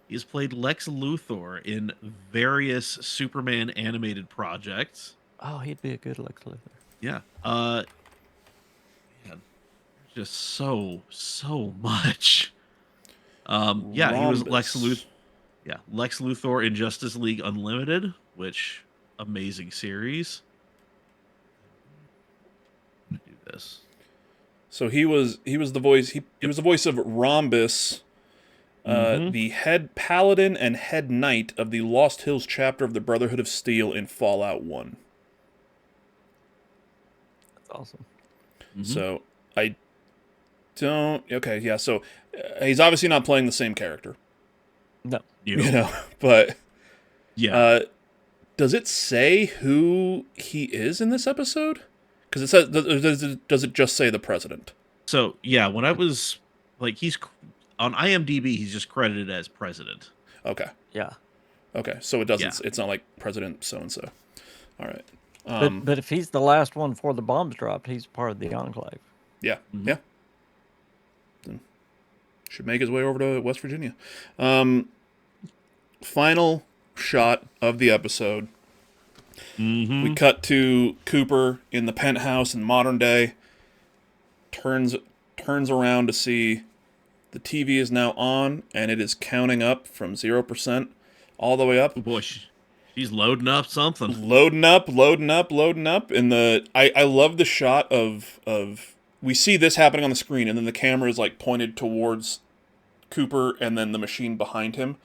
He has played Lex Luthor in various Superman animated projects. Oh, he'd be a good Lex Luthor. Yeah. Just so much. Yeah, he was Lex Luthor. Yeah, Lex Luthor in Justice League Unlimited, which amazing series. Do this. So he was the voice. He was the voice of Rhombus, the head paladin and head knight of the Lost Hills chapter of the Brotherhood of Steel in Fallout 1. That's awesome. So I don't. Okay, yeah. So he's obviously not playing the same character. No. You know, but Yeah. does it say who he is in this episode? Because it says, does it just say the president? So yeah, when I was like, he's on IMDb, he's just credited as president. Okay. Yeah. Okay. So it doesn't. Yeah. It's not like President so and so. All right. But if he's the last one before the bombs dropped, he's part of the Enclave. Yeah. Yeah. Then should make his way over to West Virginia. Final shot of the episode. We cut to Cooper in the penthouse in modern day. Turns around to see the TV is now on, and it is counting up from 0% all the way up. Oh boy, she's loading up something. Loading up. And I love the shot of we see this happening on the screen, and then the camera is like pointed towards Cooper, and then the machine behind him.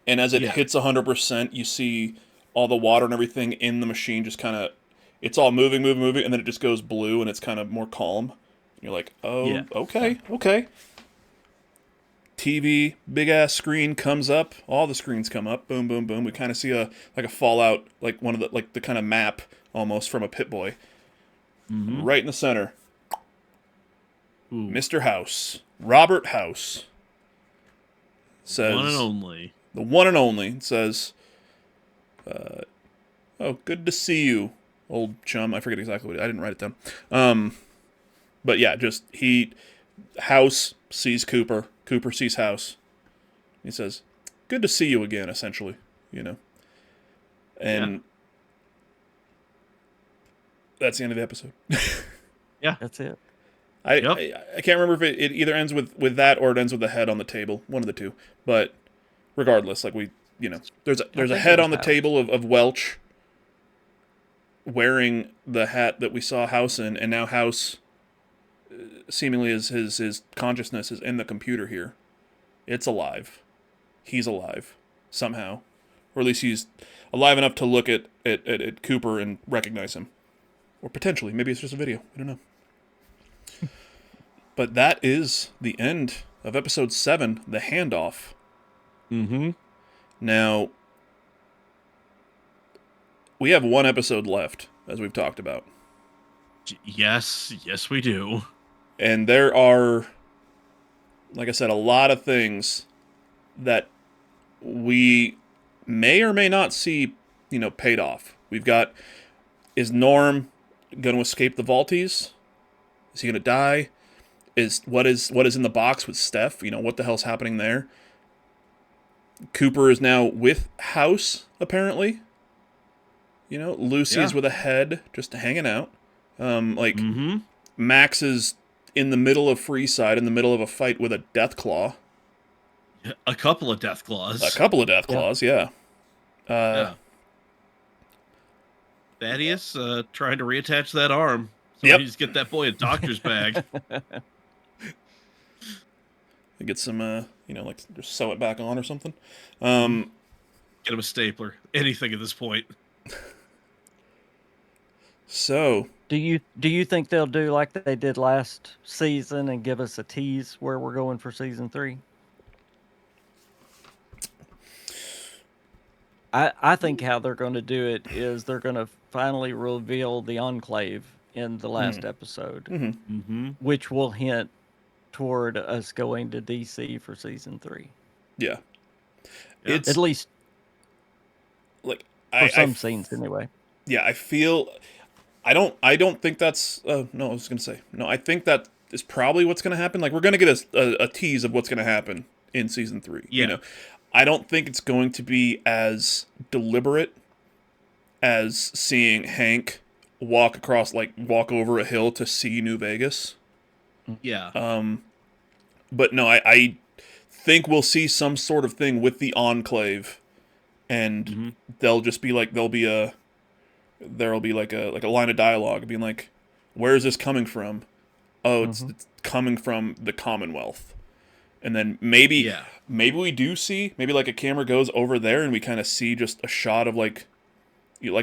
And as it hits 100%, you see all the water and everything in the machine just kind of, it's all moving, and then it just goes blue, and it's kind of more calm. And you're like, oh, okay. TV, big-ass screen comes up. All the screens come up. Boom, boom, boom. We kind of see a Fallout, like one of the kind of map, almost, from a Pit-Boy. Right in the center. Ooh. Mr. House. Robert House. Says... One and only. The one and only says, oh, good to see you, old chum. I forget exactly what I didn't write it down. But yeah, just House sees Cooper. Cooper sees House. He says, good to see you again, essentially, you know. And that's the end of the episode. Yeah. That's it. I can't remember if it either ends with that or it ends with the head on the table. One of the two. But regardless, like there's a head on the table of Welch wearing the hat that we saw House in, and now House seemingly his consciousness is in the computer here. It's alive. He's alive somehow, or at least he's alive enough to look at Cooper and recognize him, or potentially maybe it's just a video. I don't know. But that is the end of episode 7, the Handoff. Now, we have one episode left, as we've talked about. Yes, we do. And there are, like I said, a lot of things that we may or may not see, paid off. We've got, is Norm going to escape the Vaulties? Is he going to die? What is in the box with Steph? What the hell's happening there? Cooper is now with House, apparently. Lucy's with a head, just hanging out. Max is in the middle of Freeside, in the middle of a fight with a Deathclaw. A couple of Deathclaws. Yeah. Yeah. Thaddeus trying to reattach that arm. Somebody just get that boy a doctor's bag. Get some, just sew it back on or something. Get him a stapler. Anything at this point. So, do you think they'll do like they did last season and give us a tease where we're going for season 3? I think how they're going to do it is they're going to finally reveal the Enclave in the last episode, which will hint toward us going to DC for season 3. Yeah. It's at least like for some scenes anyway. Yeah, I don't think that's no, I was going to say. No, I think that is probably what's going to happen. Like, we're going to get a tease of what's going to happen in season 3, I don't think it's going to be as deliberate as seeing Hank walk over a hill to see New Vegas. Yeah. But no, I think we'll see some sort of thing with the Enclave, and there'll be like a line of dialogue being like, "Where is this coming from?" Oh, it's coming from the Commonwealth. And then maybe we do see, like a camera goes over there and we kind of see just a shot of like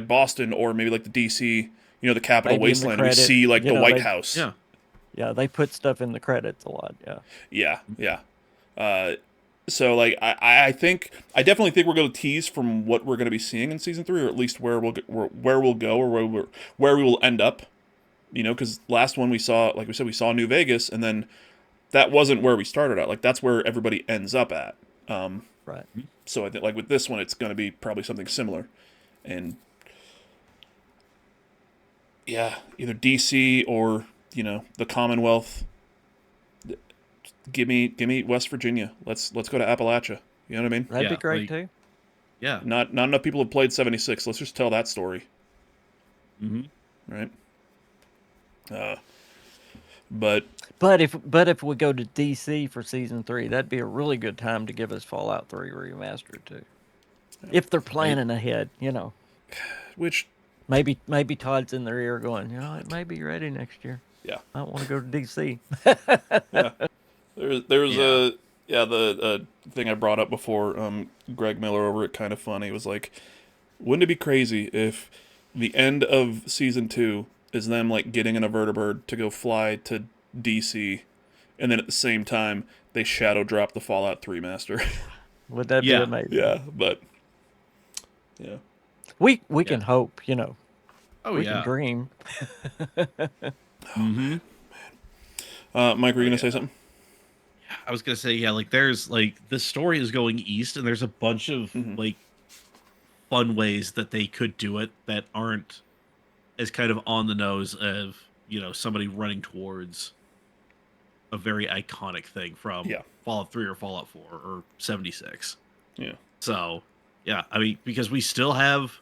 Boston, or maybe like the DC, the capital Wasteland. We see like the White House. Yeah. Yeah, they put stuff in the credits a lot. Yeah. Yeah. So like I definitely think we're going to tease from what we're going to be seeing in season 3, or at least where we'll go, or where we will end up. Because last one we saw, like we said, we saw New Vegas, and then that wasn't where we started at. Like, that's where everybody ends up at. Right. So I think, like, with this one, it's going to be probably something similar. And, yeah, either DC or, the Commonwealth. Give me West Virginia. Let's go to Appalachia. You know what I mean? That'd be great, too. Yeah. Not enough people have played 76. Let's just tell that story. Right? But if we go to DC for season 3, that'd be a really good time to give us Fallout 3 remastered too. If they're planning ahead, Which maybe Todd's in their ear going, it may be ready next year. Yeah. I don't want to go to DC. Yeah. There's the thing I brought up before, Greg Miller over at Kind of Funny was like, wouldn't it be crazy if the end of season 2 is them like getting in a vertibird to go fly to DC, and then at the same time they shadow drop the Fallout 3 master. Would that be amazing? Yeah, but we can hope, Oh, we can dream. Mike, were you gonna say something? I was gonna say, like, there's like the story is going east, and there's a bunch of like fun ways that they could do it that aren't as kind of on the nose of somebody running towards a very iconic thing from Fallout 3 or Fallout 4 or 76. Yeah. So I mean, because we still have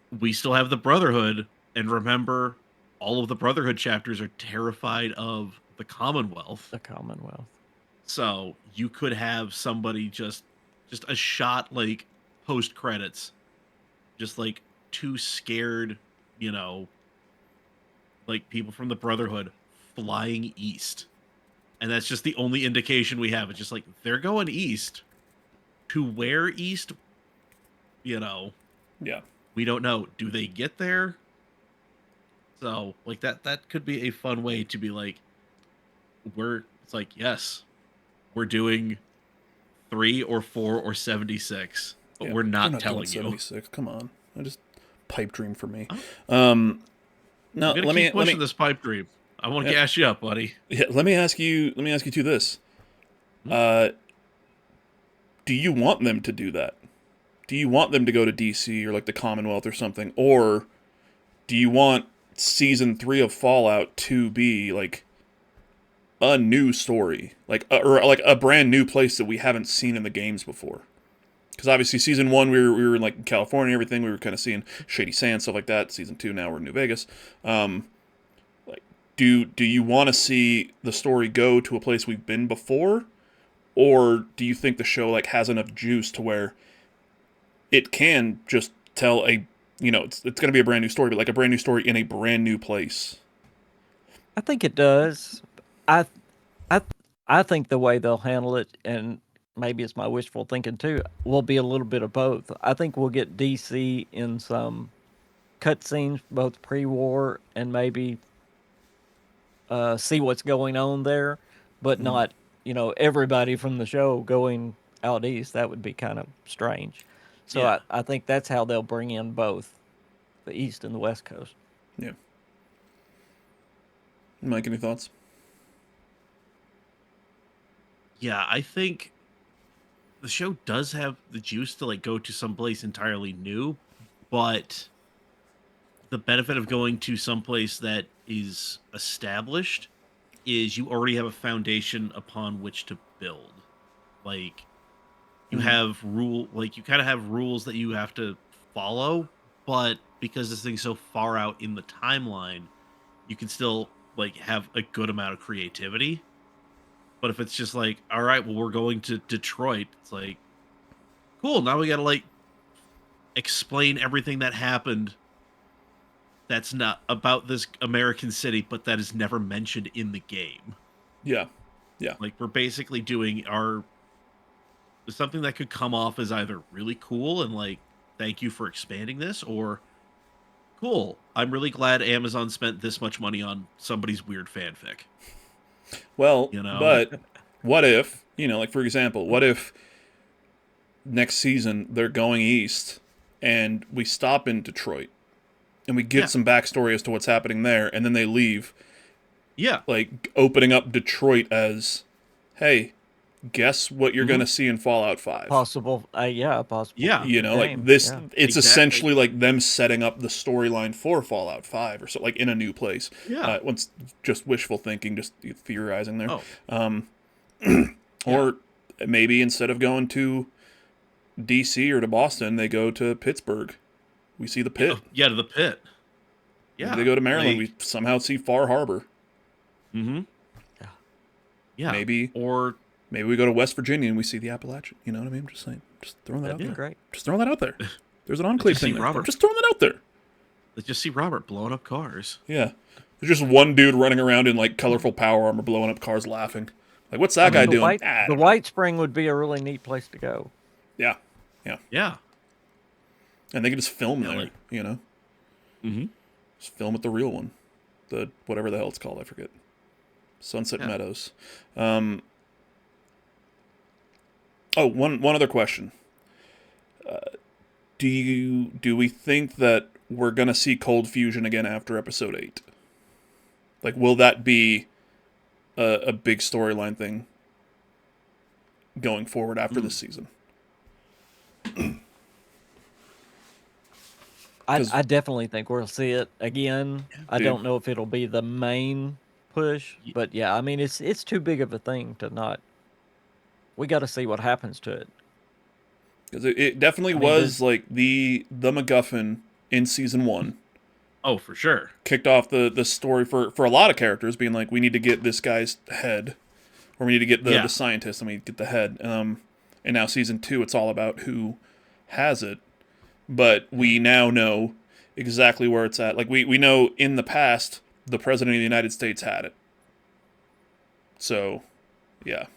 the Brotherhood, and remember, all of the Brotherhood chapters are terrified of the Commonwealth. The Commonwealth. So you could have somebody just a shot like post credits, just like two scared, like people from the Brotherhood flying east. And that's just the only indication we have. It's just like, they're going east. To where east? Yeah. We don't know. Do they get there? So like that could be a fun way to be like, it's like, yes, we're doing 3 or 4 or 76, but we're not telling you. 76. Come on. I just pipe dream for me. No, let me pushing this pipe dream. I want to gas you up, buddy. Yeah, let me ask you too this. Do you want them to do that? Do you want them to go to DC or like the Commonwealth or something, or do you want season 3 of Fallout to be like a new story, or like a brand new place that we haven't seen in the games before? Because obviously season 1 we were in like California and everything. We were kind of seeing Shady Sand, stuff like that. Season 2 now we're in New Vegas. Like, do you want to see the story go to a place we've been before, or do you think the show like has enough juice to where it can just tell a, you know, it's going to be a brand new story, but like a brand new story in a brand new place? I think it does. I I I think the way they'll handle it, and maybe it's my wishful thinking too, will be a little bit of both. I think we'll get DC in some cutscenes, both pre-war and maybe see what's going on there, but not, everybody from the show going out east. That would be kind of strange. So Yeah. I think that's how they'll bring in both the east and the west coast. Yeah. Mike, any thoughts? Yeah, I think the show does have the juice to like go to someplace entirely new, but the benefit of going to someplace that is established is you already have a foundation upon which to build. Like you have you kind of have rules that you have to follow, but because this thing's so far out in the timeline, you can still like have a good amount of creativity. But if it's just like, all right, well, we're going to Detroit, it's like, cool, now we gotta like explain everything that happened that's not about this American city, but that is never mentioned in the game. Yeah. Yeah. Like we're basically doing something that could come off as either really cool and like, thank you for expanding this, or cool, I'm really glad Amazon spent this much money on somebody's weird fanfic. Well, You know? but what if, like for example, what if next season they're going east and we stop in Detroit and we get some backstory as to what's happening there, and then they leave, like opening up Detroit as, hey, guess what you're going to see in Fallout 5. Possible. Possible. Yeah. Like this, it's Exactly. essentially like them setting up the storyline for Fallout 5 or so, like in a new place. Yeah. Once just wishful thinking, just theorizing there. Oh. Or maybe instead of going to DC or to Boston, they go to Pittsburgh. We see the pit. Yeah, to the pit. Yeah. Maybe they go to Maryland. We somehow see Far Harbor. Mm-hmm. Yeah. Maybe we go to West Virginia and we see the Appalachian. You know what I mean? Just saying. Just throwing that out there. Great. Just throwing that out there. There's an enclave thing there. Robert. Just throwing that out there. Let's just see Robert blowing up cars. Yeah. There's just one dude running around in like colorful power armor blowing up cars laughing. Like, what's that guy doing? The White Spring would be a really neat place to go. Yeah. Yeah. And they can just film there, like- Mm-hmm. Just film at the real one. The whatever the hell it's called, I forget. Sunset Meadows. One other question. Do we think that we're gonna see Cold Fusion again after episode 8? Like, will that be a big storyline thing going forward after this season? I definitely think we'll see it again. I don't know if it'll be the main push, but yeah, I mean it's too big of a thing to not. We got to see what happens to it. Because it definitely was like the MacGuffin in season 1. Oh, for sure. Kicked off the story for a lot of characters, being like, we need to get this guy's head, or we need to get the scientist, and we get the head. And now season 2, it's all about who has it. But we now know exactly where it's at. Like, we know in the past, the President of the United States had it. So, yeah.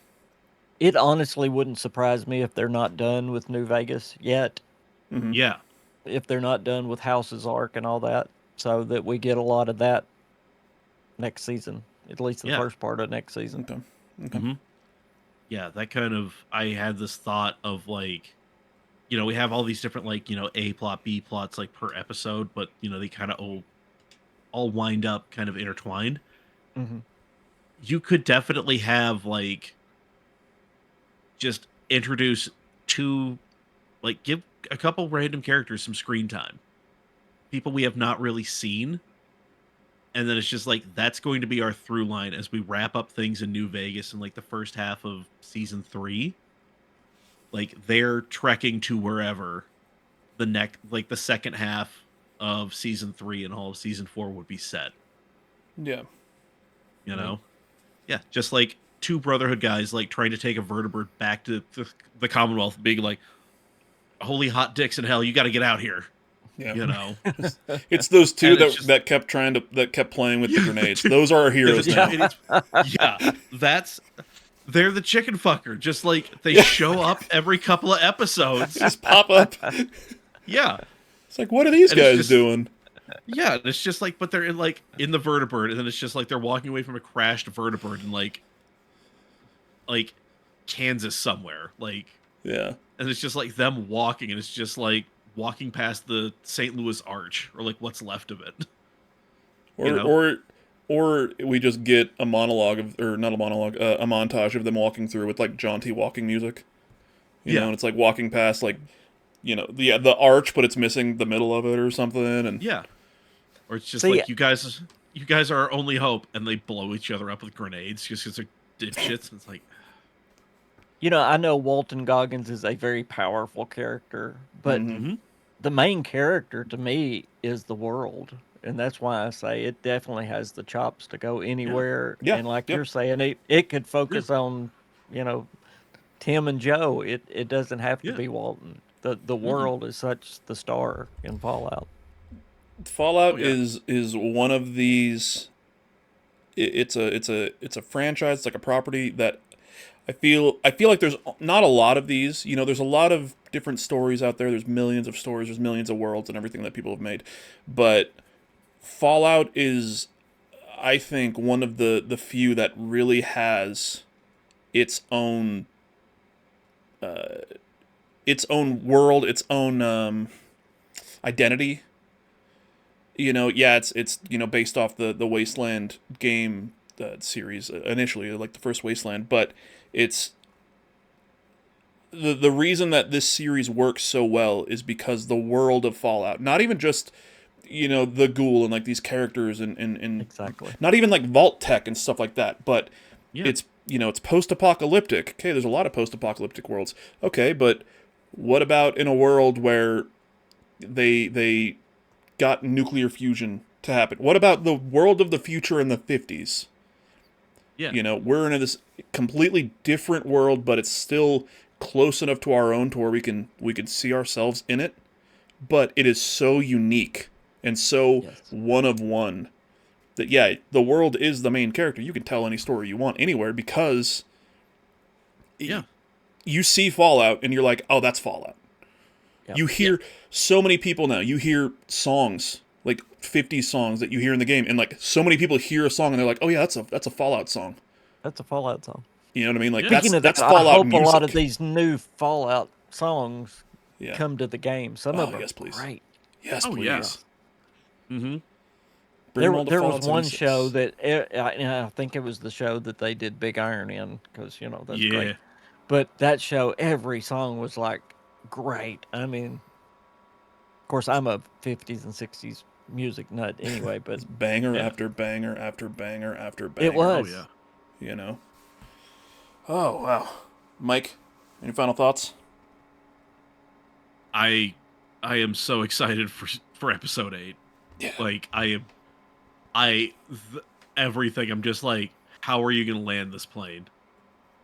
It honestly wouldn't surprise me if they're not done with New Vegas yet. Mm-hmm. Yeah. If they're not done with House's Ark and all that, so that we get a lot of that next season, at least the first part of next season. Okay. Mm-hmm. Yeah, that kind of, I had this thought of like, we have all these different like, A plot, B plots like per episode, but they kind of all wind up kind of intertwined. Mm-hmm. You could definitely have like just introduce give a couple random characters some screen time, people we have not really seen, and then it's just like that's going to be our through line as we wrap up things in New Vegas in like the first half of season 3. like they're trekking to wherever the second half of season 3 and all of season 4 would be set. Yeah. You know? Yeah, just like two Brotherhood guys like trying to take a vertebrate back to the Commonwealth, being like, "Holy hot dicks in hell, you got to get out here." Yeah. You know, It's those two And that, it's just- that kept playing with the grenades. Those are our heroes now. They're the chicken fucker. Just like they show up every couple of episodes. Just pop up. Yeah, It's like, what are these And it's guys just- doing? yeah. And it's just like, but they're in the vertebrate, and then it's just like they're walking away from a crashed vertebrate in like Kansas somewhere, like. Yeah. And it's just like them walking, and it's just like walking past the St. Louis Arch, or like what's left of it. Or we just get a monologue or not a monologue, a montage of them walking through with like jaunty walking music. You know, and it's like walking past like, the arch, but it's missing the middle of it or something. And Yeah. Or it's just See, like you guys are our only hope, and they blow each other up with grenades just because they're dipshits. And it's like, I know Walton Goggins is a very powerful character, but the main character to me is the world. And that's why I say it definitely has the chops to go anywhere. Yeah. And like Yep. you're saying, it could focus on, Tim and Joe. It doesn't have to be Walton. The world is such the star in Fallout. Fallout is one of these. It's a franchise. It's like a property that I feel like there's not a lot of these. There's a lot of different stories out there. There's millions of stories. There's millions of worlds and everything that people have made. But Fallout is, I think, one of the few that really has its own world, its own identity. It's based off the Wasteland game series initially, like the first Wasteland, but it's the reason that this series works so well is because the world of Fallout, not even just the ghoul and like these characters and Exactly. not even like Vault-Tec and stuff like that, but it's it's post-apocalyptic. Okay, there's a lot of post-apocalyptic worlds. Okay, but what about in a world where they got nuclear fusion to happen? What about the world of the future in the 50s? yeah, We're in this completely different world, but it's still close enough to our own to where we can see ourselves in it. But it is so unique and so one of one that the world is the main character. You can tell any story you want anywhere because you see Fallout and you're like, oh, that's Fallout. Yep. You hear so many people now. You hear songs, like 50 songs that you hear in the game, and like so many people hear a song and they're like, oh yeah, that's a Fallout song. That's a Fallout song. You know what I mean? Like Speaking that's of that, Fallout I hope music. a lot of these new Fallout songs come to the game. Some of them yes, please. great. Yes, Oh, please. yeah. Mm-hmm. There was one show that I think it was the show that they did Big Iron in because that's great. But that show, every song was like great. I mean, of course, I'm a 50s and 60s music nut anyway, but it's banger after banger after banger after banger. It was. Oh yeah. Oh wow, Mike, any final thoughts? I am so excited for episode 8. Yeah. Like everything. I'm just like, how are you going to land this plane?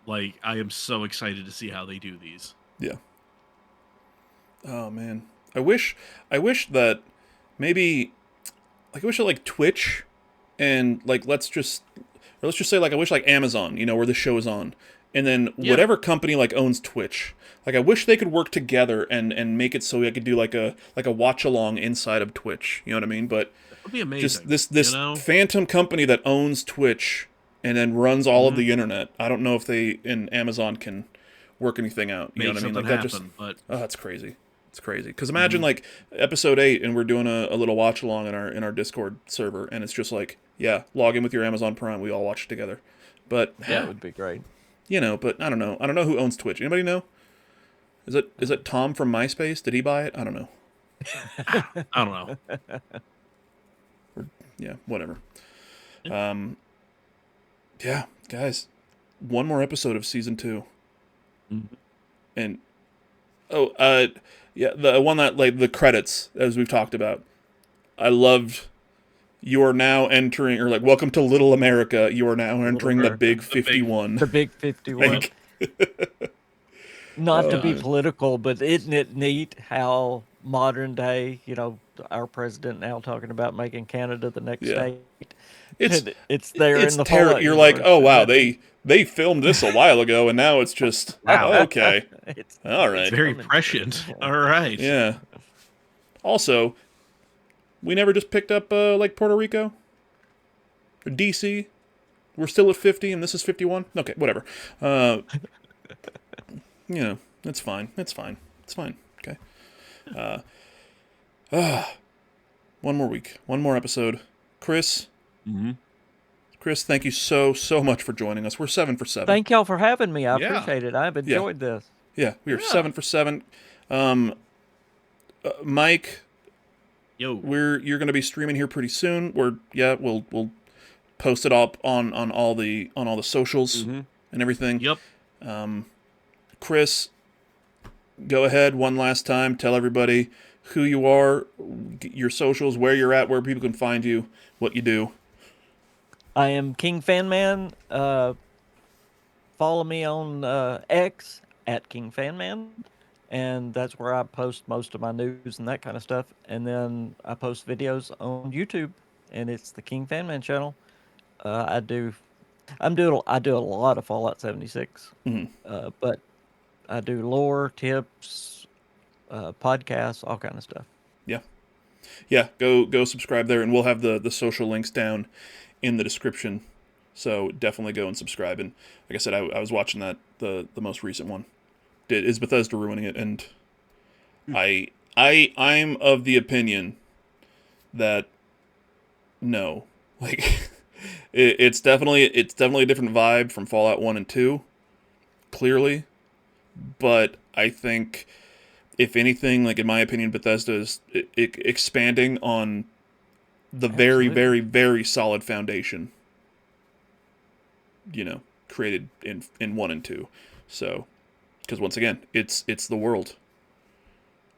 Like, I am so excited to see how they do these. Yeah. Oh man, I wish that maybe, like, I wish that like Twitch, and like let's just say like I wish like Amazon, where the show is on, and then whatever company like owns Twitch. Like I wish they could work together and make it so I could do like a watch along inside of Twitch. You know what I mean? But that would be amazing. Just this phantom company that owns Twitch and then runs all of the internet. I don't know if they in Amazon can work anything out. You know what I mean? Like happen, but that's crazy. It's crazy. Because imagine like episode 8 and we're doing a little watch along in our Discord server, and it's just like, log in with your Amazon Prime. We all watch it together. But that would be great. But I don't know. I don't know who owns Twitch. Anybody know? Is it Tom from MySpace? Did he buy it? I don't know. I don't know. Whatever. Guys, one more episode of season 2, and Yeah, the one that, like, the credits, as we've talked about. I loved, you are now entering, or like, welcome to Little America. You are now entering the America. Big 51. The Big 51. Like, Not to be God. political, but isn't it neat how modern day, our president now talking about making Canada the next Yeah. state. it's It's there it's in the terrible. Fallout You're like, universe. oh Isn't wow, that neat? they filmed this a while ago, and now it's just Wow. okay, It's all right, Very coming prescient. soon. All right. yeah. Also, we never just picked up like Puerto Rico or DC. We're still at 50, and this is 51. Okay, whatever. It's fine. It's fine. It's fine. Okay. One more week. One more episode. Chris. Mm-hmm. Chris, thank you so much for joining us. We're 7 for 7. Thank y'all for having me. I Yeah. appreciate it. I've enjoyed this. Yeah, we are Yeah. 7 for 7. Mike, Yo. you're going to be streaming here pretty soon. We'll post it up on all the socials Mm-hmm. and everything. Yep. Chris, go ahead one last time. Tell everybody who you are, your socials, where you're at, where people can find you, what you do. I am KingFanMan. Follow me on X at KingFanMan, and that's where I post most of my news and that kind of stuff. And then I post videos on YouTube, and it's the KingFanMan channel. I do a lot of Fallout 76, but I do lore, tips, podcasts, all kind of stuff. Yeah, go subscribe there, and we'll have the social links down in the description. So definitely go and subscribe. And like I said, I was watching that the most recent one. Is Bethesda ruining it? And I'm of the opinion that no, like it's definitely a different vibe from Fallout 1 and 2, clearly. But I think, if anything, like in my opinion, Bethesda is expanding on the very, Absolutely. very, very solid foundation, created in 1 and 2. So, because once again, it's the world.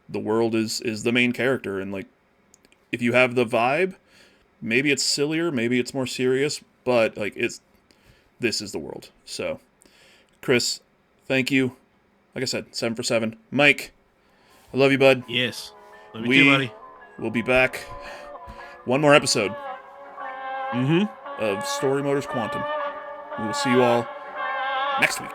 The world is the main character, and like, if you have the vibe, maybe it's sillier, maybe it's more serious, but like this is the world. So, Chris, thank you. Like I said, 7 for 7. Mike, I love you, bud. Yes. Love you too, buddy. We'll be back. One more episode Mm-hmm. of Story Motors Quantum. We will see you all next week.